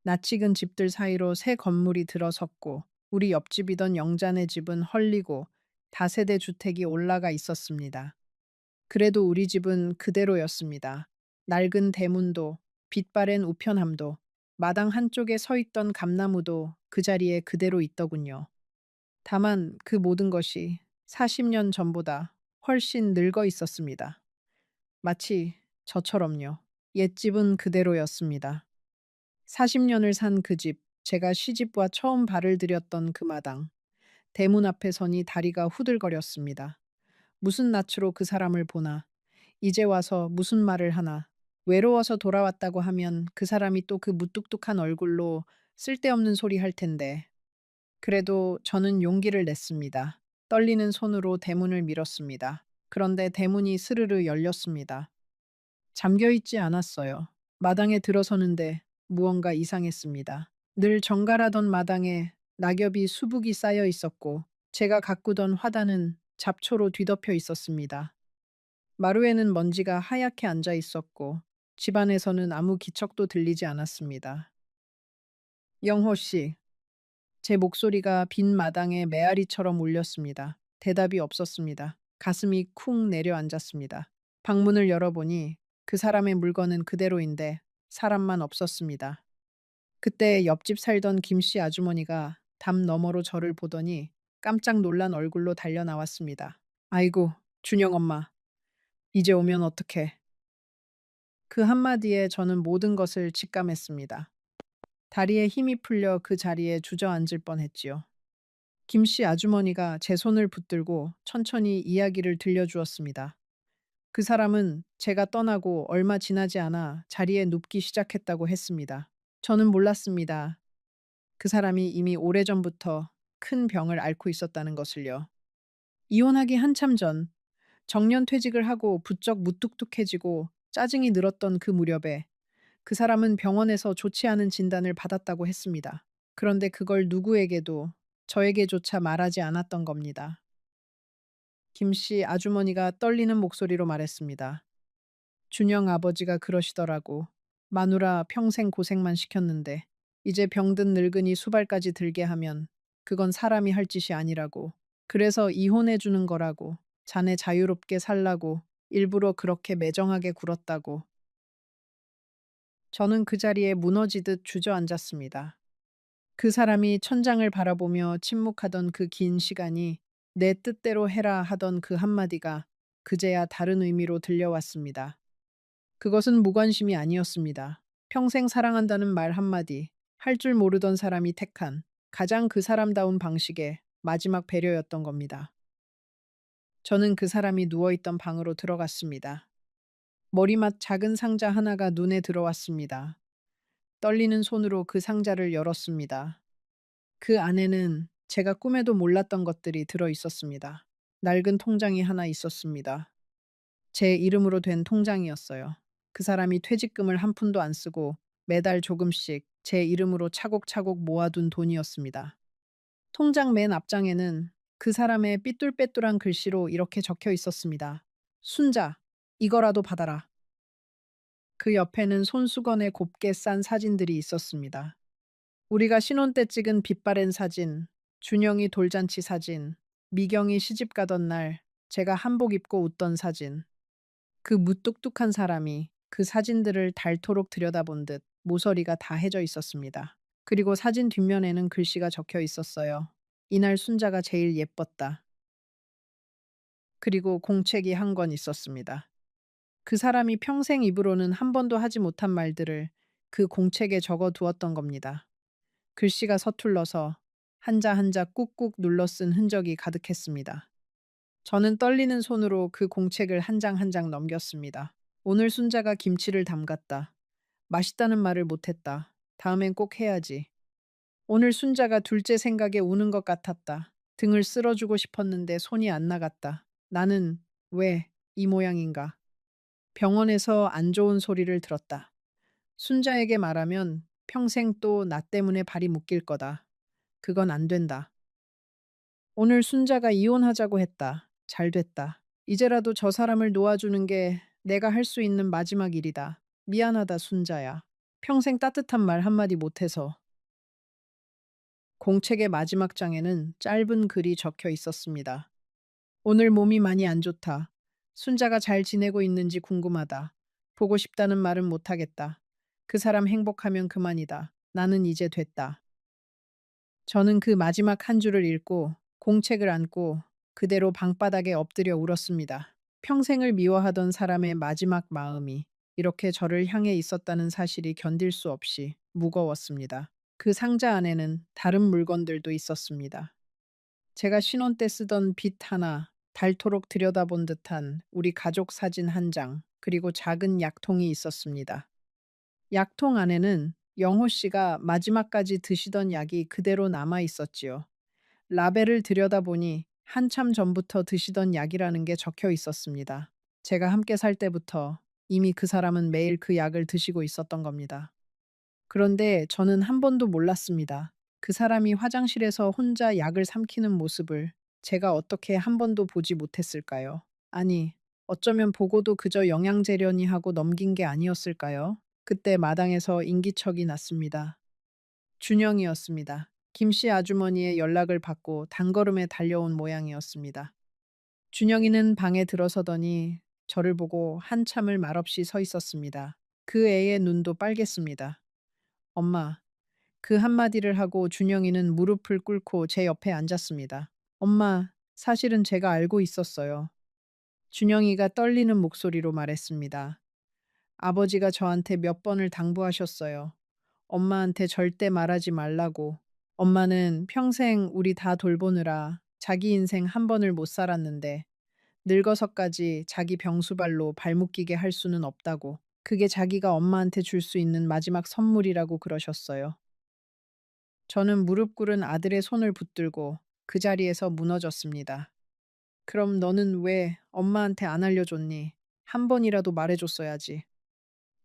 낯익은 집들 사이로 새 건물이 들어섰고 우리 옆집이던 영자네 집은 헐리고 다세대 주택이 올라가 있었습니다. 그래도 우리 집은 그대로였습니다. 낡은 대문도, 빛바랜 우편함도, 마당 한쪽에 서 있던 감나무도 그 자리에 그대로 있더군요. 다만 그 모든 것이 40년 전보다 훨씬 늙어 있었습니다. 마치 저처럼요. 옛집은 그대로였습니다. 40년을 산 그 집, 제가 시집와 처음 발을 들였던 그 마당. 대문 앞에 서니 다리가 후들거렸습니다. 무슨 낯으로 그 사람을 보나, 이제 와서 무슨 말을 하나, 외로워서 돌아왔다고 하면 그 사람이 또 그 무뚝뚝한 얼굴로 쓸데없는 소리 할 텐데. 그래도 저는 용기를 냈습니다. 떨리는 손으로 대문을 밀었습니다. 그런데 대문이 스르르 열렸습니다. 잠겨 있지 않았어요. 마당에 들어서는데 무언가 이상했습니다. 늘 정갈하던 마당에 낙엽이 수북이 쌓여 있었고 제가 가꾸던 화단은 잡초로 뒤덮여 있었습니다. 마루에는 먼지가 하얗게 앉아 있었고 집안에서는 아무 기척도 들리지 않았습니다. 영호 씨, 제 목소리가 빈 마당에 메아리처럼 울렸습니다. 대답이 없었습니다. 가슴이 쿵 내려앉았습니다. 방문을 열어보니 그 사람의 물건은 그대로인데 사람만 없었습니다. 그때 옆집 살던 김씨 아주머니가 담 너머로 저를 보더니 깜짝 놀란 얼굴로 달려 나왔습니다. 아이고, 준영 엄마, 이제 오면 어떡해. 그 한마디에 저는 모든 것을 직감했습니다. 다리에 힘이 풀려 그 자리에 주저앉을 뻔했지요. 김씨 아주머니가 제 손을 붙들고 천천히 이야기를 들려주었습니다. 그 사람은 제가 떠나고 얼마 지나지 않아 자리에 눕기 시작했다고 했습니다. 저는 몰랐습니다. 그 사람이 이미 오래전부터 큰 병을 앓고 있었다는 것을요. 이혼하기 한참 전 정년퇴직을 하고 부쩍 무뚝뚝해지고 짜증이 늘었던 그 무렵에 그 사람은 병원에서 좋지 않은 진단을 받았다고 했습니다. 그런데 그걸 누구에게도 저에게조차 말하지 않았던 겁니다. 김씨 아주머니가 떨리는 목소리로 말했습니다. 준영 아버지가 그러시더라고. 마누라 평생 고생만 시켰는데 이제 병든 늙은이 수발까지 들게 하면 그건 사람이 할 짓이 아니라고. 그래서 이혼해 주는 거라고. 자네 자유롭게 살라고 일부러 그렇게 매정하게 굴었다고. 저는 그 자리에 무너지듯 주저앉았습니다. 그 사람이 천장을 바라보며 침묵하던 그 긴 시간이 내 뜻대로 해라 하던 그 한마디가 그제야 다른 의미로 들려왔습니다. 그것은 무관심이 아니었습니다. 평생 사랑한다는 말 한마디, 할 줄 모르던 사람이 택한 가장 그 사람다운 방식의 마지막 배려였던 겁니다. 저는 그 사람이 누워있던 방으로 들어갔습니다. 머리맡 작은 상자 하나가 눈에 들어왔습니다. 떨리는 손으로 그 상자를 열었습니다. 그 안에는 제가 꿈에도 몰랐던 것들이 들어 있었습니다. 낡은 통장이 하나 있었습니다. 제 이름으로 된 통장이었어요. 그 사람이 퇴직금을 한 푼도 안 쓰고 매달 조금씩 제 이름으로 차곡차곡 모아둔 돈이었습니다. 통장 맨 앞장에는 그 사람의 삐뚤빼뚤한 글씨로 이렇게 적혀 있었습니다. 순자, 이거라도 받아라. 그 옆에는 손수건에 곱게 싼 사진들이 있었습니다. 우리가 신혼 때 찍은 빛바랜 사진, 준영이 돌잔치 사진, 미경이 시집 가던 날 제가 한복 입고 웃던 사진. 그 무뚝뚝한 사람이 그 사진들을 닳도록 들여다본 듯 모서리가 다 해져 있었습니다. 그리고 사진 뒷면에는 글씨가 적혀 있었어요. 이날 순자가 제일 예뻤다. 그리고 공책이 한 권 있었습니다. 그 사람이 평생 입으로는 한 번도 하지 못한 말들을 그 공책에 적어 두었던 겁니다. 글씨가 서툴러서 한자 한자 꾹꾹 눌러 쓴 흔적이 가득했습니다. 저는 떨리는 손으로 그 공책을 한 장 한 장 넘겼습니다. 오늘 순자가 김치를 담갔다. 맛있다는 말을 못했다. 다음엔 꼭 해야지. 오늘 순자가 둘째 생각에 우는 것 같았다. 등을 쓸어주고 싶었는데 손이 안 나갔다. 나는 왜 이 모양인가? 병원에서 안 좋은 소리를 들었다. 순자에게 말하면 평생 또 나 때문에 발이 묶일 거다. 그건 안 된다. 오늘 순자가 이혼하자고 했다. 잘 됐다. 이제라도 저 사람을 놓아주는 게 내가 할 수 있는 마지막 일이다. 미안하다, 순자야. 평생 따뜻한 말 한마디 못해서. 공책의 마지막 장에는 짧은 글이 적혀 있었습니다. 오늘 몸이 많이 안 좋다. 순자가 잘 지내고 있는지 궁금하다. 보고 싶다는 말은 못하겠다. 그 사람 행복하면 그만이다. 나는 이제 됐다. 저는 그 마지막 한 줄을 읽고 공책을 안고 그대로 방바닥에 엎드려 울었습니다. 평생을 미워하던 사람의 마지막 마음이 이렇게 저를 향해 있었다는 사실이 견딜 수 없이 무거웠습니다. 그 상자 안에는 다른 물건들도 있었습니다. 제가 신혼 때 쓰던 빗 하나, 닳도록 들여다본 듯한 우리 가족 사진 한 장, 그리고 작은 약통이 있었습니다. 약통 안에는 영호 씨가 마지막까지 드시던 약이 그대로 남아 있었지요. 라벨을 들여다보니 한참 전부터 드시던 약이라는 게 적혀 있었습니다. 제가 함께 살 때부터 이미 그 사람은 매일 그 약을 드시고 있었던 겁니다. 그런데 저는 한 번도 몰랐습니다. 그 사람이 화장실에서 혼자 약을 삼키는 모습을 제가 어떻게 한 번도 보지 못했을까요? 아니, 어쩌면 보고도 그저 영양제려니 하고 넘긴 게 아니었을까요? 그때 마당에서 인기척이 났습니다. 준영이었습니다. 김씨 아주머니의 연락을 받고 단걸음에 달려온 모양이었습니다. 준영이는 방에 들어서더니 저를 보고 한참을 말없이 서 있었습니다. 그 애의 눈도 빨갰습니다. 엄마, 그 한마디를 하고 준영이는 무릎을 꿇고 제 옆에 앉았습니다. 엄마, 사실은 제가 알고 있었어요. 준영이가 떨리는 목소리로 말했습니다. 아버지가 저한테 몇 번을 당부하셨어요. 엄마한테 절대 말하지 말라고. 엄마는 평생 우리 다 돌보느라 자기 인생 한 번을 못 살았는데 늙어서까지 자기 병수발로 발묶이게 할 수는 없다고. 그게 자기가 엄마한테 줄 수 있는 마지막 선물이라고 그러셨어요. 저는 무릎 꿇은 아들의 손을 붙들고 그 자리에서 무너졌습니다. 그럼 너는 왜 엄마한테 안 알려줬니? 한 번이라도 말해줬어야지.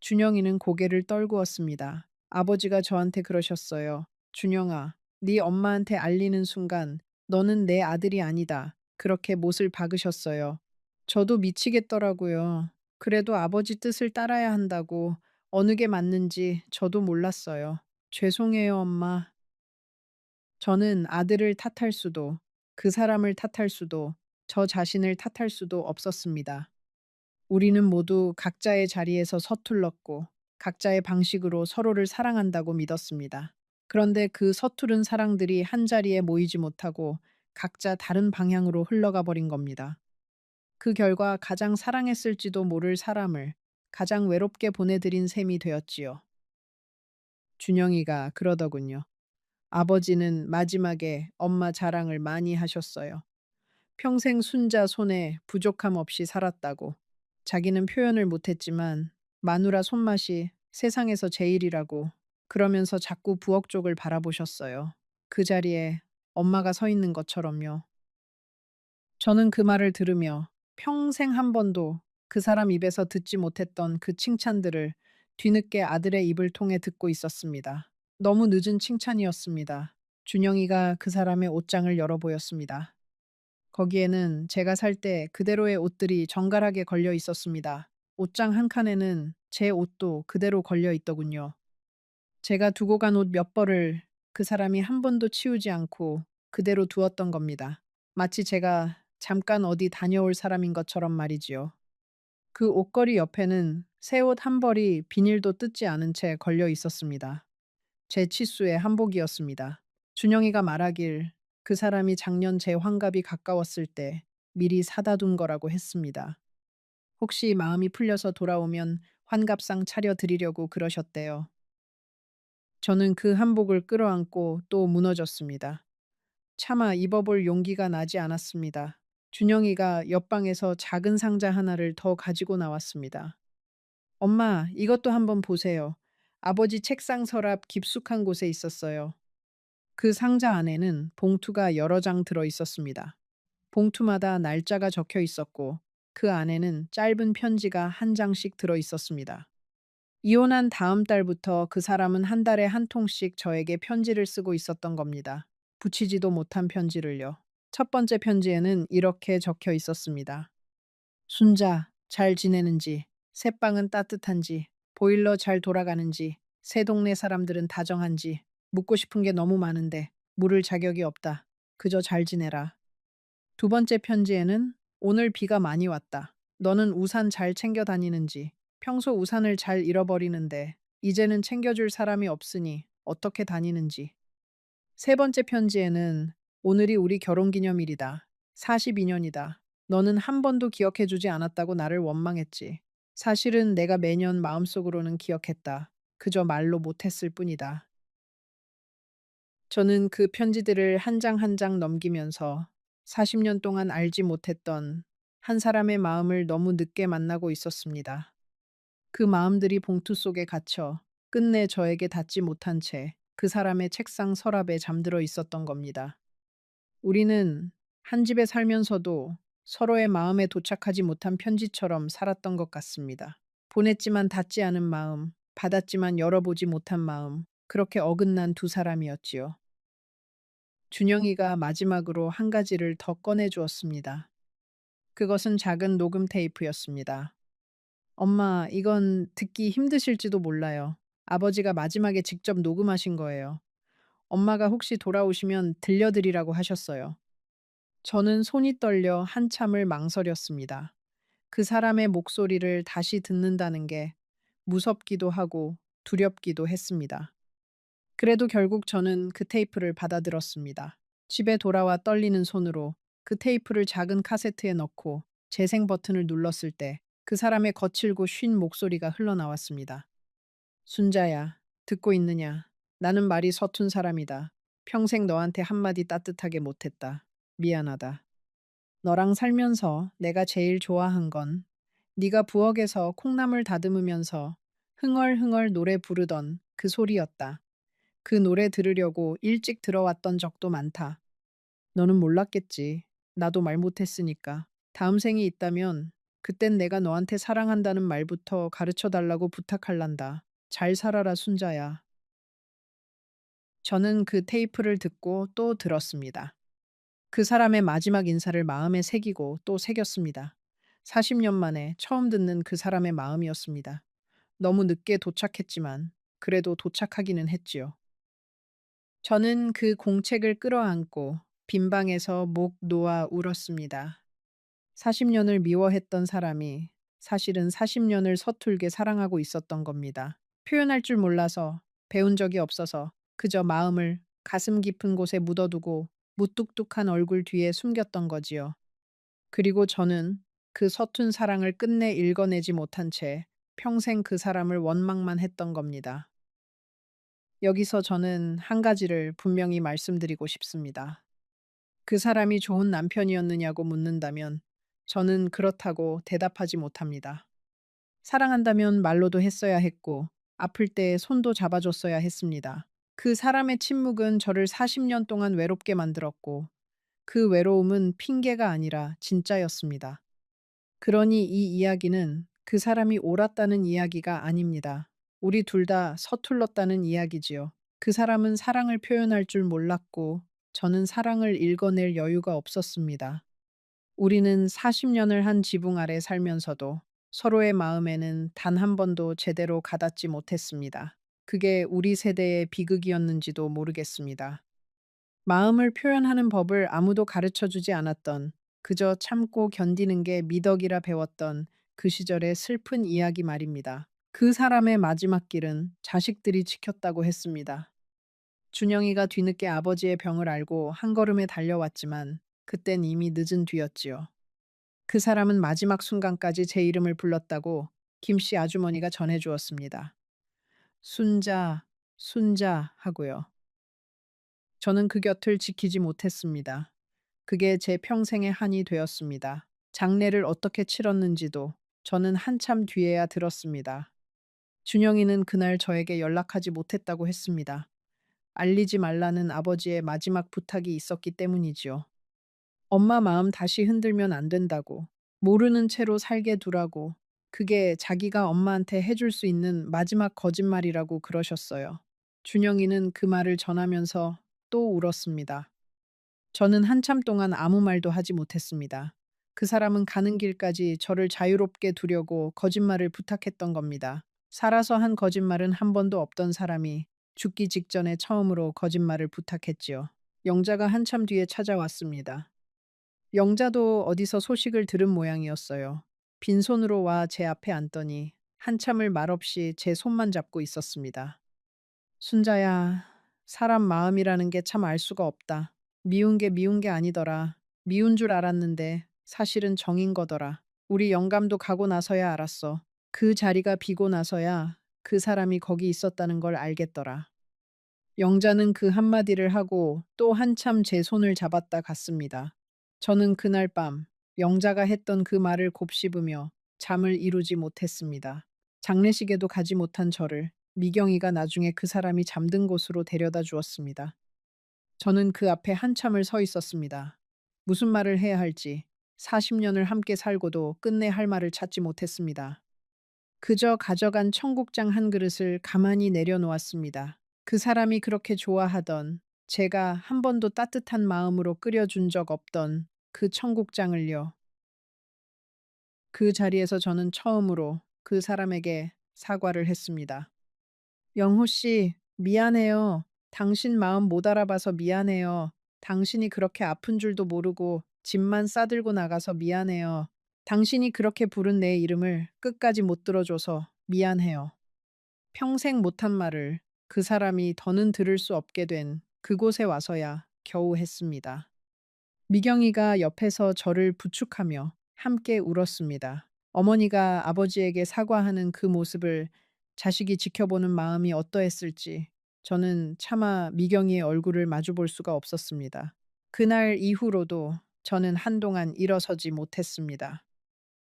준영이는 고개를 떨구었습니다. 아버지가 저한테 그러셨어요. 준영아, 네 엄마한테 알리는 순간 너는 내 아들이 아니다. 그렇게 못을 박으셨어요. 저도 미치겠더라고요. 그래도 아버지 뜻을 따라야 한다고 어느 게 맞는지 저도 몰랐어요. 죄송해요, 엄마. 저는 아들을 탓할 수도, 그 사람을 탓할 수도, 저 자신을 탓할 수도 없었습니다. 우리는 모두 각자의 자리에서 서툴렀고 각자의 방식으로 서로를 사랑한다고 믿었습니다. 그런데 그 서투른 사랑들이 한자리에 모이지 못하고 각자 다른 방향으로 흘러가 버린 겁니다. 그 결과 가장 사랑했을지도 모를 사람을 가장 외롭게 보내드린 셈이 되었지요. 준영이가 그러더군요. 아버지는 마지막에 엄마 자랑을 많이 하셨어요. 평생 순자 손에 부족함 없이 살았다고. 자기는 표현을 못했지만 마누라 손맛이 세상에서 제일이라고 그러면서 자꾸 부엌 쪽을 바라보셨어요. 그 자리에 엄마가 서 있는 것처럼요. 저는 그 말을 들으며 평생 한 번도 그 사람 입에서 듣지 못했던 그 칭찬들을 뒤늦게 아들의 입을 통해 듣고 있었습니다. 너무 늦은 칭찬이었습니다. 준영이가 그 사람의 옷장을 열어 보였습니다. 거기에는 제가 살 때 그대로의 옷들이 정갈하게 걸려 있었습니다. 옷장 한 칸에는 제 옷도 그대로 걸려 있더군요. 제가 두고 간 옷 몇 벌을 그 사람이 한 번도 치우지 않고 그대로 두었던 겁니다. 마치 제가 잠깐 어디 다녀올 사람인 것처럼 말이지요. 그 옷걸이 옆에는 새 옷 한 벌이 비닐도 뜯지 않은 채 걸려 있었습니다. 제 치수의 한복이었습니다. 준영이가 말하길 그 사람이 작년 제 환갑이 가까웠을 때 미리 사다 둔 거라고 했습니다. 혹시 마음이 풀려서 돌아오면 환갑상 차려 드리려고 그러셨대요. 저는 그 한복을 끌어안고 또 무너졌습니다. 차마 입어볼 용기가 나지 않았습니다. 준영이가 옆방에서 작은 상자 하나를 더 가지고 나왔습니다. 엄마, 이것도 한번 보세요. 아버지 책상 서랍 깊숙한 곳에 있었어요. 그 상자 안에는 봉투가 여러 장 들어 있었습니다. 봉투마다 날짜가 적혀 있었고 그 안에는 짧은 편지가 한 장씩 들어 있었습니다. 이혼한 다음 달부터 그 사람은 한 달에 한 통씩 저에게 편지를 쓰고 있었던 겁니다. 붙이지도 못한 편지를요. 첫 번째 편지에는 이렇게 적혀 있었습니다. 순자, 잘 지내는지, 새방은 따뜻한지, 보일러 잘 돌아가는지, 새 동네 사람들은 다정한지, 묻고 싶은 게 너무 많은데 물을 자격이 없다. 그저 잘 지내라. 두 번째 편지에는 오늘 비가 많이 왔다. 너는 우산 잘 챙겨 다니는지, 평소 우산을 잘 잃어버리는데 이제는 챙겨줄 사람이 없으니 어떻게 다니는지. 세 번째 편지에는 오늘이 우리 결혼 기념일이다. 42년이다. 너는 한 번도 기억해주지 않았다고 나를 원망했지. 사실은 내가 매년 마음속으로는 기억했다. 그저 말로 못했을 뿐이다. 저는 그 편지들을 한 장 한 장 넘기면서 40년 동안 알지 못했던 한 사람의 마음을 너무 늦게 만나고 있었습니다. 그 마음들이 봉투 속에 갇혀 끝내 저에게 닿지 못한 채 그 사람의 책상 서랍에 잠들어 있었던 겁니다. 우리는 한 집에 살면서도 서로의 마음에 도착하지 못한 편지처럼 살았던 것 같습니다. 보냈지만 닿지 않은 마음, 받았지만 열어보지 못한 마음, 그렇게 어긋난 두 사람이었지요. 준영이가 마지막으로 한 가지를 더 꺼내 주었습니다. 그것은 작은 녹음 테이프였습니다. 엄마, 이건 듣기 힘드실지도 몰라요. 아버지가 마지막에 직접 녹음하신 거예요. 엄마가 혹시 돌아오시면 들려드리라고 하셨어요. 저는 손이 떨려 한참을 망설였습니다. 그 사람의 목소리를 다시 듣는다는 게 무섭기도 하고 두렵기도 했습니다. 그래도 결국 저는 그 테이프를 받아들었습니다. 집에 돌아와 떨리는 손으로 그 테이프를 작은 카세트에 넣고 재생 버튼을 눌렀을 때 그 사람의 거칠고 쉰 목소리가 흘러나왔습니다. 순자야, 듣고 있느냐? 나는 말이 서툰 사람이다. 평생 너한테 한마디 따뜻하게 못했다. 미안하다. 너랑 살면서 내가 제일 좋아한 건 네가 부엌에서 콩나물 다듬으면서 흥얼흥얼 노래 부르던 그 소리였다. 그 노래 들으려고 일찍 들어왔던 적도 많다. 너는 몰랐겠지. 나도 말 못했으니까. 다음 생이 있다면 그땐 내가 너한테 사랑한다는 말부터 가르쳐 달라고 부탁할란다. 잘 살아라, 순자야. 저는 그 테이프를 듣고 또 들었습니다. 그 사람의 마지막 인사를 마음에 새기고 또 새겼습니다. 40년 만에 처음 듣는 그 사람의 마음이었습니다. 너무 늦게 도착했지만 그래도 도착하기는 했지요. 저는 그 공책을 끌어안고 빈 방에서 목 놓아 울었습니다. 40년을 미워했던 사람이 사실은 40년을 서툴게 사랑하고 있었던 겁니다. 표현할 줄 몰라서, 배운 적이 없어서 그저 마음을 가슴 깊은 곳에 묻어두고 무뚝뚝한 얼굴 뒤에 숨겼던 거지요. 그리고 저는 그 서툰 사랑을 끝내 읽어내지 못한 채 평생 그 사람을 원망만 했던 겁니다. 여기서 저는 한 가지를 분명히 말씀드리고 싶습니다. 그 사람이 좋은 남편이었느냐고 묻는다면 저는 그렇다고 대답하지 못합니다. 사랑한다면 말로도 했어야 했고 아플 때 손도 잡아줬어야 했습니다. 그 사람의 침묵은 저를 40년 동안 외롭게 만들었고 그 외로움은 핑계가 아니라 진짜였습니다. 그러니 이 이야기는 그 사람이 옳았다는 이야기가 아닙니다. 우리 둘 다 서툴렀다는 이야기지요. 그 사람은 사랑을 표현할 줄 몰랐고 저는 사랑을 읽어낼 여유가 없었습니다. 우리는 40년을 한 지붕 아래 살면서도 서로의 마음에는 단 한 번도 제대로 가닿지 못했습니다. 그게 우리 세대의 비극이었는지도 모르겠습니다. 마음을 표현하는 법을 아무도 가르쳐 주지 않았던, 그저 참고 견디는 게 미덕이라 배웠던 그 시절의 슬픈 이야기 말입니다. 그 사람의 마지막 길은 자식들이 지켰다고 했습니다. 준영이가 뒤늦게 아버지의 병을 알고 한 걸음에 달려왔지만 그땐 이미 늦은 뒤였지요. 그 사람은 마지막 순간까지 제 이름을 불렀다고 김씨 아주머니가 전해주었습니다. 순자, 순자 하고요. 저는 그 곁을 지키지 못했습니다. 그게 제 평생의 한이 되었습니다. 장례를 어떻게 치렀는지도 저는 한참 뒤에야 들었습니다. 준영이는 그날 저에게 연락하지 못했다고 했습니다. 알리지 말라는 아버지의 마지막 부탁이 있었기 때문이지요. 엄마 마음 다시 흔들면 안 된다고, 모르는 채로 살게 두라고, 그게 자기가 엄마한테 해줄 수 있는 마지막 거짓말이라고 그러셨어요. 준영이는 그 말을 전하면서 또 울었습니다. 저는 한참 동안 아무 말도 하지 못했습니다. 그 사람은 가는 길까지 저를 자유롭게 두려고 거짓말을 부탁했던 겁니다. 살아서 한 거짓말은 한 번도 없던 사람이 죽기 직전에 처음으로 거짓말을 부탁했지요. 영자가 한참 뒤에 찾아왔습니다. 영자도 어디서 소식을 들은 모양이었어요. 빈손으로 와 제 앞에 앉더니 한참을 말없이 제 손만 잡고 있었습니다. 순자야, 사람 마음이라는 게 참 알 수가 없다. 미운 게 미운 게 아니더라. 미운 줄 알았는데 사실은 정인 거더라. 우리 영감도 가고 나서야 알았어. 그 자리가 비고 나서야 그 사람이 거기 있었다는 걸 알겠더라. 영자는 그 한마디를 하고 또 한참 제 손을 잡았다 갔습니다. 저는 그날 밤 영자가 했던 그 말을 곱씹으며 잠을 이루지 못했습니다. 장례식에도 가지 못한 저를 미경이가 나중에 그 사람이 잠든 곳으로 데려다 주었습니다. 저는 그 앞에 한참을 서 있었습니다. 무슨 말을 해야 할지 40년을 함께 살고도 끝내 할 말을 찾지 못했습니다. 그저 가져간 청국장 한 그릇을 가만히 내려놓았습니다. 그 사람이 그렇게 좋아하던, 제가 한 번도 따뜻한 마음으로 끓여준 적 없던 그 청국장을요. 그 자리에서 저는 처음으로 그 사람에게 사과를 했습니다. 영호 씨, 미안해요. 당신 마음 못 알아봐서 미안해요. 당신이 그렇게 아픈 줄도 모르고 짐만 싸들고 나가서 미안해요. 당신이 그렇게 부른 내 이름을 끝까지 못 들어줘서 미안해요. 평생 못한 말을 그 사람이 더는 들을 수 없게 된 그곳에 와서야 겨우 했습니다. 미경이가 옆에서 저를 부축하며 함께 울었습니다. 어머니가 아버지에게 사과하는 그 모습을 자식이 지켜보는 마음이 어떠했을지 저는 차마 미경이의 얼굴을 마주 볼 수가 없었습니다. 그날 이후로도 저는 한동안 일어서지 못했습니다.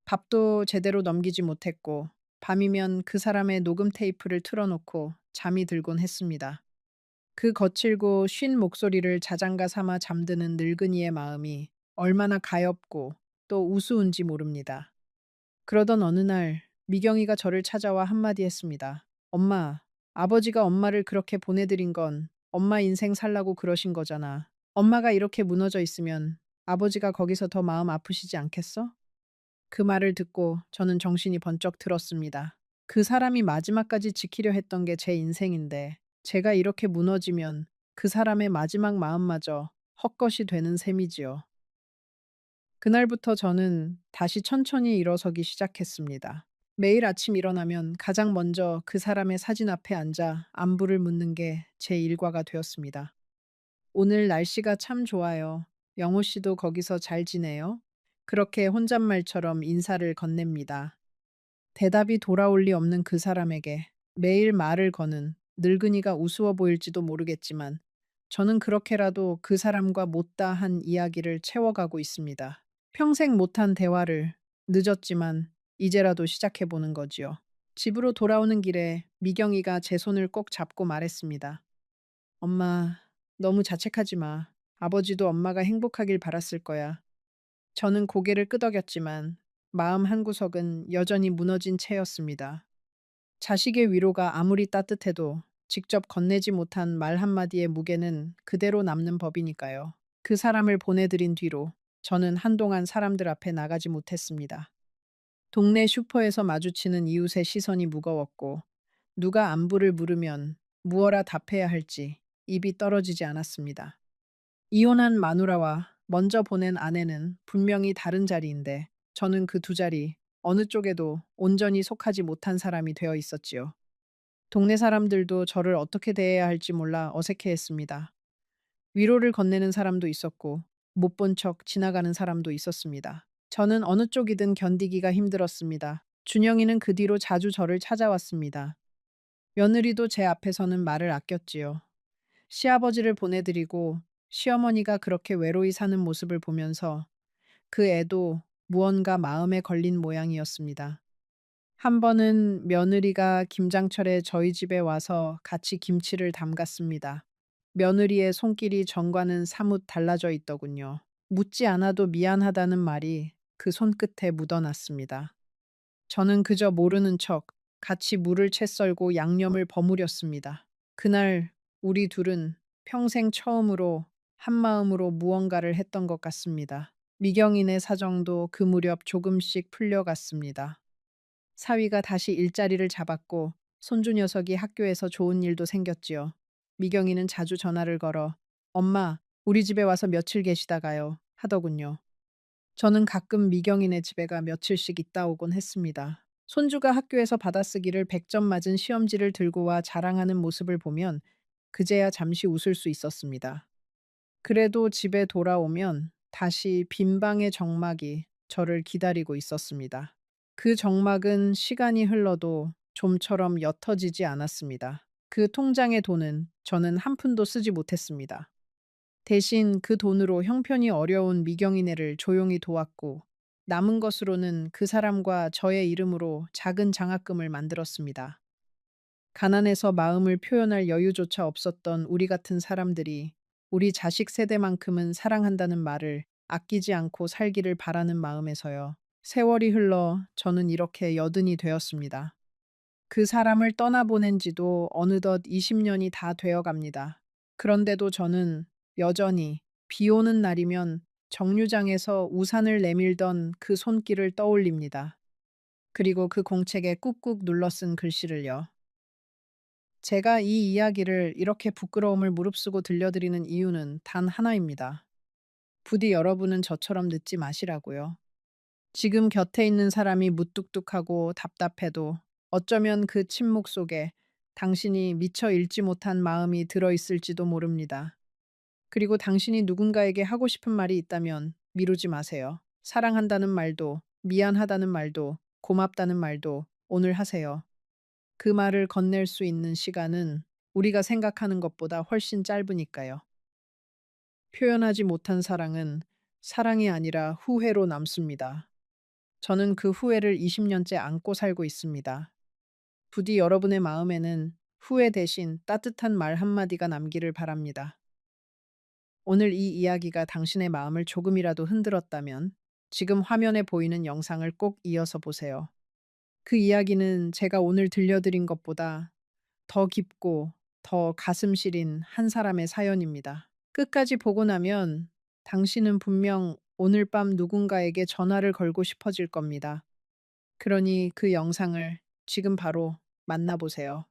밥도 제대로 넘기지 못했고 밤이면 그 사람의 녹음 테이프를 틀어놓고 잠이 들곤 했습니다. 그 거칠고 쉰 목소리를 자장가 삼아 잠드는 늙은이의 마음이 얼마나 가엾고 또 우스운지 모릅니다. 그러던 어느 날 미경이가 저를 찾아와 한마디 했습니다. 엄마, 아버지가 엄마를 그렇게 보내드린 건 엄마 인생 살라고 그러신 거잖아. 엄마가 이렇게 무너져 있으면 아버지가 거기서 더 마음 아프시지 않겠어? 그 말을 듣고 저는 정신이 번쩍 들었습니다. 그 사람이 마지막까지 지키려 했던 게 제 인생인데 제가 이렇게 무너지면 그 사람의 마지막 마음마저 헛것이 되는 셈이지요. 그날부터 저는 다시 천천히 일어서기 시작했습니다. 매일 아침 일어나면 가장 먼저 그 사람의 사진 앞에 앉아 안부를 묻는 게 제 일과가 되었습니다. 오늘 날씨가 참 좋아요. 영호 씨도 거기서 잘 지내요? 그렇게 혼잣말처럼 인사를 건넵니다. 대답이 돌아올 리 없는 그 사람에게 매일 말을 거는 늙은이가 우스워 보일지도 모르겠지만 저는 그렇게라도 그 사람과 못다한 이야기를 채워가고 있습니다. 평생 못한 대화를 늦었지만 이제라도 시작해보는 거지요. 집으로 돌아오는 길에 미경이가 제 손을 꼭 잡고 말했습니다. 엄마, 너무 자책하지 마. 아버지도 엄마가 행복하길 바랐을 거야. 저는 고개를 끄덕였지만 마음 한구석은 여전히 무너진 채였습니다. 자식의 위로가 아무리 따뜻해도 직접 건네지 못한 말 한마디의 무게는 그대로 남는 법이니까요. 그 사람을 보내드린 뒤로 저는 한동안 사람들 앞에 나가지 못했습니다. 동네 슈퍼에서 마주치는 이웃의 시선이 무거웠고 누가 안부를 물으면 무어라 답해야 할지 입이 떨어지지 않았습니다. 이혼한 마누라와 먼저 보낸 아내는 분명히 다른 자리인데 저는 그 두 자리 어느 쪽에도 온전히 속하지 못한 사람이 되어 있었지요. 동네 사람들도 저를 어떻게 대해야 할지 몰라 어색해했습니다. 위로를 건네는 사람도 있었고 못 본 척 지나가는 사람도 있었습니다. 저는 어느 쪽이든 견디기가 힘들었습니다. 준영이는 그 뒤로 자주 저를 찾아왔습니다. 며느리도 제 앞에서는 말을 아꼈지요. 시아버지를 보내드리고 시어머니가 그렇게 외로이 사는 모습을 보면서 그 애도 무언가 마음에 걸린 모양이었습니다. 한 번은 며느리가 김장철에 저희 집에 와서 같이 김치를 담갔습니다. 며느리의 손길이 전과는 사뭇 달라져 있더군요. 묻지 않아도 미안하다는 말이 그 손끝에 묻어났습니다. 저는 그저 모르는 척 같이 물을 채 썰고 양념을 버무렸습니다. 그날 우리 둘은 평생 처음으로 한마음으로 무언가를 했던 것 같습니다. 미경인의 사정도 그 무렵 조금씩 풀려갔습니다. 사위가 다시 일자리를 잡았고 손주 녀석이 학교에서 좋은 일도 생겼지요. 미경이는 자주 전화를 걸어 엄마, 우리 집에 와서 며칠 계시다가요 하더군요. 저는 가끔 미경이네 집에 가 며칠씩 있다 오곤 했습니다. 손주가 학교에서 받아쓰기를 100점 맞은 시험지를 들고 와 자랑하는 모습을 보면 그제야 잠시 웃을 수 있었습니다. 그래도 집에 돌아오면 다시 빈 방의 정막이 저를 기다리고 있었습니다. 그 정막은 시간이 흘러도 좀처럼 옅어지지 않았습니다. 그 통장의 돈은 저는 한 푼도 쓰지 못했습니다. 대신 그 돈으로 형편이 어려운 미경이네를 조용히 도왔고 남은 것으로는 그 사람과 저의 이름으로 작은 장학금을 만들었습니다. 가난해서 마음을 표현할 여유조차 없었던 우리 같은 사람들이 우리 자식 세대만큼은 사랑한다는 말을 아끼지 않고 살기를 바라는 마음에서요. 세월이 흘러 저는 이렇게 여든이 되었습니다. 그 사람을 떠나보낸 지도 어느덧 20년이 다 되어 갑니다. 그런데도 저는 여전히 비 오는 날이면 정류장에서 우산을 내밀던 그 손길을 떠올립니다. 그리고 그 공책에 꾹꾹 눌러 쓴 글씨를요. 제가 이 이야기를 이렇게 부끄러움을 무릅쓰고 들려드리는 이유는 단 하나입니다. 부디 여러분은 저처럼 늦지 마시라고요. 지금 곁에 있는 사람이 무뚝뚝하고 답답해도 어쩌면 그 침묵 속에 당신이 미처 읽지 못한 마음이 들어 있을지도 모릅니다. 그리고 당신이 누군가에게 하고 싶은 말이 있다면 미루지 마세요. 사랑한다는 말도, 미안하다는 말도, 고맙다는 말도 오늘 하세요. 그 말을 건넬 수 있는 시간은 우리가 생각하는 것보다 훨씬 짧으니까요. 표현하지 못한 사랑은 사랑이 아니라 후회로 남습니다. 저는 그 후회를 20년째 안고 살고 있습니다. 부디 여러분의 마음에는 후회 대신 따뜻한 말 한마디가 남기를 바랍니다. 오늘 이 이야기가 당신의 마음을 조금이라도 흔들었다면 지금 화면에 보이는 영상을 꼭 이어서 보세요. 그 이야기는 제가 오늘 들려드린 것보다 더 깊고 더 가슴 시린 한 사람의 사연입니다. 끝까지 보고 나면 당신은 분명 오늘 밤 누군가에게 전화를 걸고 싶어질 겁니다. 그러니 그 영상을 지금 바로 만나보세요.